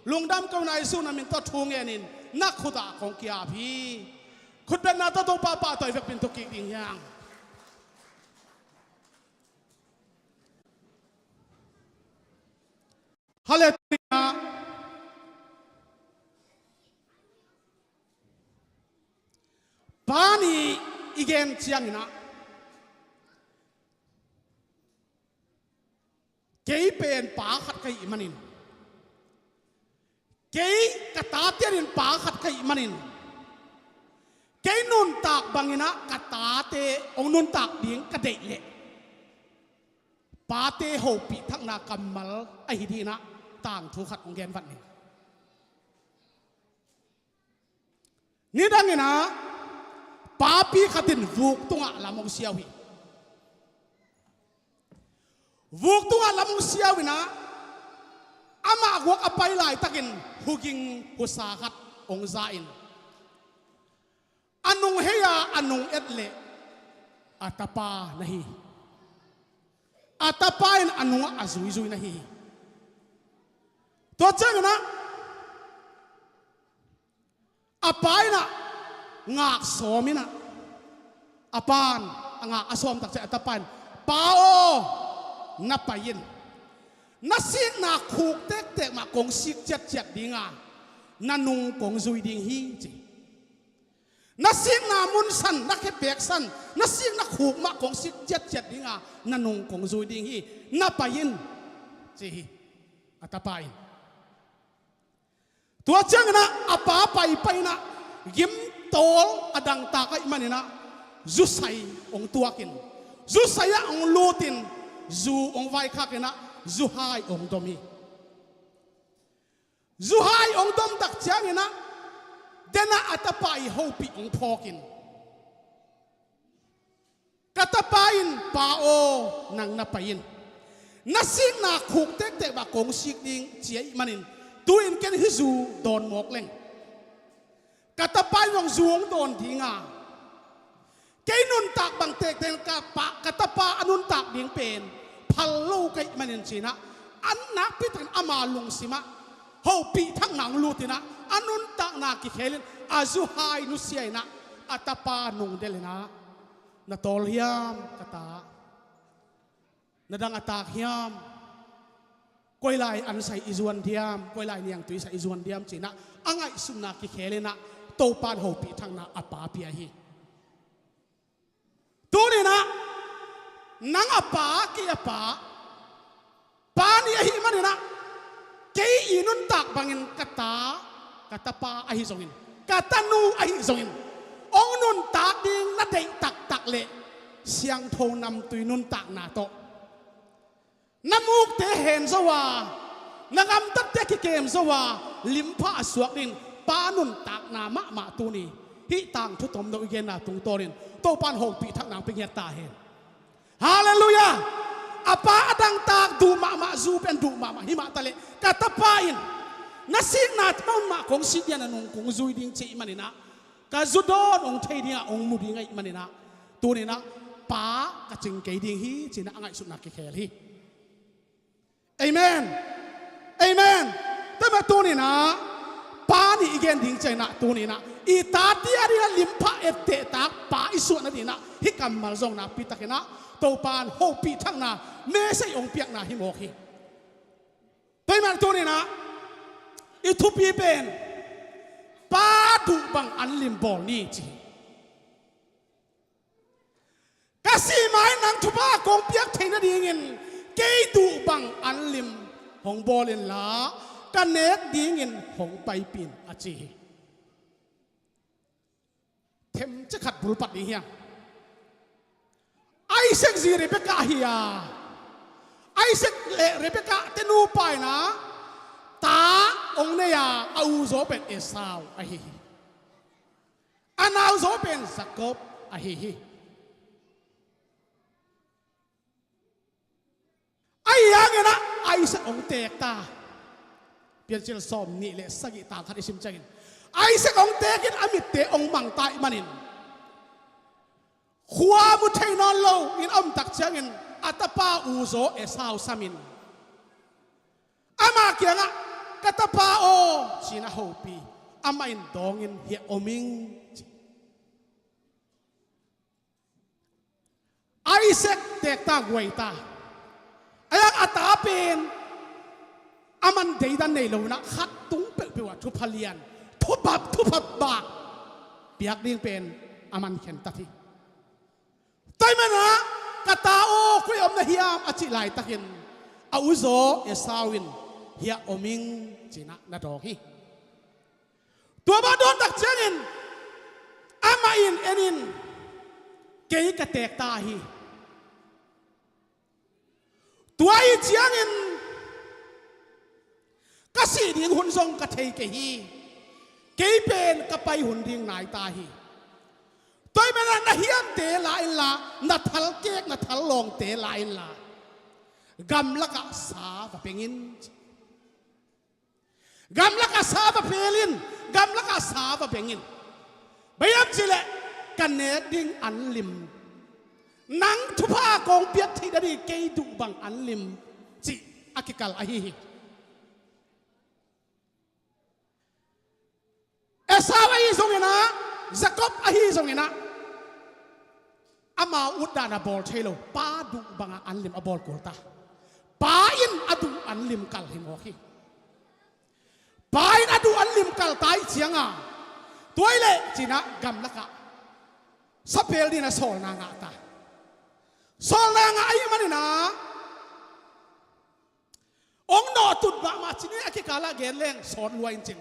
lungdam ko nai su na min to thungenin nak khuda kong kia phi khut ben na tau pa pa toy vek pin to ki ding yang Hallelujah. Pani igen chiang na. Kei pen pa khat kai manin. Kei katatian pa khat kai manin. Kei nun tak bangina katate ong nun tak ding kadei le. Pa te ho pi thak na kamal ai hi naต่างทุกขัดองเกนวัดนี่นี่ดังไงนะป้าปีขัดินวุกตุงะลำมงเสียวิวุกตุงะลำมงเสียวินะอามาวักอภัยหลายตะกินหุกิงหุสาขัดองซาอินอันนุงเฮียอันนุงเอ็ดเลอัตปานะฮีอัตปาอินอันนุงอาซุยซุยนะฮีตัวเจ้านะอปายนะงากสอมินะอปานงากอสอมตักเจอตะปานปาโอนับไปยิน na sik na khuk tek tek ma kong sik chat chat dinga na nung kong zui ding hi chi na sik na mun san na ke pek san na sik na khuk ma kong sik chat chat dinga na nung kong zui ding hi na pain chi atapain tua chang na apa pai pai na gim tol adang ta kai manina zu sai ong tuakin zu saya ong lutin zu ong vai khakena zu hai ong domi zu hai ong dom tak changena dena atapai hopi ong phokin katapain pao nang napain nasik na khuk tek tek ba kong sik ding chiai manin tuin ken hizu don mok leng katapai ong zuong don dinga kay nun tak bang tek tek ka pa katapa anun tak ding pen phallo kay manin china an nak pitan amalung sima hopi thang nang lutina anun tak na ki khelin azu hai nu siai na atapa nung delena na tol hiam kata nadang atak hiam koilai an sai izuan diam koilai niang tui sai izuan diam china angai sumna ki khelena to pan hopi thang na apa pia hi tunina nang apa ki apa pani hi manina kei inun tak bangin kata pa ahi zongin kata nu ahi zongin ong nun tak ding na dei tak tak le siang tho nam tui nun tak na to namuk te hen zawa nagam tat te ki kem zawa limpa aswak din panun tak na ma tu ni hi tang thu tom no igen na tung torin to pan ho pi thak nang ping ya ta hen hallelujah apa adang tak du ma zu pen du ma hi ma tale katapain nasik na tmaun ma kong sidyan anung kong zui ding chi manina ka zudon ong thei dinga ong mu dinga manina tu ni na pa ka ching ke ding hi china angai su na ke khel hi amen amen tama tu ni na pa ni igen ding china tu ni na i ta tia ri limpa ette tak pa isu na dina hi kamal zong na pitakena to pan ho pi thang na me sei ong piak na hi mo hi pai man tu ni na i thu pi ben pa du bang an lim bol ni chi kasi mai nang thu ba kong piak theina dingin ke du bang an lim hong bolin la kanek dingin hong pai pin achi thêm chắc khát bùn bát đi hiang Isaac gì Rebecca hiya Isaac lệ Rebecca tên u pai na ta ông này à au gió bên Esau ahi anh au gió bên Jacob ahi ai yang na Isaac ông tek ta biar cil som ni lệ sagi ta khát isim changin Isaac ông tekin amit te ông mang tai manin khua mu thei non lo in om tak changin atapa uzo Esau samin ama kianga katapa o china hopi ama in dongin hi oming Isaac tek ta guaita ayak atapin aman deidan nei lo na khat tung pe pe wa thu phalian thu bab ba piak ding pen aman khen tati tai mana kata o koi om na hiam achi lai takin auzo Esawin hia oming china na dog hi tua ba don tak changin ama in enin kei ka tek ta hi tua i chiangin kasi ding hun song ka thei ke hi kei pen ka pai hun ding nai ta hi toy mena na hiam te la in la na thal kek na thal long te la in la gam la ka sa va pengin gam la ka sa va pelin gam la ka sa va pengin bayam chile kan ne ding an lim nang thu pa kong piak thi da di kei du bang an lim chi akikal a hi Esau ahi zongena Jacob ahi zongena ama udana bol thelo pa du banga an lim a bol kolta pa in adu an lim kal hi mo khi pai na du an lim kal tai chianga toile china gam laka sapel dina sol na nga ta sol na nga ai manina ong no tut ba ma chini akikala geleng son luain chin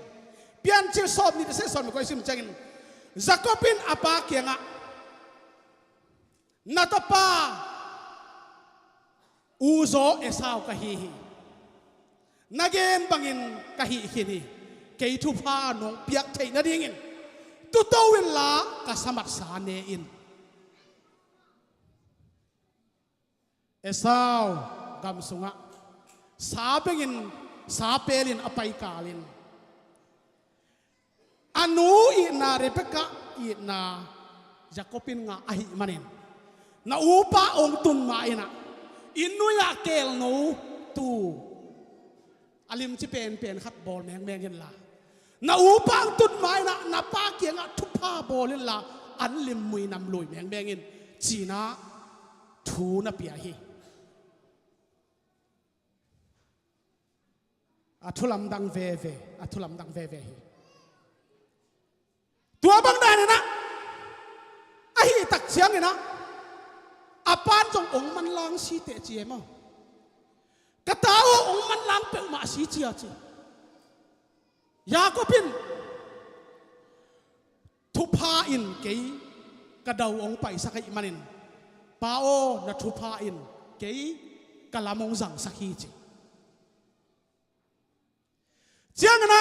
pian chi sob ni se son ko sim changin Zakopin apa kianga natapa uzo esau kahihi nagen bangin kahi kini kei thu pha nong piak thei na dingin tu towin la kasamat sa ne in esau gam sunga sabengin sapelin apai kalin anu ina Rebecca ina Jacobin nga ahi manin na upa ong tun maina inuya kel no tu alim ci pen khat bol meng yen la na upa ang tun maina na pa kianga thupa bolin la an lim mui nam lui meng yen china thu na pia hi athulam dang ve athulam dang ve hi tua bang dan na ahi tak chiang na apan jong ong man lang si te chi mo katao ong man lang pe ma si chi chi Yakobin thupa in kei kadau ong pai sakai manin pao na thupa in kei kalamong zang sakhi chi chiang na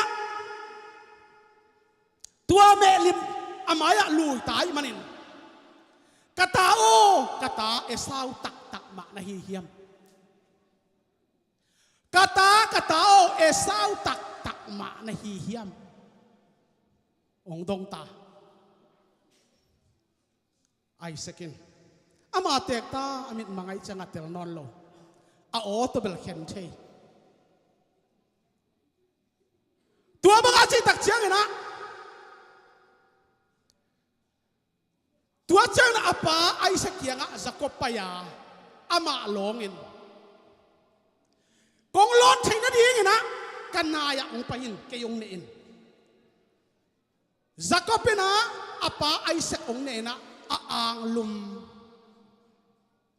tua me lim amaya lui tai manin kata esau tak ma na hi hiam kata esau tak ma na hi hiam ong dong ta ai sekin ama tek ta amit mangai changa tel non lo a o to bel khen thei tua banga chi tak chiang na tua chang apa ai sakianga Jacob paya ama longin kong lon thaina ding na kanaya ong pahin kayong nein Jacob na apa ai sak ong ne na aang lum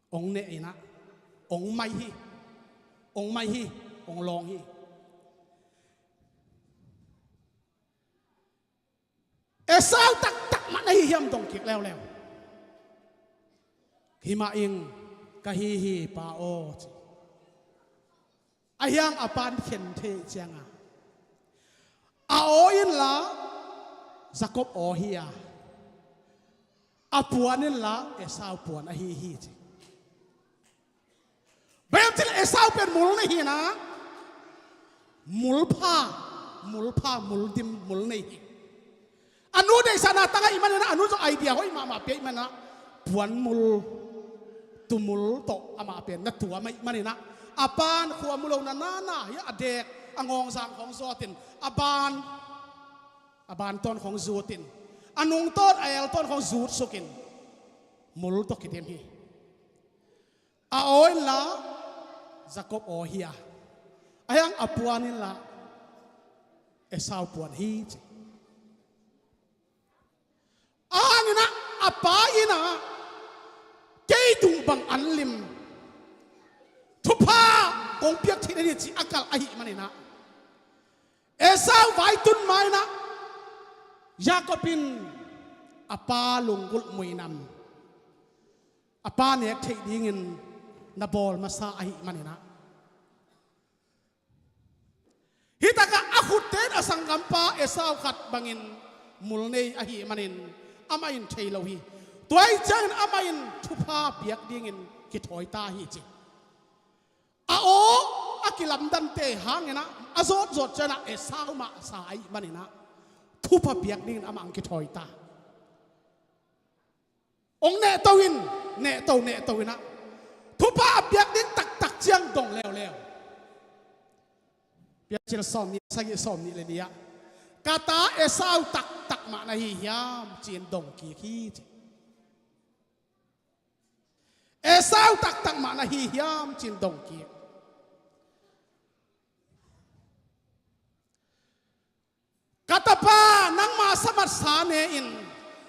ong ne na ong mai hi ong long hi esau tak ma nei hiam dong kik leo hima ing kahihi pa o ayang apan khen the changa a o in la Jacob o hia apuanin la esau puan a hi chi bayam til esau pen mul nei hi na mulpha muldim mul nei hi anu dei sana tanga imana na anu jo idea hoi ma pe imana puan mul tumul to ama pen na tua mai manina apan khuwa mulo na ya adek angong sang khong zotin aban ton khong zotin anung ton ayel ton khong zut sukin mul to kitem hi a oi la Jacob o hia ayang apuanin la esau puan hi angina apa ina kei dung bang anlim thupa kong piak thina ni chi akal ahi manina esau vai tun maina Yakobin apa lungul muinam apa nek thei dingin na bol masa ahi manina hitaka akhuten asangkampa esau khat bangin mulnei ahi manin amain theilohi toy chang amain thupa piak dingin ki thoi ta hi chi a o akilam dan te hangena azot zot chana esau ma sai manina thupa piak dingin amang ki thoi ta ong ne towin ne towina thupa piak ding tak chiang dong leo piak chil som ni sagi som ni le dia kata esau tak ma na hi hiam chin dong ki khi esau tak ma na hi hiam chin dong ki katapa nang ma samat sane in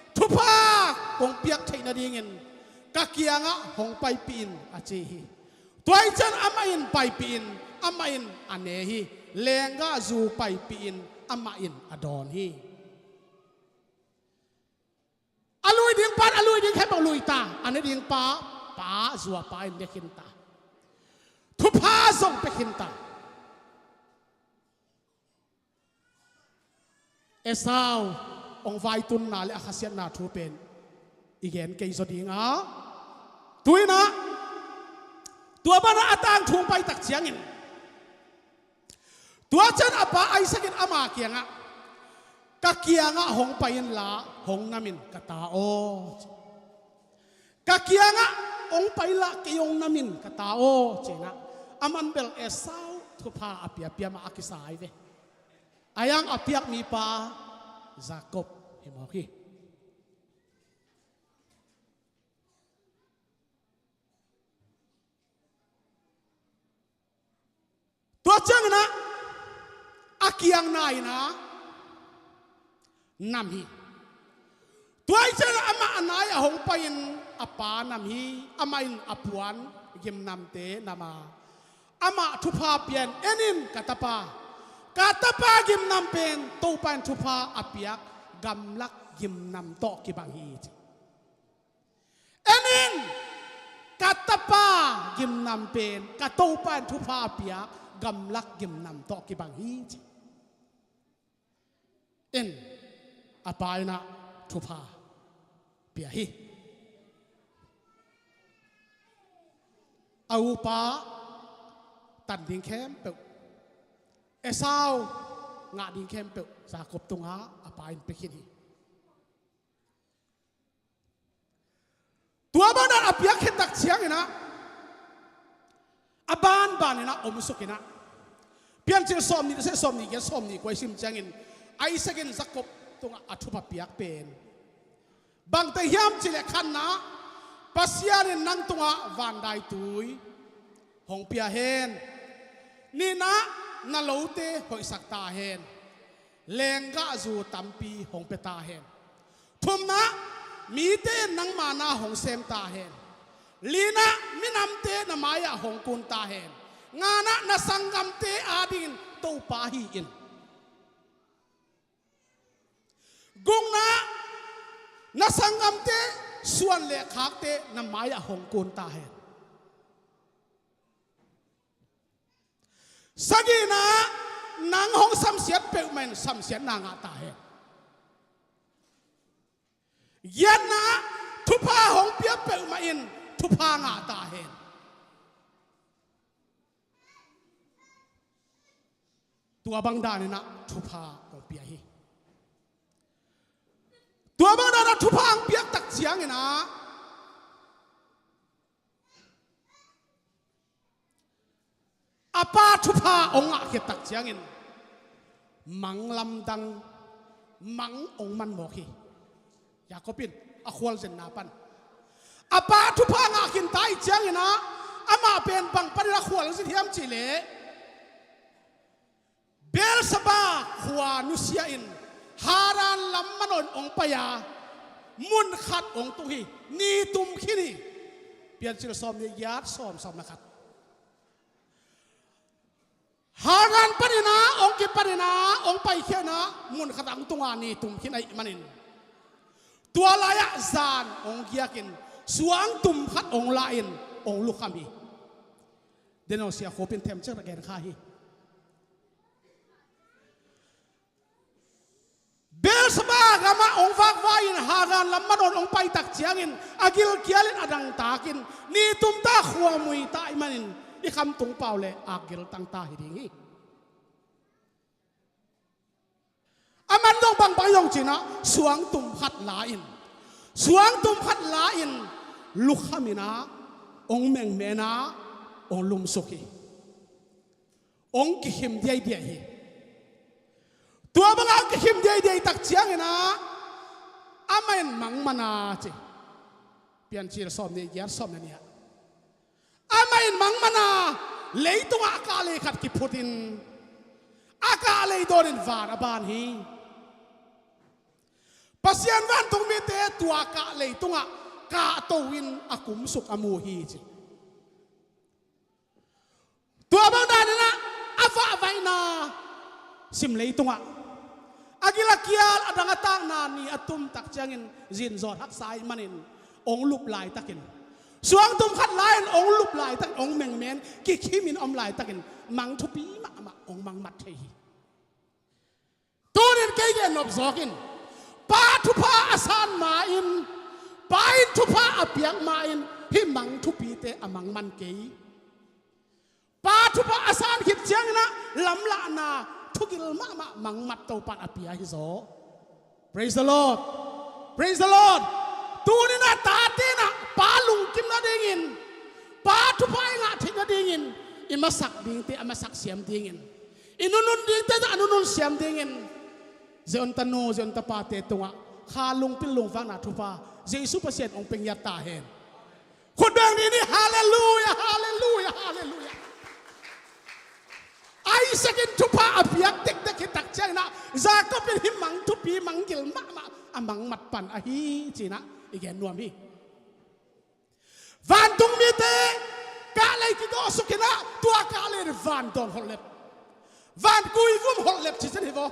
thupa kong piak thaina dingin kakianga hong pai pin achi hi toy chan amain pai pin amain ane hi lenga zu pai pin amain adon hi alui ding pan alui ding he lui ta ane ding pa zua pa in dekin ta thupa zong pekin ta Esau ong vai tun na le akhasian na thu pen igen ke zo dinga tuina tua bana atang thung pai tak chiangin tua chan apa ai sakin ama kianga ka kianga hong pain la hong namin kata o ka kianga ong paila kiyong namin kata o chena aman bel Esau thupa apia pia ma akisai ve ayang apiak mi pa Jacob himoki tua chang na akiang nai na nam hi tua chang ama anai hong pain apa nam hi amain apuan gim nam te nama ama thupa pian enin katapa gim nam pen to pan thupa apiak gam lak gim nam to ki bang hi enin katapa gim nam pen ka to pan thupa apiak gam lak gim nam to ki bang hi en apai na thupa pia hi au pa tan ding khem pe Esau ngã đi khem pe Jacob tunga apain pekini tua bana apiak hetak chiang ina aban banina omusukina pian chil som ni se som ni ge som ni koi sim changin ai sakin Jacob tunga athupa piak pen bang te hiam chile khanna pasianin nang tunga van dai tui hong pia hen ni na lote hoi sakta hen lenga zu tampi hong peta hen thumna mi te nang mana hong sem ta hen lina minam te na maya hong kun ta hen ngana na sangam te adin to pa hi in gungna na sangam te suan le khak te na maya hong kun ta hen sagina nang hong sam siat pe men sam siat na nga ta he yana thupa hong pia pe ma in thupa nga ta he tua bang da ni na thupa hong pia hi tua bang da na thupa ang pia tak chiang ina apa thupa onga ke tak chiangin mang lam dang mang ong man mo khi Yakobin akhwal zen napan apa thupa nga kin tai chiangina ama pen bang parila khwal sin hiam chile bel saba khwa nusia in haran lam manon ong paya mun khat ong tu hi ni tum khini pian sil som ni yat som na khat haran parina ong ki parina ong pai khena mun khatang tunga ni tum khinai manin tua laya zan ong giakin suang tum khat ong lain ong lukami deno sia khopin them cher gen kha hi bel saba gama ong vak vain haran lamman ong pai tak chiangin agil kialin adang takin ni tum ta khwa mui ta manin ikham tung paule agil tang ta hiringi aman dong bang bayong china suang tum khat lain lukhamina ong meng mena ong lum soki ong ki him dei dei hi tua banga ki him dei dei tak chiang ina amen mang mana che pian chir som ni yar som na nia amain mang mana leitunga akale khat ki phutin akale dorin van aban hi pasien van tung mi te tua ka le tunga ka to win akum suk amu hi chi tua bang dan na ava vaina sim le tunga agila kial adang atang na ni atum tak changin zin zot hak sai manin ong lup lai takin suang tum khat lai ong lup lai tak ong meng men ki khimin om lai takin mang thu pi ma ong mang mat thei tunin ke gen nop zokin pa thu pa asan ma in pa in thu pa apiak ma in hi mang thu pi te amang man ke pa thu pa asan khit chang na lam la na thukil ma mang mat to pat apia hi zo praise the lord praise the lord tunin na ta te na pa lung kim na dingin pa thu pa nga thik na dingin imasak ding te amasak siam dingin inunun ding te anunun siam dingin zeon tanu zeon tapate tunga khalung pilung wang na thupa jesu pasien ong pengyat ta hen khudang ni hallelujah hallelujah hallelujah ai sakin thupa apiak tek tek tak chang na jacob bin himang thupi mangil ma amang mat pan a hi china igen nuam hi van tung mi te ka lai ki do sukina tua ka le van don holep van kui vum holep chi chen hi vo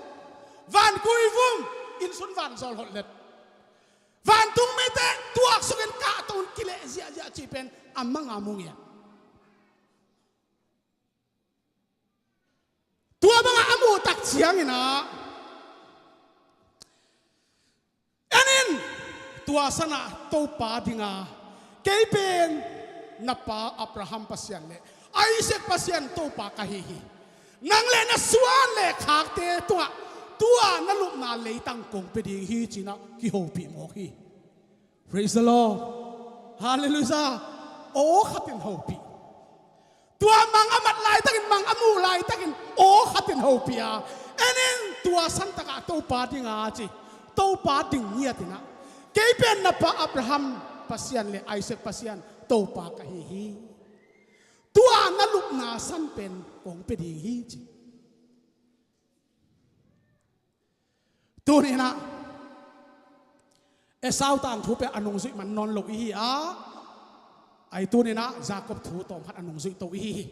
van kui vum in sun van zol holep van tung mi te tuak sukin ka ton kile zia zia chi pen amang amung ya tua mga amu tak chiang ina anin tua sana to pa dinga kay pen na pa Abraham pasyan le Isaac pasyan to pa kahihi nang le na suan le khak te tua na lup na le tang kong pe ding hi china ki ho pi mo hi praise the lord hallelujah o khatin ho pi tua mang amat lai takin mang amu lai takin o khatin ho pia enen tua santa ka to pa dinga chi to pa ding nia tina kay pen na pa Abraham pasyan le Isaac pasyan to pa ka hi tua na lup na san pen kong pe ding hi chi tu ni na Esau tang thu pe anung zui man non lo hi a ai tu ni na Jacob thu tong hat anung zui to hi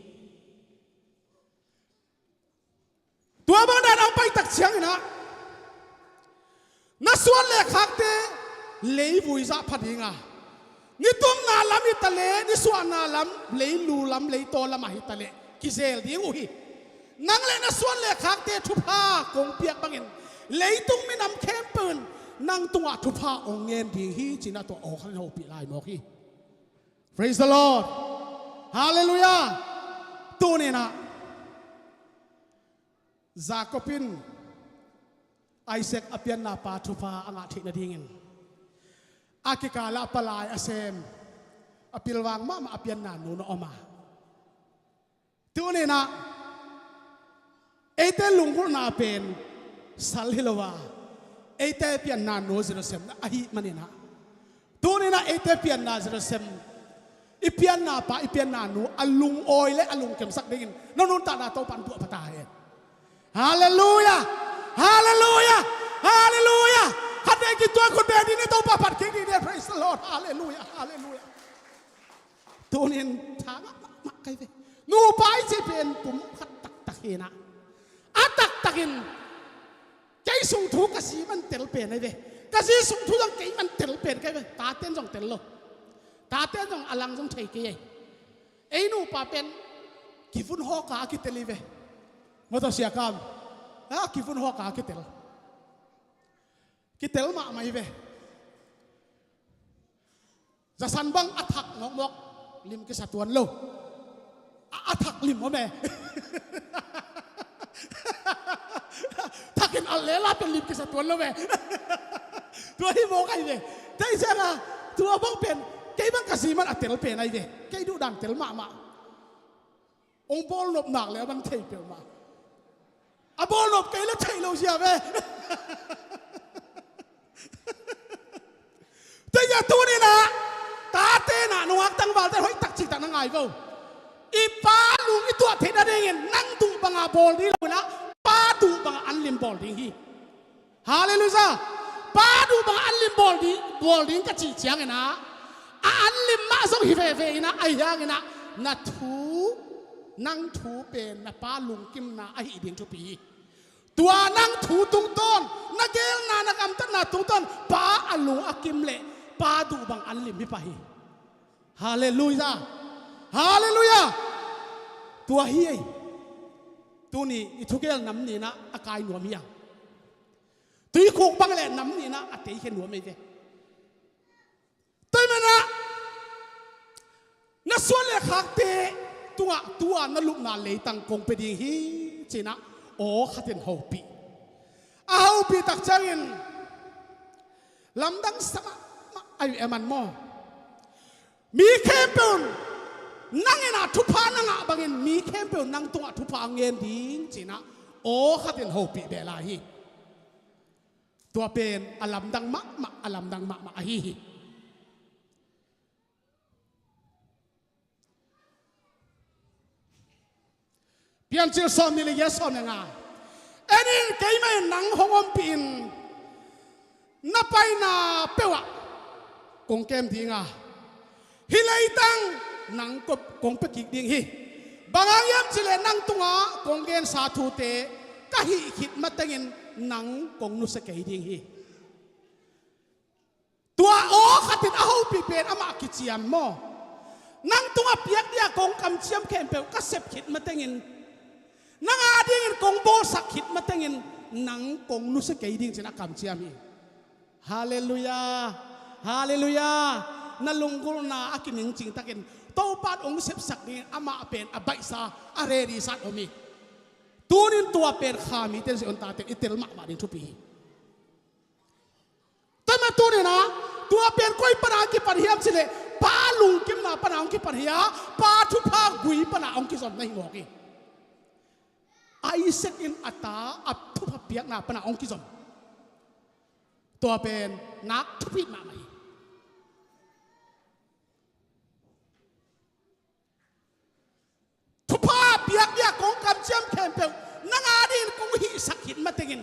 tua bang dan ang pai tak chiang ina na suan le khak te lei vui za phadinga ni tum na lam i tale ni suan na lam lei lu lam lei to lam hi tale ki zel ding u hi nang le na suan le khak te thu pha kong piak bangin lei tung mi nam khem pun nang tunga thu pha ong ngen ding hi china to o khan ho pi lai mo hi praise the lord hallelujah tu ni na Jacobin Isaac apian na pa thu pha anga thik na dingin akikala palai asem apilwang ma apian na nu no oma tu ni na ete lungkul na pen sal hilowa ete pian na no Jerusalem na ahi manina tu ni na ete pian na Jerusalem ipian na pa ipian na nu alung oil le alung kem sak dingin nonun ta na to pan tu pata he hallelujah hallelujah hallelujah hade ki to ko be ni to pa pat ki ni praise the lord hallelujah hallelujah tunin thang ma kai ve nu pai che pen pum khat tak tak hena atak takin kai sung thu ka si man tel pen ai ve ka si sung thu dang kai man tel pen kai ve ta ten jong tel lo ta ten jong alang jong thai ke ei nu pa pen ki fun ho ka ki teli ve mo to sia kam ki fun ho ka ki tel ma mai ve za san bang athak ngok mok lim ki satuan lo athak lim mo me takin alela pen lim ki satuan lo me tua hi mo kai ve dai sa na tua bang pen kai bang kasi man atel pen ai ve kai du dang tel ma ong bol nop nak le man thei pe ma a bol nop kai le thei lo sia ve te ya tu ni na ta te na nuak tang wal te hoi tak chi ta na ngai vo i pa lung i tua the na ding nang tu banga bol ni lo na pa tu banga an lim bol ding hi hallelujah ป้าดูบางอันลิมบอลดิ้งก็จีเจียงนะอันลิมมาส่งฮิเฟ่นะไอ้ยังนะนัดทูนั่งทูเป็นนะป้าลุงกิมนะไอ้เดียงทุปีตัวนั่งถูตุงต้นนักเกลนานักอัมตันนาตุงต้นป้าอัลลุงอากิมเล่ป้าดูบางอันลิมไม่ไปฮาเลลูยาฮาเลลูยาตัวเฮียตัวนี้อิทุเกลน้ำนี่นะอากายหนัวมีอย่างตัวคุกบังเล่น้ำนี่นะอาเตยเห็นหนัวไม่ได้ตัวมันนะนักส่วนเล็กหักเตตัวนั่นลูกนาเลยตั้งกงไปดีฮีเจนะโอ้ขัดเห็นหูปีตักจังอินลำดังสมาอายุมันมอมีเข้มเป็นนั่งเงินทุพานั่งบางเงินมีเข้มเป็นนั่งตัวทุพาเงินดิ้งจีนะโอ้ขัดเห็นหูปีเบลาฮีตัวเป็นอลัมดังมะอลัมดังมะฮีเพียงเชื่อสอนนี่เลยสอนยังไงอันนี้ใครไม่นั่งห้องปีนนับไปนาเปวะกงเกมดีงาฮิเลยตั้งนั่งกบกงไปกิกดิ้งฮีบางอย่างยังสิเลนั่งตัวกงเกนสาธุเตะก็ฮีคิดมาตั้งอินนั่งกงนุสเกยดิ้งฮีตัวโอ้ขัดติดเอาปีเป็นอามากิจยามโมนั่งตัวเปียกเดียกงกำเชียมเข้มเปวก็เสพคิดมาตั้งอินนังอาดิ้งกงโบสักขิดมาตั้งอินนังกงนุสเกยดิ้งจะนักกำเชียมีฮาเลลูยาฮาเลลูยานั่นลุงกุลนาอากิมิงจริงตักินโตปาดองเสพสักนี่อามาเป็นอบัยซาอาเรดีสัตอมีตัวนี้ตัวเป็นขามีเต็มสิอันตาเต็มอิเตลมาบาดินทุปีแต่มาตัวนี้นะตัวเป็นก้อยปนากิปันเฮียมสิเลป้าลุงกิมนาปนาองกิปันเฮียป้าทุพากุยปนาองกิสอนในหัวกีไอเซกอินอัตตาอับทุพเปียกนาปนาองกิสอนตัวเป็นนักทุพิมาไหมทุพาเปียกเนี่ยของกำเจียมแคมเปลนังอาดินของหิสักหินมาเต็ง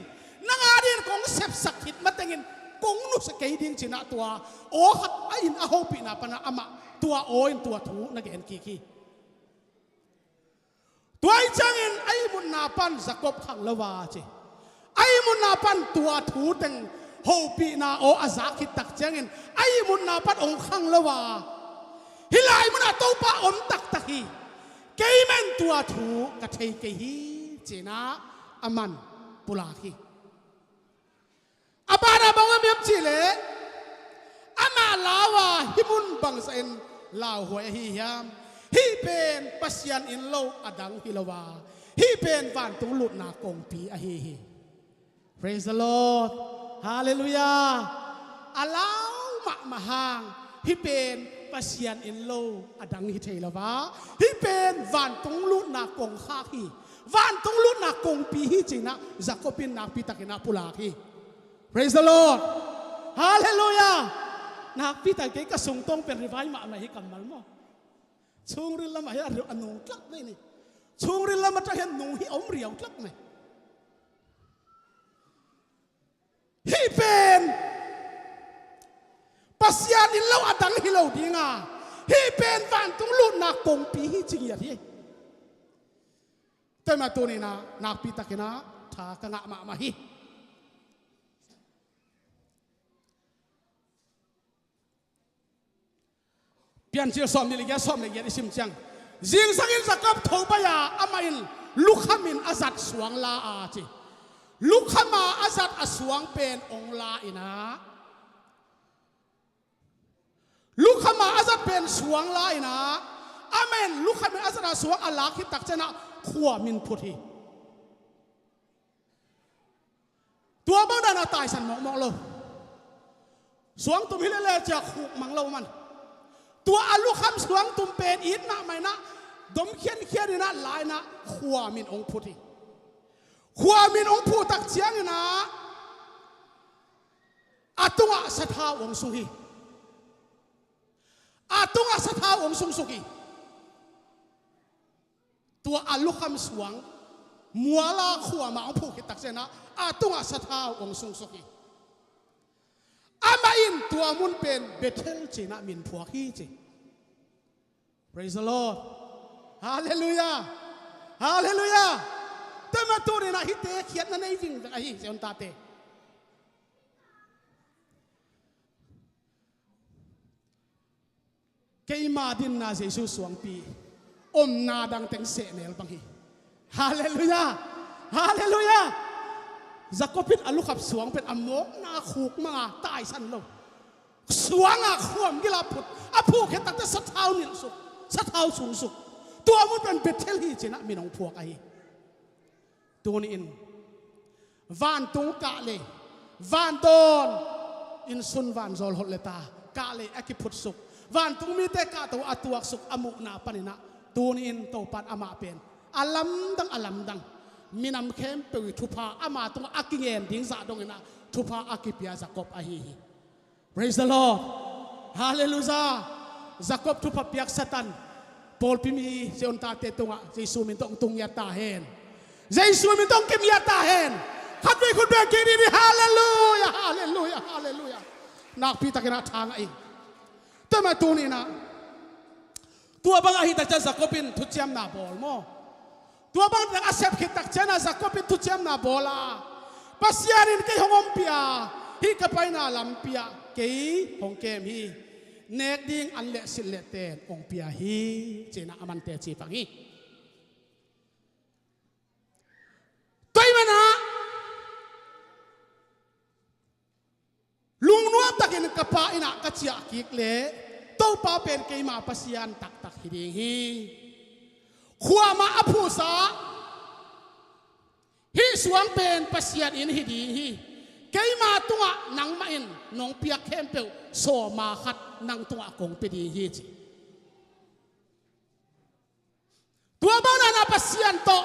นังอาดินของเสพสักหินมาเต็งกงนุสเกยดิ้งจีน่าตัวโอ้ขัดไอ้อินอาหูปีนาปนาอามาตัวโอ้ยตัวถูนักเอ็นกีตัวไอ้จังอินไอ้มุนนาปันสกบขังละวาเจไอ้มุนนาปันตัวถูตึงหูปีนาโออาซาคิดตักจังอินไอ้มุนนาปันองขังละวาฮิลายมุนนาโตปะอมตักฮีเกยเมนตัวถูกระเทยเกยเจนะอามันปุลาฮีอาบาราบังเมียบจิเลอามาลาวาฮิมุนบังเซนลาวหวยฮิยามฮิเป็นปัสยันอินโลอดังฮิลาวาฮิเป็นวันตุลุดนากงปีอฮิ Praise the Lord Hallelujah อาลาวมหางฮิเป็นปัสยันอินโลอดังฮิเทลาวาฮิเป็นวันตุลุดนากงข้าฮิวันตุลุดนากงปีฮิจินะจักปินนาปีตะกินาปุลาฮิPraise the Lord Hallelujah นักพิธีการก็ส่งตรงเป็นรีไวล์มาให้กำมัลมั้งช่วงเรื่องละมาให้อันนุ่งกลับเลยนี่ช่วงเรื่องละมาจะเห็นนุ่งที่อมเรียวกลับเลยที่เป็นปัสยานินเล่าอดังฮิโลดีงาที่เป็นวันตุงลุนักกงปีที่จริงอย่างที่แต่มาตัวนี้นะนักพิธีการถ้ากงะมาฮิเปลี่ยนเชื่อสอมนี่เลยแกสอมเลยแกได้ชิมจังจิงสังอินสักกับทบยาอามาอินลุกขมินอาจัดสวงลาอาจีลุกขมาอาจัดอสวงเป็นองลาอินะลุกขมาอาจัดเป็นสวงลาอินะอาเมนลุกขมินอาจัดสวงอัลลาคิดตักเจนะขวามินพุทธิตัวบางด้านตายสันมองเราสวงตุ่มฮิเลเลจะขุกมังเรามันตัวอาลูกคำสวงตุ่มเป็นอินนะไม่นะดมเขียนนี่นะลายนะขวามินองพุทธิขวามินองพุตักเจียงนะอาตุงอาสถาองสุกีอาตุงอาสถาองสุกีตัวอาลูกคำสวงมัวลาขวามาองพุกิตักเจียนะอาตุงอาสถาองสุกี ama in tua mun pen Bethel china min phuak hi chi praise the Lord hallelujah hallelujah tema tu ni na hite khiat na nei ving a hi seon ta te keima din na Jesu suang pi na dang teng se nel bang hi hallelujah hallelujah zakopit alu khap suang pet amok na khuk manga tai san lo suang a khom gila put apu khe tak ta sathau nil su sathau sung su tua mun pen Bethel hi china minong phuak ai tu ni in van tung ka le van ton in sun van zol hol leta ka le akiput suk van tung mi te ka to atuak suk amu na panina tu ni in to pat ama pen alam dang minam khem pe thupa ama tung akingen ding za dong ina thupa akipia Jacob a hi praise the Lord hallelujah Jacob thupa piak satan Paul pimi seon ta te tunga Jesu min tung ya ta hen Jesu min tong kim ya ta hen khat ve khut be ki ni hallelujah hallelujah hallelujah nak pi takina thang ai tama tu ni na tua bang ahi tak Jacobin thu chiam na bol mo tua bang tak asep khit tak chana Jacobin thu chiam na bola pasiarin ke hongom pia hi ka pai na lam pia ke hong kem hi nek ding an le sil le ten ong pia hi chena aman te chi pang hi toy mana lung nuam takin kapa ina ka chia kik le to pa pen ke ma pasian tak tak hiding hi khua ma aphu sa hi suang pen pasian in hiding hi ke ma tunga nang ma in nong piak khem pe so ma khat nang tunga kong pe di hi chi tua ba na pasian to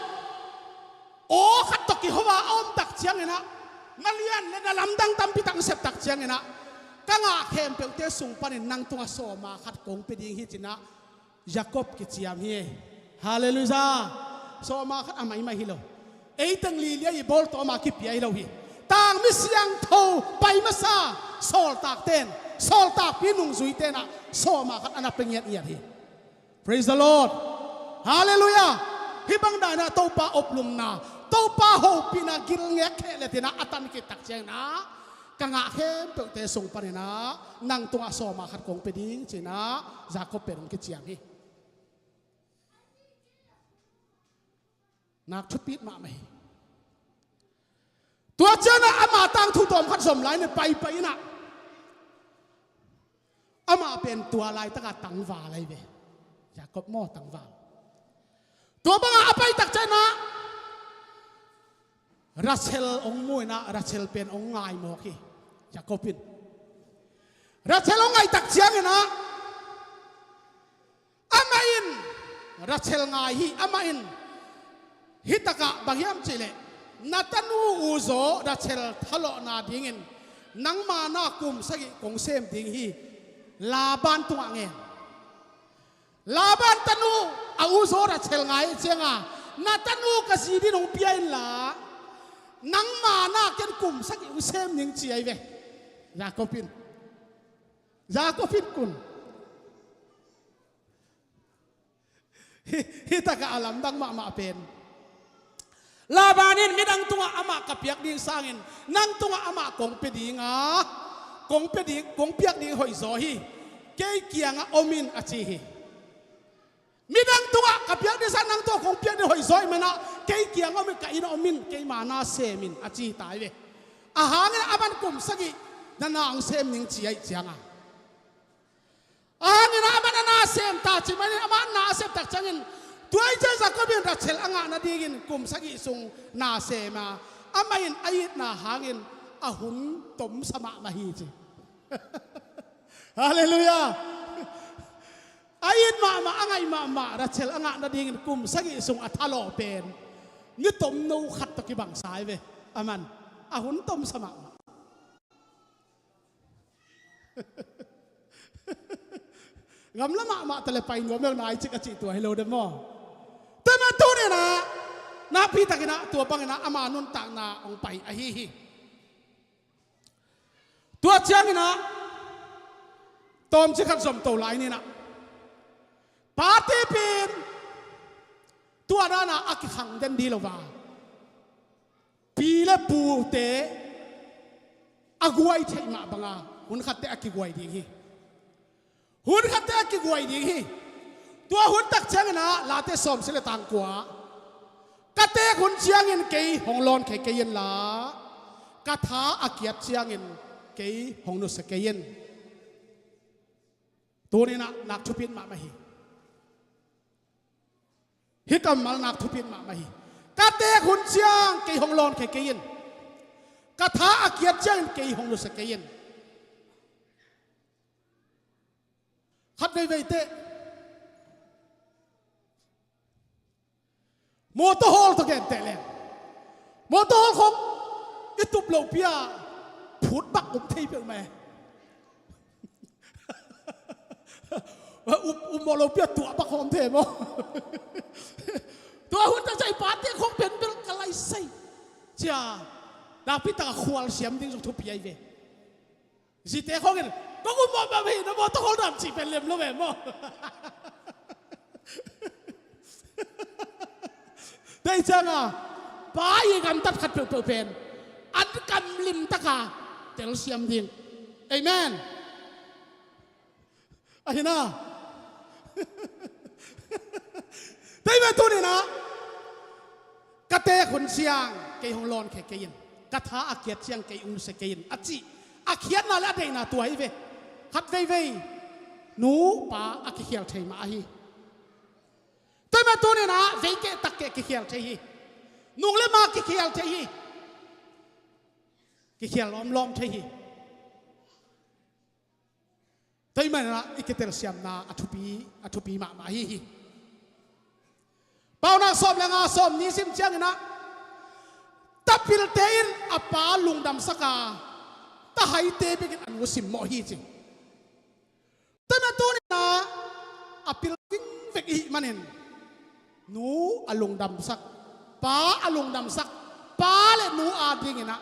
o khat to ki hawa om tak chiang ina ngalian le na lamdang tam pitang sep tak chiang ina kanga khem pe te sung panin nang tunga so ma khat kong pe ding hi china Jacob ki chiam hi hallelujah so ma khat amai ma hi lo ei tang li le i bol to ma ki pi ai lo hi tang mi siang tho pai ma sa sol tak ten sol tak pi nung zui ten a so ma khat ana pengiat iat hi praise the Lord hallelujah hi bang da na to pa oplum na to pa ho pina gil ngek khe le tina atan ki tak cheng na kanga khem pe te sung pa na nang tunga so ma khat kong pe ding china Jacob pe rong ki chiang hi nak chupit ma mai tua chana ama tang thu tom khat som lai ne pai na ama pen tua lai ta ka tang wa lai ve Jacob mo tang wa tua banga apai tak chana Rachel ong mui na Rachel pen ong ngai mo ki Jacobin Rachel ong ngai tak chiang na amain Rachel ngai hi amain hitaka bagyam chile natanu uzo Rachel thalo na dingin nang ma na kum sagi kong sem ding hi Laban tunga nge Laban tanu a uzo Rachel ngai chenga natanu kasi di nong piain la nang mana ken kum sagi usem ning chi ai ve Jacobin kun hitaka alam dang ma pen Labanin midang tunga ama kapiak ding sangin nang tunga ama kong pedinga kong piak ding hoi zo hi ke kianga omin achi hi midang tunga kapiak ding sang nang to kong piak ding hoi zo mana ke kianga omin ka ina omin ke mana semin achi tai ve ahangin aban kum sagi nanang sem ning chi ai chianga ahangin aban na sem ta chi mani ama na sem tak changin tuai cha Jacobin Rachel anga na digin kum sagi sung na sema amain ait na hangin ahun tom sama mahi chi hallelujah ait ma angai ma Rachel anga na digin kum sagi sung athalo pen ni tom no khat to ki bang sai ve aman ahun tom sama ngam lama ma tele pai ngom le nai chi ka chi tu hello de mo tema tu ne na pi takina tua pangina ama nun tak na ong pai a hi ตัวเชียงนะตอมชิคันสมโตไหลนี่นะปาร์ตี้เป็นตัวนั้นนะอักขังเดนดีลว่าปีละปูเตะอากวยใช่มาบังอาหุ่นขัดเตะอักกวยดีฮีหุ่นขัดเตะอักกวยดีฮีตัวหุ่นตักเชียงนะลาเตะสมเสลตังกว่ากะเตะหุ่นเชียงเงินเกยหงลอนเกยเย็นละกะท้าอักเกียเชียงเงินเกยหงนุสเกยเย็นตัวนี้นะนักทุพินมาไม่ฮีฮิกำมัลนักทุพินมาไม่ฮีกะเตะหุ่นเชียงเกยหงลอนเกยเย็นกะท้าอักเกียเชียงเกยหงนุสเกยเย็นขัดไปไปเตะมอเตอร์ฮอลตัวแกนเตะเลยมอเตอร์ฮอลของอิตุบโลเปียพูดบักเทียบไหมมอโลเปียตัวบักหอมเทียบตัวหุ่นจะใจปาร์ตี้ของเป็นอะไรใส่จ้าดาพิตาขวานเสียมดิ้งสุดทุบใหญ่เว้ยสิเตะของกันก็กูมองมาไม่เห็นมอเตอร์ฮอลดำจีเป็นเล่มแล้วเว้ยมอได้จังอ่ะป้าอีกำตัดขัดเปลือกเป็นอันกำลิมตะกาเตลเซียมดิ้งเอเมนไอ้น่ะได้ไหมตัวนี้นะกะเตะคนเชียงเกยฮงลอนเกยินกะท้าอาเกียเชียงเกยอุนเสเกยินอจิอาเคียนน่ะละเดน่ะตัวไอ้เวฮัดเวหนูป้าอาเคียลเทมาฮีได้ไหมตัวนี้นะเวเกตักเกเคียลเทฮีนุ่งเล่มาเคียลเทฮีเคียลล้อมเทฮีได้ไหมนะอีกเตลเซียมนาอัทุปีมาฮีเป้านาสอบแล้วงาสอบนี้ซิมเชียงนะตับพิลเตนอปาลุงดำสกาตาไฮเตเป็นอันวุสิมโมฮีจริงแต่มาตัวนี้นะอพิลวิ่งเวกอีมันเห็นหนูอลุงดำสักป้าอลุงดำสักป้าและหนูอาดิ้งนะ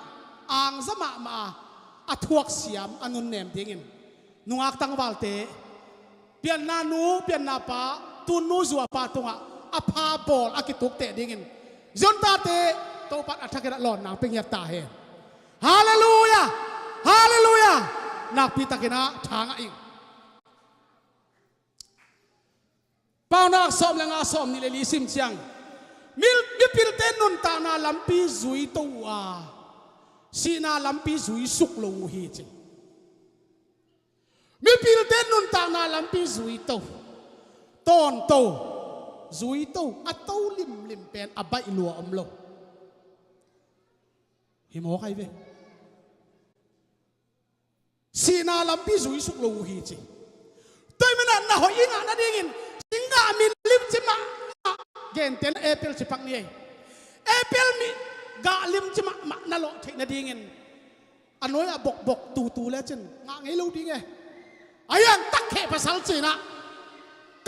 อ่างสมามาอทวกเสียมอนุนเนมดิ้งนูอักตังวัลเตเปลี่ยนนานูเปลี่ยนนาป้าตูนูจัวป้าตุงอพาบอลอากิตุกเตดิ้งจนตาเตโตปัดอัฐกิระหลอนนางเป็นยัตตาเฮฮาเลลูยาฮาเลลูยานักพิตากินะทางอิงเป้านักสอบและงาสอบนี่เลยลิซิมเชียงมิพิลเตนุนตานาลัมปีจุยตัวสีนาลัมปีจุยสุกโลหิจิมิพิลเตนุนตานาลัมปีจุยตัวตอนโตจุยตัวอัตโตลิมเป็นอบายลัวอมโลหิมโอใครเว้สีนาลัมปีจุยสุกโลหิจิตัวมันน่ะหอยงานนั่นเองสิงห์มิลิมจิมาเกณฑ์เต็นเอเปิลสิปักนี่เอเปิลมีกาลิมจิมานั่นโลเทนดีเงินอันน้อยอะบกตูแล้วจันงาไงรู้ดีไงไอ้ยังตักเขภาษาจีนนะ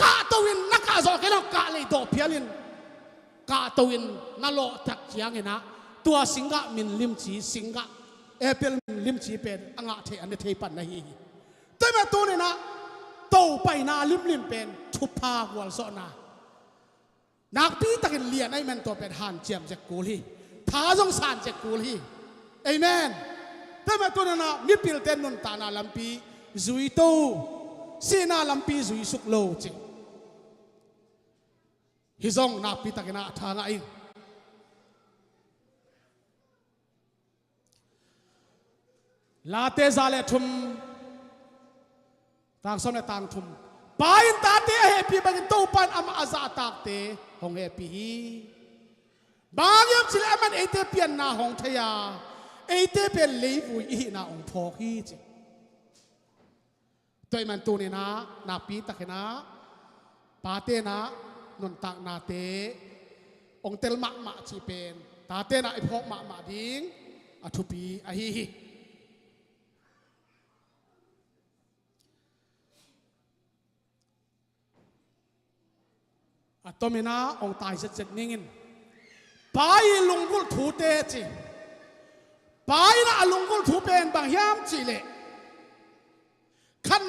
กาตัววินนักอาโซกันกาเลยดอกเพียลินกาตัววินนั่นโลตักเชียงเงินนะตัวสิงห์มิลิมจีสิงห์เอเปิลลิมจีเป็นอ่างเทอันเทปันนะฮีแต่แม่ตัวนี่นะโตไปนาลิมเป็นทุพาวัลโซนานักปีตะกินเลียนไอ้แมนตัวเป็นฮันเจียมเจกูลีท้าสงสารเจกูลีเอเมนแต่แม่ตัวนั้นมิพิลเตนนุนตานาลัมปีจุยโตสีนาลัมปีจุยสุกโลจิฮิซองนักปีตะกินทางไอ้ลาเตซาเลทุมต่างสนต่างทุมปาอินตาเตเฮปีบังโตปันอามาอาซาตากเตหงเฮปีบางยามสิเลมันเอเตเปียนนาหงทยาเอเตเป็นเลวุยอีนาองพอฮีจิตัวมันตัวนี้นะนาปีตะเขนะปาเตนะนนตักนาเตองเตลมะจีเป็นตาเตนะไอพอกมะดิ้งอทุปีอฮีอัตโตมินาองตายเสร็จนิ่งไปลุงกุลถูเตจิไปนะลุงกุลถูเป็นบางยามจีเล ขัน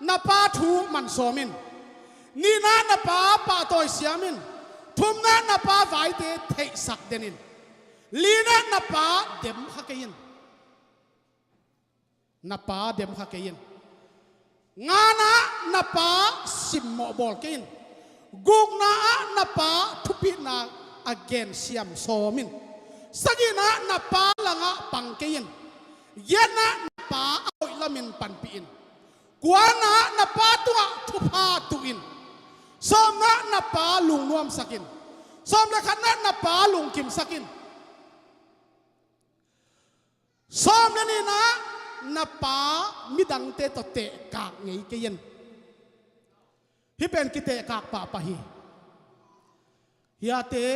นะป้าทูมันโซมินนี่นะป้าตัวเสียมินทุมนะป้าไว้เตะเทสักเดนินลีนะป้าเดมฮักเกินนะป้าเดมฮักเกินงานะป้าสิมโมบอลเกินกุกนะป้าทุบินะagain siam somin sagina na pa langa pangkein yena na pa au lamin panpiin kuana na pa tua thupa tuin somna na pa lungnuam sakin somle khana na pa lungkim sakin somle ni na pa midang te to te ka ngei kein hi pen kite ka pa pa hi hiate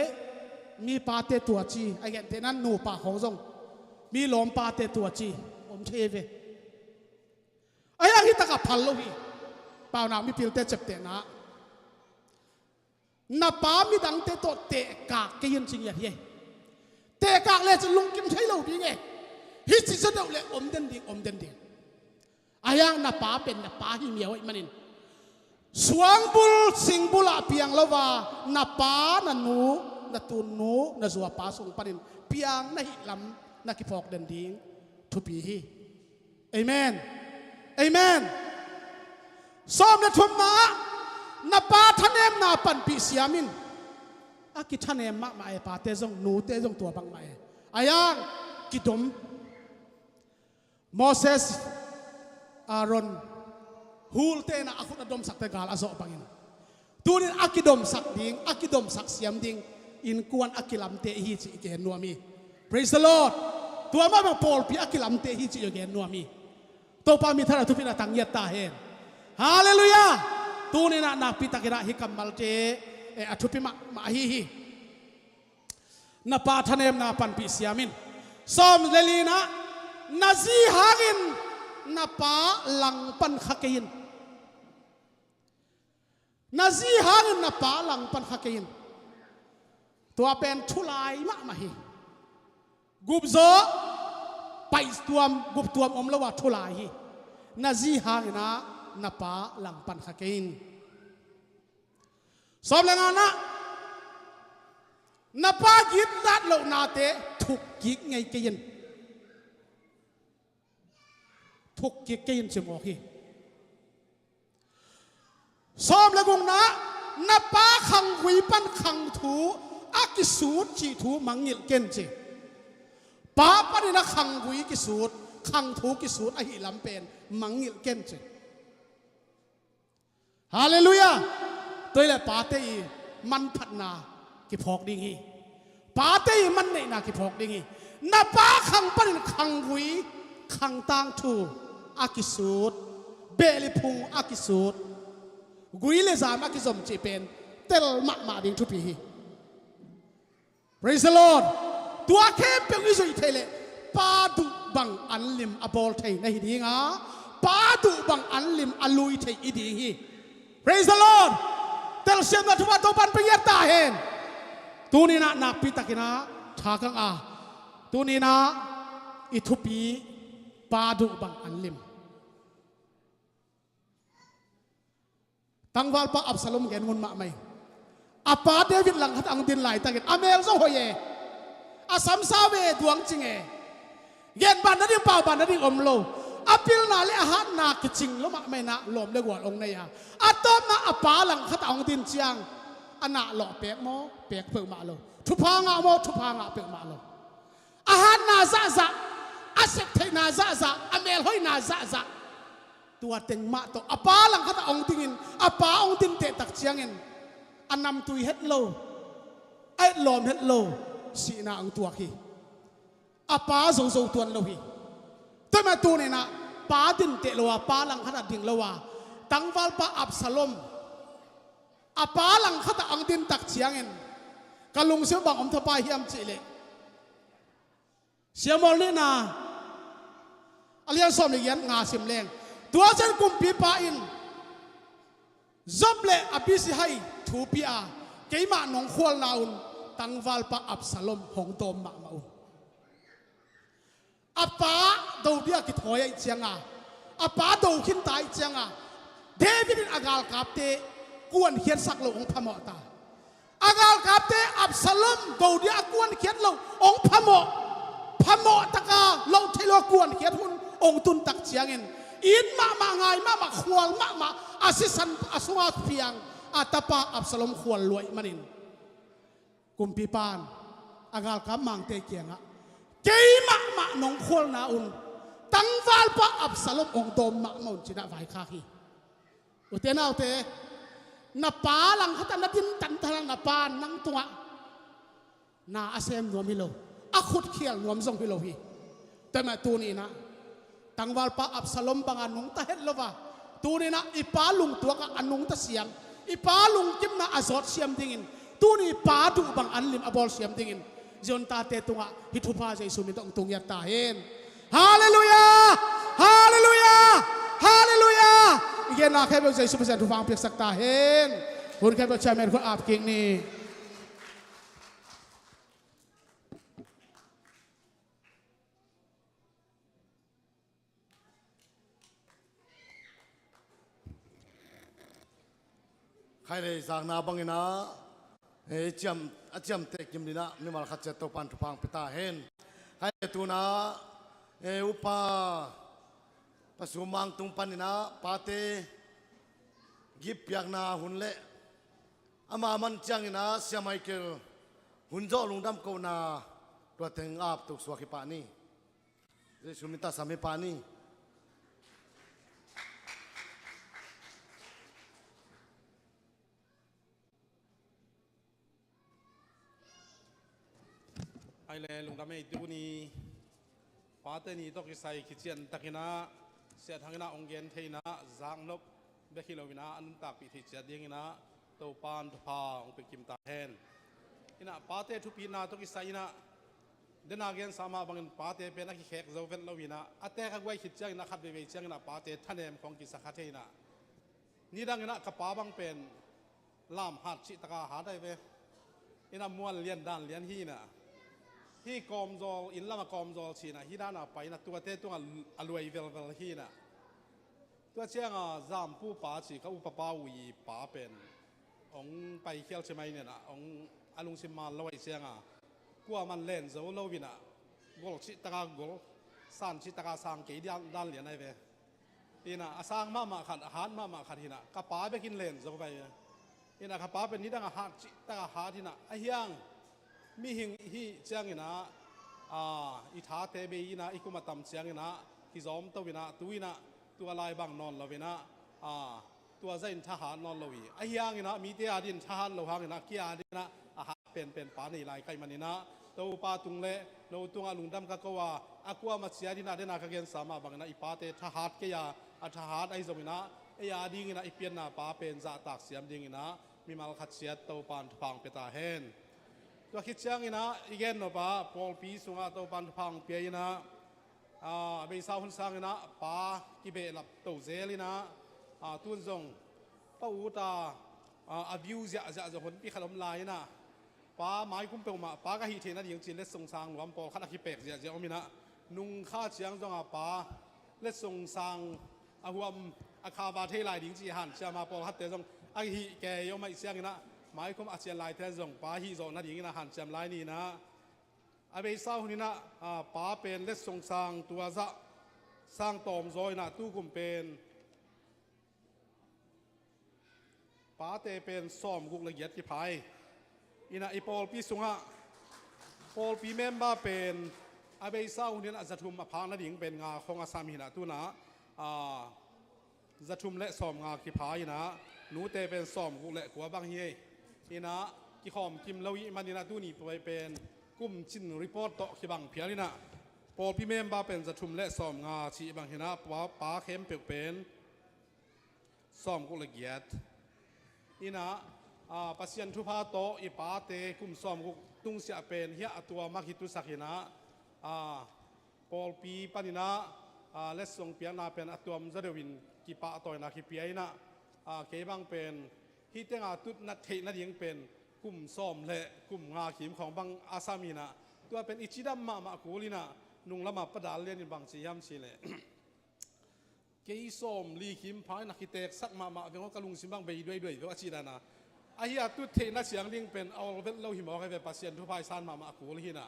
มีปาเตตัวจีไอ้แกเตนั้นหนูปากของทรงมีหลอมปาเตตัวจีผมเทเวไอ้ยังที่ตะกับพันลูกอีเปล่าหนามีพิลเตเจ็บเตนะนับปามีดังเตโตเตะกากเกียนจริงอย่างเย่เตะกากเลยจะลุงกิมใช้เราดีไงฮิจิจะเดาเลยอมเดินดิ่งไอ้ยังนับปาเป็นนับปาที่เมียวไอ้มันนินสวงบุลสิงบุลเพียงละว่านับปานันนูนาตูนูนาจัวปาส่งปนินเพียงนาหิลำนาคิพอกเดินดิ่งทุปีฮีเอเมนเอเมนซ้อมนาทุมนาปาทะเนมนาปันปีเสียมินอากิทะเนมมะมาไอปาเตจงนูเตจงตัวบังมาอายังกิดมโมเสสอารอนฮูลเตนะอาคุนดมสักเตกาลอาโซบังอินตูนินอากิดมสักดิ่งอากิดมสักเสียมดิ่งอินกวนอากิลัมเตฮีจิเกนนัวมี praise the Lord ตัวมาบังปอลปีอากิลัมเตฮีจิเกนนัวมีตัวปามีท่าทุพินาตังเยตตาเฮนฮาเลลูยาตูนี่นะนักพิตากิระฮิกัมมัลเจอทุพิมาฮีนาปาทะเนมนาปันปิเสียมินซอมเลลีนะนาซีฮากินนาปาหลังปันขักกินนาซีฮากินนาปาหลังปันขักกินตัวเป็นทุลายมากมาฮีกุบโซไปตัวกุบตัวอมละว่าทุลายฮีนาซีฮากินะนาปาหลังปันขักกินสอบแรงงานนะนาปากินนัดโลนาเตถูกกิกไงกินถูกกิกกินเสมอฮีสอบแรงงนะนาปาขังวิปันขังถูอากิสูดจีถูมังงิลเกนจีป้าปนินะขังวิกิสูดขังถูกิสูดอหิลำเป็นมังงิลเกนจีฮาเลลูยาตัวเล่ป้าเตยมันพัดนากิพอกดิ่งฮีป้าเตยมันเนนากิพอกดิ่งฮีนาป้าขังปนินะขังวิขังตังถูอากิสูดเบลิพุงอากิสูดกุยเลซามอากิสมจีเป็นเตลมาดิ่งทุปีฮีPraise the Lord ตัวแค่เป็นวิสุทธิ์เทเลปาดุบังอันลิมอบอลเทในหิดีงาปาดุบังอันลิมอลุยเทอีดีฮี Praise the Lord เตลเสียมนาทุบาตัวปันเปียตาเห็นตัวนี้นะนักพิตากินะทากังอาตัวนี้นะอิทุปีปาดุบังอันลิมตั้งวัลปะอับสลมเกนงุนมาไหมอาปาเดวิดหลังขัดอังดินไหลตะเกิดอเมลโซโฮเยอาสัมซาเวดวงจริงเย็นบันนั้นยังเป่าบันนั้นยังอมโลอาพิลนาเลอาหารนาคิจริงแล้วมาไม่นาหลอมเลยกว่าองค์ในอาอาตอมนาอาปาหลังขัดอังดินเชียงอันนาหล่อเปียกโมเปียกเปิกมาโลทุพางาโมทุพางาเปียกมาโลอาหารนาซาซาอาเซกเทนาซาซาอเมลห้อยนาซาซาตัวเต็งมาตัวอาปาหลังขัดอังดินอาปาอังดินเตะตักเชียงเงินอันนำตุยเฮ็ดโลไอ้ลอมเฮ็ดโลสีนาอังตัวขี้อาป้าส่งตัวโลขี้ตัวมาตัวเนี่ยนะป้าดินเตะโลวาป้าหลังขนาดดิ่งโลวาตั้งวัลป้าอับสลมอาป้าหลังขนาดอังดินตักเชียงเงินกะลุงเสียบังอมทบายเฮียมจีเล่เสียมอลนี่นาอเลียนสอมเลยยันงาสิมแรงตัวเส้นกุมปีป้าอินจับเล่อภิสิให้ทูปีอาเกี่ยมาหนองควลนาอุนตั้งวัลปะอับสลมหงโตมมาอุนอาป้าดูเดียกิถอยเชียงอา อาป้าดูขินตายจังอ่ะเดวิดอากาลกับเตกวนเขียนสักโลองพมอตาอากาลกับเตอับสลอมดูดีอากวนเขียนโลองพมอตะกาโลเทโลกวนเขียนหุ่นองตุนตักเชียงเงินอินมาไงมาขวลมาอาศิสันอาสวาเพียงอาตาปาอับสลอมขวลรวยมันินกุมปีปานอากาลกับมังเตเกียงอะเกยมานงขวลนาอุนตั้งวาลปะอับสลอมองโดมมาอุนจินาไฟคาฮีอุเทนาอุเทนับปาลังขัตนัดินตันทลังนับปานังตัวนาอาเซมนวมิโลอาขุดเขียลนวมทรงพิโลฮีแต่มาตัวนี้นะตั้งวาลปะอับสลอมบางอันนุงตาเฮ็ดลวะตัวนี้นะอีปาลุงตัวกับอันนุงตาเสียงอีปาลุงจิ้มนะอาซอดเสียมดิ่งตัวนี้ปาดูบางอันลิมอบอลเสียมดิ่งจนตาเตตุงะฮิทุพาใจสุมิตองตุงยัดตาเห็นฮาเลลูยาฮาเลลูยาฮาเลลูยาอีกอย่างแค่เป็นใจสุภาษิตทุฟังเพียงสักตาเห็นคุณแค่เป็นชายแมนคนอาบกิ่งนี่ใครเลยจากนาบังเงินะเฮ้ยจำเตะกิมดีนะมีมาขัดเจตปันทุพังพิตาเห็นใครตัวนะอุปาปสุมังตุงปันนี่นะปาเตกิบยักนาหุ่นเละอามามันจังนะเสียไม่เกลหุ่นจ่อลุงดำกูนาตัวเต็งอาบตุกสวากิปานี่เรสุมิตาสามีปานี่ไอเลลุงดำไม่ดูนี่ปาเตนี่ต้องใส่ขิเจียนตะกินะเสียทางนะองเกนเทนะจางนบเบคิโลวินะอันตักปิธิเจียดีนะโตปานทุพาองเป็นกิมตาเฮนอินะปาเตทุปีนาต้องใส่นะเดนาเกนสามาบังปาเตเป็นนักเขกโจเวลโลวินะอัตเตกไว้ขิเจียนะขับเบเจียนะปาเตท่านเอ็มของกิสักเทนะนี่ดังนะกับปาบังเป็นลามหัดชิตกาหาได้เวอินะมวลเลียนด้านเลียนฮีนะที่กอมโจอินละมากอมโจชีนะฮีด้านไปนะตัวเตตัวอรวยเวลฮีนะตัวเชียงจามผู้ป่าชีเขาอุปปาวีป่าเป็นองไปเที่ยวใช่ไหมเนี่ยนะองอลุงชิมมาลอยเชียงกัวมันเล่นโจโลวินะกอลชิตะกากอลสันชิตะกาสังเกยด้านเหรียญไอเวนี่นะอาสังมาขัดอาหารมาขัดที่นะกระป๋าไปกินเล่นโจไปนี่นะกระป๋าเป็นนี่ดังอาหารชิตะกาหาที่นะไอ้ยังมีหิงฮีเจียงนะอิทาเตเบยนะอิคุมาตัมเจียงนะที่จอมตัววินะตุยนะตัวลายบางนอนเราวินะตัวใจทหารนอนเราวีไอ้ยังนะมีเตียดินทหารเราหางนะเกียดินนะอาหารเป็นปานี่ลายไก่มันนี่นะตัวปาตุงเล่เราตัวลุงดำก็ว่าอากัวมาเสียดินะเดนักเกียนสามบางนะอิปาเตทหารเกียทหารไอ้จอมินะไอ้ยาดิ่งนะอิเปียนนะปาเป็นจ่าตากเสียมดิ่งนะมีมาขัดเสียตัวปานฟังเปตาเฮนตัวคิดจังนะอีกแล้วป่ะพอปีสุงาตัวปันพังเปียนะเบสาวคนสังนะป่ากิเบลับตัวเซลินะตุนจงป้าอูตาวิวจะคนปีขนมลายนะป่าไม้คุ้มเปลมาป่ากะฮิเทนะยังจีนเล็ดทรงสางหลวมปอขัดขี้เป็กจะเอามีนะนุ่งข้าเชียงจงป่าเล็ดทรงสางหัวอาคาบาเทลายดิ้งจีหันจะมาปอขัดเตจงอาฮิแกยอมไม่เสียงนะหมายความอาเซียนลายแทนส่งป้าฮีโซนัดอย่างนี้นะหันจำลายนี่นะอาเบยสาวนี่นะป้าเป็นเล็ดทรงสร้างตัวจะสร้างตอมซอยนะตู้กุมเป็นป้าเตเป็นซ้อมกุกละเอียดที่ภายอีนะอีปอลปีสุงะปอลปีเมมบ้าเป็นอาเบยสาวนี่นะจะทุ่มพางนัดอย่างเป็นงาของอาสามีนะตู้นะจะทุ่มและซ้อมงาที่ภายนะหนูเตเป็นซ้อมกุกละกัวบางเฮยนี่นะกี่ขอมกิมเลวีมันนี่นะตู้นี่ไปเป็นกุ้มชินรีพอร์ตต่อขีบังเพียนี่นะพอพี่เมมบ้าเป็นจะทุ่มและซ้อมงาชีบังเฮนะป้าเข้มเป็นซ้อมกุละเกียดนี่นะปัสยันทุพาโตอีป้าเตกุ้มซ้อมกุตุ้งเสียเป็นเฮียตัวมักฮิตุสักนะพอปีปันนี่นะและส่งเปียนาเป็นตัวมจะเดวินกี่ป้าต่อยนะกี่เปียนะเก็บังเป็นที่เจ้าตุดนัดเทนัดยังเป็นกลุ่มซ้อมและกลุ่มงาขีมของบางอาซามีนะตัวเป็นอิจิดัมมากูลีนะนุ่งละมาประดาเลียนบางสียามสีเลยเก เกยส้มลีคิมพายนักกิเตกสักมาเวงกะลุงสิบังไปด้วยเพราะอาชีนาอาฮิอาตุเทนัเสียงลิงเป็นเอาเวลเราหิมอให้เป็นปัสเซียนทุพายสานมากูลหินะ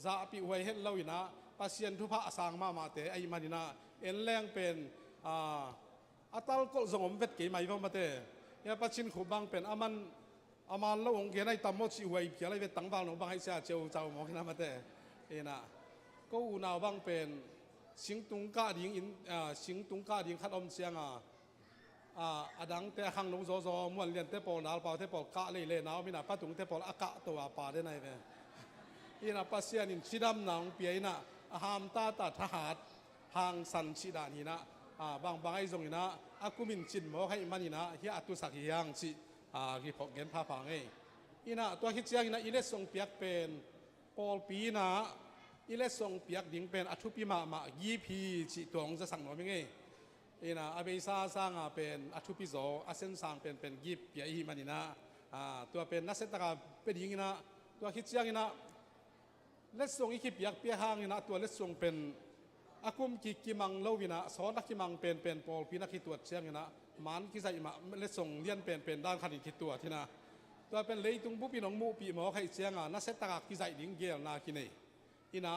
ซาปิไว้เห็นเราหินะปัสเซียนทุพะสางมาเตไอมาดินะเอ็นแรงเป็นอัตลก็ส่งผมเวทเกยไม่ฟังมาเตยาปัจจินขุบังเป็นอามันเราองค์เกณฑ์ในตำมดชิวไว้เพียอะไรเป็นตั้งบางหลวงบางให้เสียเจ้ามองขึ้นมาเตเอ็นะก็อุณาบังเป็นสิงตุงกาดิงสิงตุงกาดิงขัดอมเสียงอดังแต่ขังลงโซมวนเรียนเทปอลนาลปาเทปอลกะเลยนาวมินาปัตุงเทปอลอากาตัวปาได้ไหนเป็นอินาปัสเซียนินชิดำหนังเปียนะหามตาทหารหางสันชิดานินะบางไอ้ตรงนี้นะอากุมินจินหมอให้มันนี่นะเฮียตุสักยังชิกี่พกเงินพาฟังอินะตัวคิดเสียงนะอิเลสส่งเปียกเป็นปอลปีนะอิเลสส่งเปียกดิ่งเป็นอัทุพิมายีพีจิตัวองจะสั่งหน่อยมั้งนะอาเบซ่าสร้างเป็นอัทุพิโซอาเซนสร้างเป็นยีบเปียอีมันนี่นะตัวเป็นนักเศรษฐกิจเป็นยิงนะตัวคิดเสียงนะเลสส่งอีกเปียกเปียหางนะตัวเลสส่งเป็นอากุมกิมังเลวินะสอนนักกิมังเป็นปอลปีนักขีตัวเชียงนะมันกิใจมาเลสส่งเลียนเป็นด้านขันขีตัวที่นะตัวเป็นเลยตุงบุปีน้องมูปีหมอให้เชียงนักเศรษฐกิจกิใจดิ่งเกลนาคินอินะ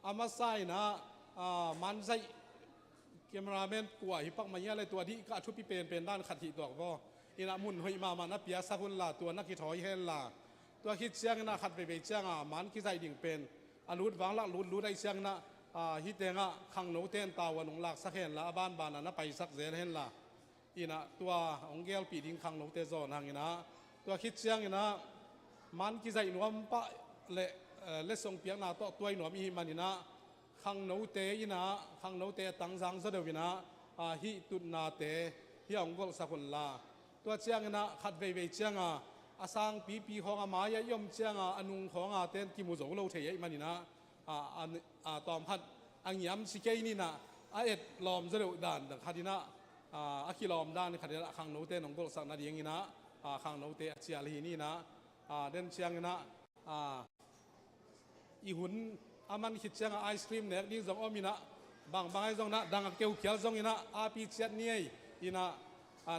อามาไซนะมันไซเกมราเมนกว่าฮิปักมาเยอะเลยตัวที่ก็ชุบปีเป็นด้านขัดขีตัวก็อินะมุนหอยมานะเปียสักุลละตัวนักขีถอยเฮลละตัวคิดเชียงนะขัดไปเชียงมันกิใจดิ่งเป็นอนุดวางละรู้ได้เชียงนะฮิตเองขังโนเตนตาวันหงหลักสักเห็นละบ้านนะไปสักเซนเห็นละอินะตัวองเกลปีดิ่งขังโนเตโซนหางอินะตัวคิดเชียงนะมันกิใจนวมปะเลสส่งเปียกนาโตตัวหนอมีมันนี่นะขังโนเตยินะขังโนเตตั้งสังเสดวินะฮิตุนาเตฮิองกอลสักุลลาตัวเชียงนะขัดเวเชียงอาสังปีของมายยมเชียงอนุงของเต้นกิมุโจโลเทียมันนี่นะตอมพัดอังยามสิเกยนี่นะเอ็ดลอมเสดด่านดังคดีนะอาคิลอมด่านคดีนะขังโนเตนองกอลสักนาดีอย่างนี้นะขังโนเตเชียลีนี่นะเดินเชียงนะอีหุ่นอามันคิดเชียงไอศครีมเนี่ยดิ้งจงอมินะบางไอ้จงนะดังเกี่ยวเขียวจงอินะอาปีเชียนี่อินะ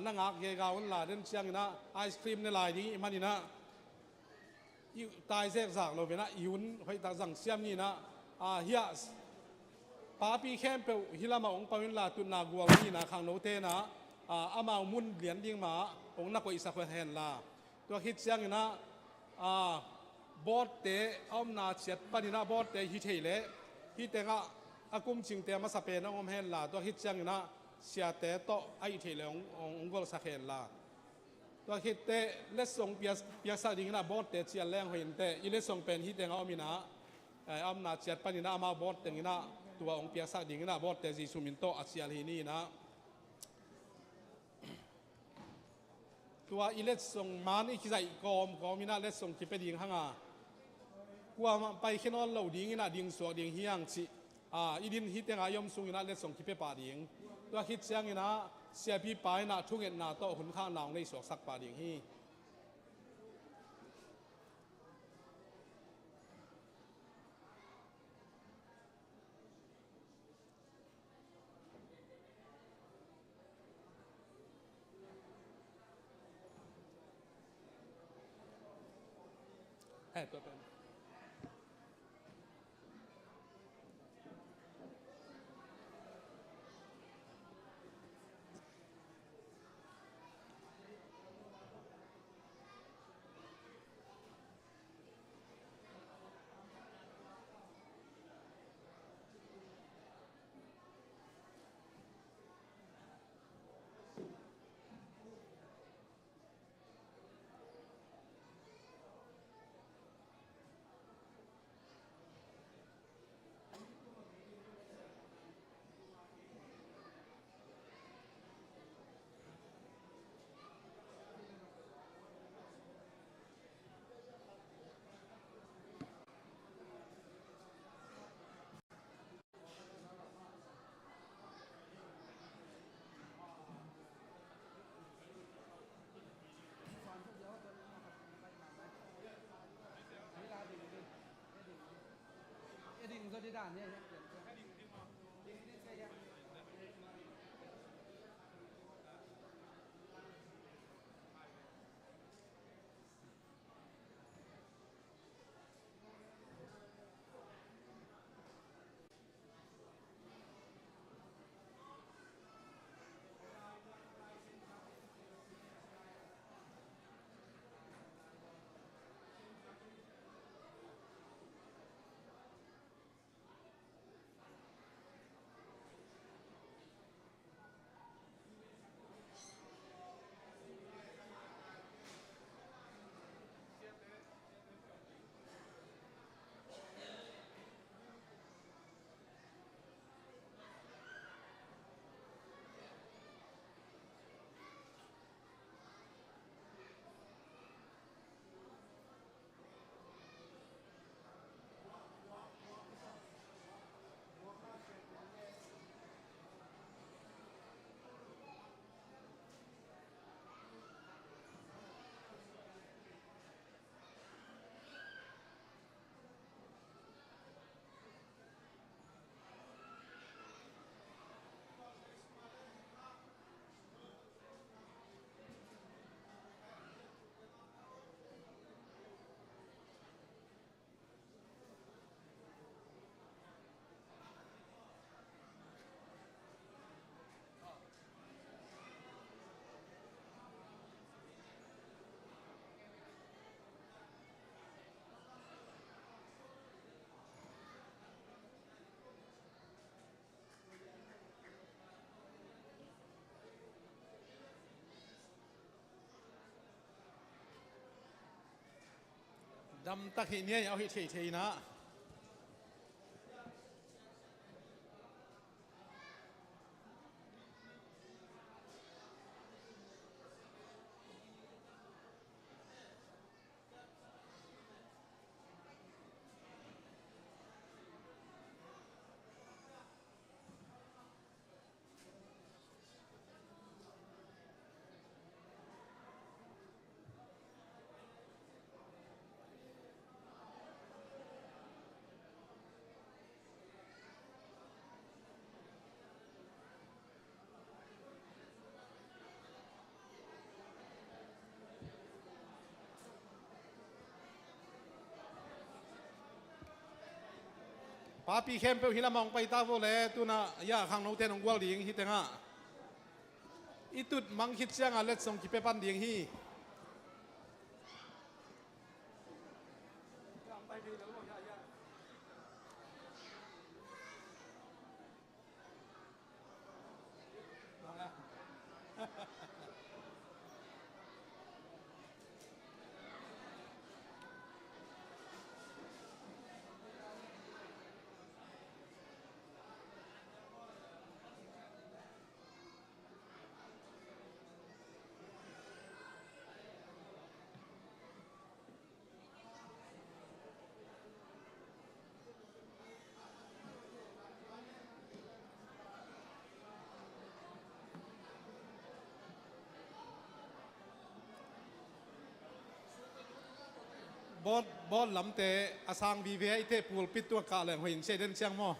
นั่งอักเกกาวันละเดินเชียงอินะไอศครีมในลายนี้มันอินะตายเสกสักเราเป็นนะอีหุ่นให้ตาสั่งเสียมนี่นะเฮียปาปีแคมเปลฮิลามาองปาวินลาตุนากัวนี่นะขังโนเตนะอามามุนเหรียญดิ้งมาองนักกว่าอิสระเฮนลาตัวคิดเชียงอินะบอดเตะอ้อมนาเฉียดปนินาบอดเตะฮิเทเลฮิเตงะอากุมจิงเตะมาสเปนองเฮนลาตัวฮิตจังนะเสียเตะโตไอเทเลองกอลสักเฮนลาตัวฮิตเตะเลสส่งเปียสักดิ่งนะบอดเตะเชียแรงหินเตะยิเลสส่งเป็นฮิเตงะอ้อมินะอ้อมนาเฉียดปนินามาบอดเตงนะตัวองเปียสักดิ่งนะบอดเตะจิสุมินโตอาเซียลีนี่นะตัวอิเลสส่งมันอีกใจกอมมินาเลสส่งที่เป็นดิ่งห้างกว่าไปแค่นอนเราดิ่งนะดิ่งสวดดิ่งเฮียงสิอีดินฮิตยังยอมส่งนะเลสส่งที่เป็นป่าดิ่งตัวฮิตเสียงนะเสียพี่ไปนะทุกเงินนะโตหุ่นข้างนางในสวดสักป่าดิ่งฮีตัวเป็นดิ่งโซดิดานเนี่ย ดำตักหิเนี่ยเอาหิเฉยๆนะ ป้าปีเข้มเปหิละมองไปตาโวเลตุนะยาข้างโนเตนองกวลดิงฮิตงะอีตุดมังคิดเสียงอ่ะเล็ดส่งกิเปปันดิงฮีบอลลำเตะอาสังบีเวไอเตะปูลปิดตัวกาเลยหัวหินเชเดนเชียงมอ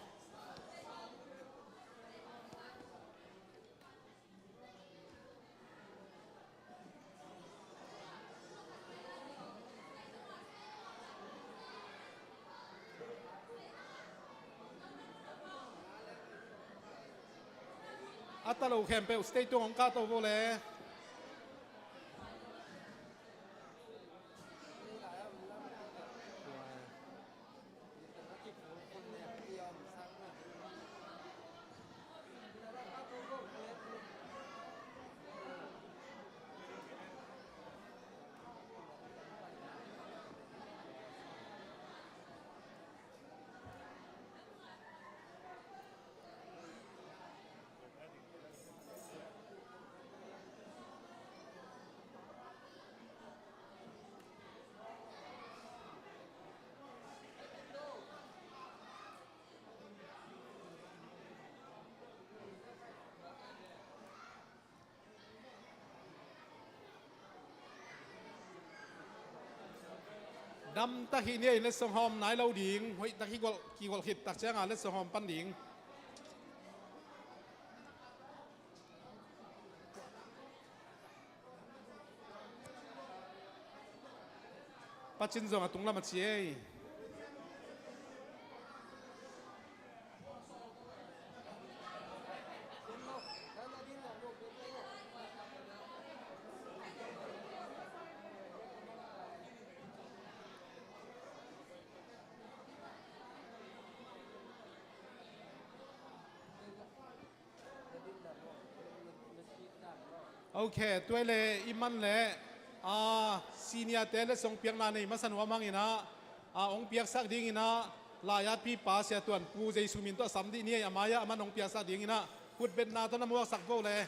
อัตตาลูเข้มเปอุสเตย์ตัวของกาโตโวเลดำตะขีเนี่ยเล็ดสงหอมไหนเราดิ่งเฮ้ยตะขีกี่กอลขิดตักเจ้างานเล็ดสงหอมปั้นดิ่งปัจจินจงอ่ะตรงละมาเชียโอเคตัวเลยอิมันเลยซีเนียเตเลส่งเปียกนาในมาสันวามังอินะองเปียกสักดิ่งอินะลายาดพี่ป้าเสียตัวนปูใจสุมินตัวสามดีเนี่ยมายะมันองเปียกสักดิ่งอินะพูดเป็นนาตนมัวสักโกเลย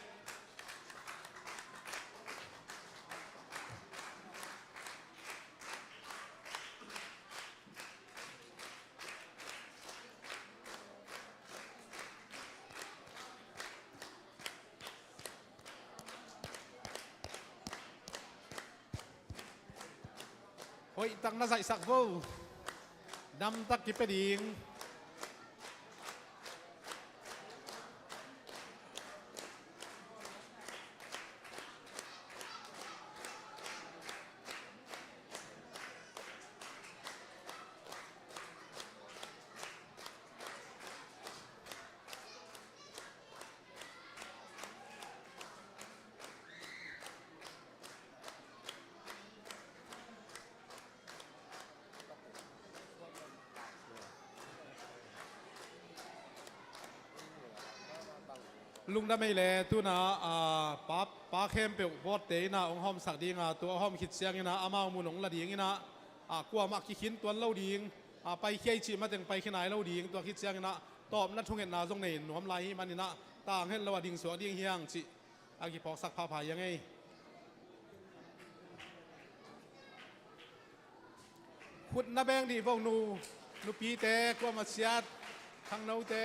โอ้ยตั้งน่าใส่สักโกดำตักกิไปดิ่งลุงได้ไม่แลตัวนะป้าเข้มเปียวบอดเตนะองหอมสักดีงาตัวหอมขิดเสียงนะอามามุนงละดีงนะ กว่ามาคิดตัวเล่าดิ่งไปเคียจีมาถึงไปขนายเล่าดิ่งตัวคิดเสียงนะตอบนัดทุ่งเห็นนาตรงไหนหนวมไหลมันนี่นะต่างเห็นเราดิ่งสวดิ่งเฮียงจิอากิพอกสักผ้าผายยังไงขุดน้าแบงดีพวกนูปีเตะกว่ามาเสียดทางโน้เตะ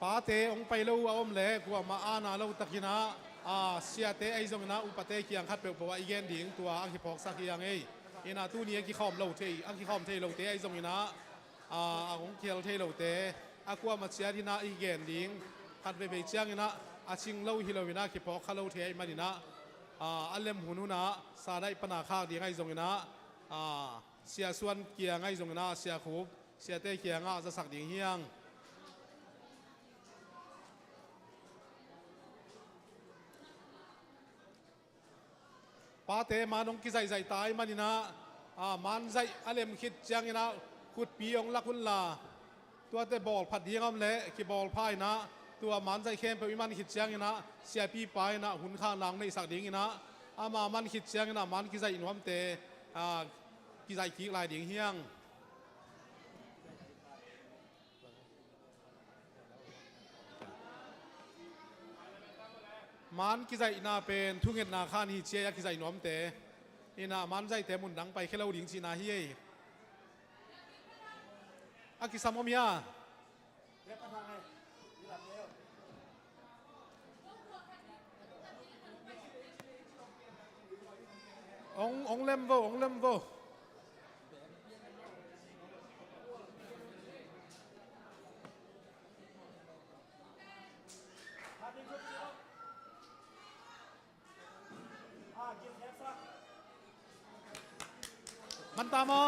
ป้าเตะองไปเล่าเอาเล่กว่ามาอาณาเล่าตะกินะเสียเตะไอ้ตรงนั้นอุปเตะเกียงคัดเปลวเพราะว่าอีเกนดิ่งตัวอังคิพอกสักอย่างไอ้นาตู้นี้กี่ข้อมเล่าเตะอังคิข้อมเตะเล่าเตะไอ้ตรงนั้นของเกียร์เตะเล่าเตะกว่ามาเสียที่นาอีเกนดิ่งคัดไปเชียงนะชิงเล่าฮิโลวินาคิพอกเขาเล่าเตะมาดินะอันเล่มหูนูนะซาได้ปนาคาดิ่งไอ้ตรงนั้นเสียส่วนเกียงไอ้ตรงนั้นเสียคูบเสียเตะเกียงจะสักดิ่งเฮียงป้าเตมาน้องกิใจตายมันนี่นะมันใจอะไรมคิดจังนี่นะขุดปีองลักคุณลาตัวเตบอลผัดเดียงเละกีบอลพายนะตัวมันใจเข้มไปวิมันคิดจังนี่นะเสียปีไปนะหุ่นข้างหลังในสักดิ่งนี่นะมามันคิดจังนี่นะมันกิใจอินวัมเตกิใจขี้ลายดิ่งเฮียงมันกิใจน่าเป็นทุ่งเงินนาคานีเชียกิใจน้อมเตะนี่นะมันใจเตะมุนดังไปแค่เราดิ่งจีนาเฮียอากิสามอมิยาองเล่มโวองเล่มโวมันตามมา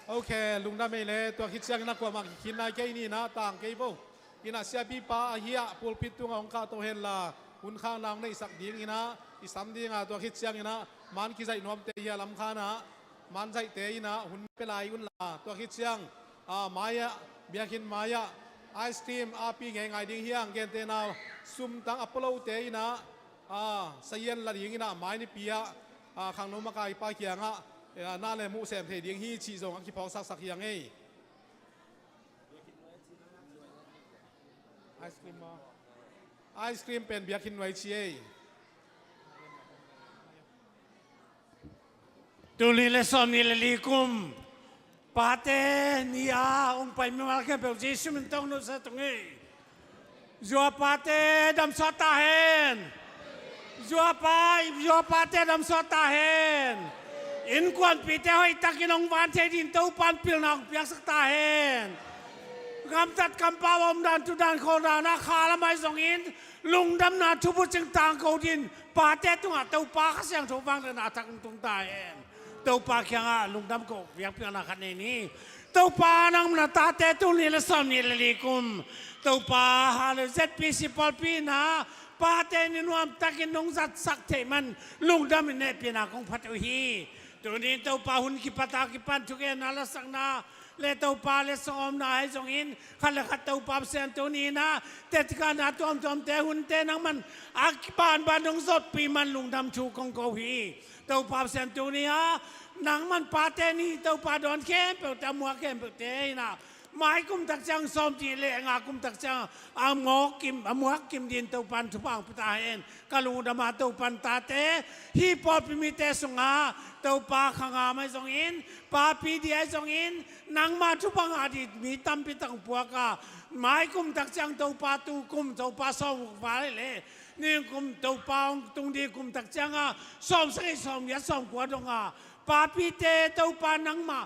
โอเคลุงดำไม่เลยตัวคิดเสียงนักกว่ามาคิดนายแค่นี้นะต่างแค่พวกกินอาเซียปีป้าเฮียปูปิดตัวของข้าตัวเฮลล่าหุ่นข้างนางในสักดิ่งนี่นะอีสามดิ่งตัวคิดเสียงนี่นะมันคิดใจนวมเตะเฮียลำคานะมันใจเตะนะหุ่นเป็นลายหุ่นล่าตัวคิดเสียงมายะเบียกินมายะไอศครีมปีไงดิ่งเฮียงเกนเตนาซุ่มตั้งอัปโหลเตะนะเสียนละดิ่งนี่นะไม้นี่ปีอะข้างโน้มากายป้าเกียงอะน่าเลยมุเสมเทดิ่งฮีชีจงอักขิพอกสักอย่างไงไอศครีมเป็นเบียกินไว้เชียตุลีเลสอนิเลลีกุมปาเตนีอาองไปไม่มาแค่เปล่าจีสุมันต้องนุสตรงนี้จัวปาเตดำสอตาเฮนจัวปาเตดำสอตาเฮนอินควันปีเตให้ตักินองวันเทดินเต้าปันพิลนองเปียกสักตาเฮนกำจัดกำปาวอมดันทุดันโครานาคาละไม่ส่งอินลุงดำนาทุบุจึงต่างเขาดินปาเตตุงอ่ะเต้าปาขเสียงถูกฟังเดินอาทักตุงตาเฮนเต้าปาเขียงอ่ะลุงดำก็เปียกเปียกนาคันนี้เต้าปานังนาตาเตตุลีละสอมนี่ละลีกุมเต้าปาฮาเลเซตปีสิปอลปีนะปาเตนินวมตักินนงจัดสักเทมันลุงดำเนี่ยปีนาของพัทวีตัวนี้เต้าปาหุ่นกิปตากิปันทุกอย่างน่าละสักนาเลเต้าปาเลสอมนาให้ส่งอินขันเลขัดเต้าปาเสียนตัวนี้นะแต่ที่การนาตัวมเตหุ่นเตนังมันอากิปานบานดงสดปีมันลุงดำชูของเกาหีเต้าปาเสียนตัวนี้ฮะนังมันปาเตนี่เต้าปาดอนเข้มเปล่าแต่มัวเข้มเปล่าเตนะหมายกุมตักจังซ้อมจีเลงากุมตักจังหมอกิมมัวกิมดินเต้าปันทุบังพุทธาเอ็นกาลุงดมาเต้าปันตาเตฮีปอปิมิเตสงาเต้าปาขังอาไม่ส่งอินปาปีดีไอส่งอินนางมาทุบังอดีตมีตั้มปิตังปัวกาหมายกุมตักจังเต้าปาตูกุมเต้าปาซ้อมฟ้าเลยนี่กุมเต้าปาตรงดีกุมตักจังซ้อมสักซ้อมยัดซ้อมกว่าดงปาปีเตเต้าปานังมา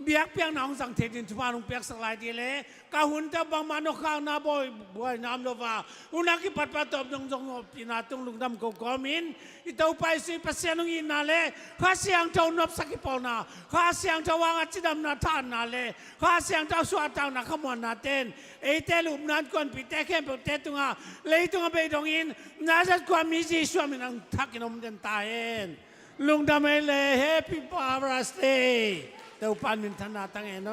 เบียกเปียงหนองสังเทดินทุพานุเปียกสักหลายทีเลยกาหุ่นเตบังมานกข้าวนาบอยบอยน้ำโลวาอุนักิปัดปัดตบจงจงปีนาตุงลุงดำกกอมินอิตาไปสิปัสเซนุอินนาเลข้าเสียงเจ้านบสักิปอนาข้าเสียงเจ้าวางจิดำนาทานนาเลข้าเสียงเจ้าสวดเจ้านาขมวนนาเต้นเอเตลุมนันกวนปีเตเข้มเปเตตุงาเลยตุงาไปดงอินนาจัดความมีจีสวามินังทักกินอมเดนตาเอ็นลุงดำเอเล Happy Father's Day เต้าปันมินธนาตังเอ็นโน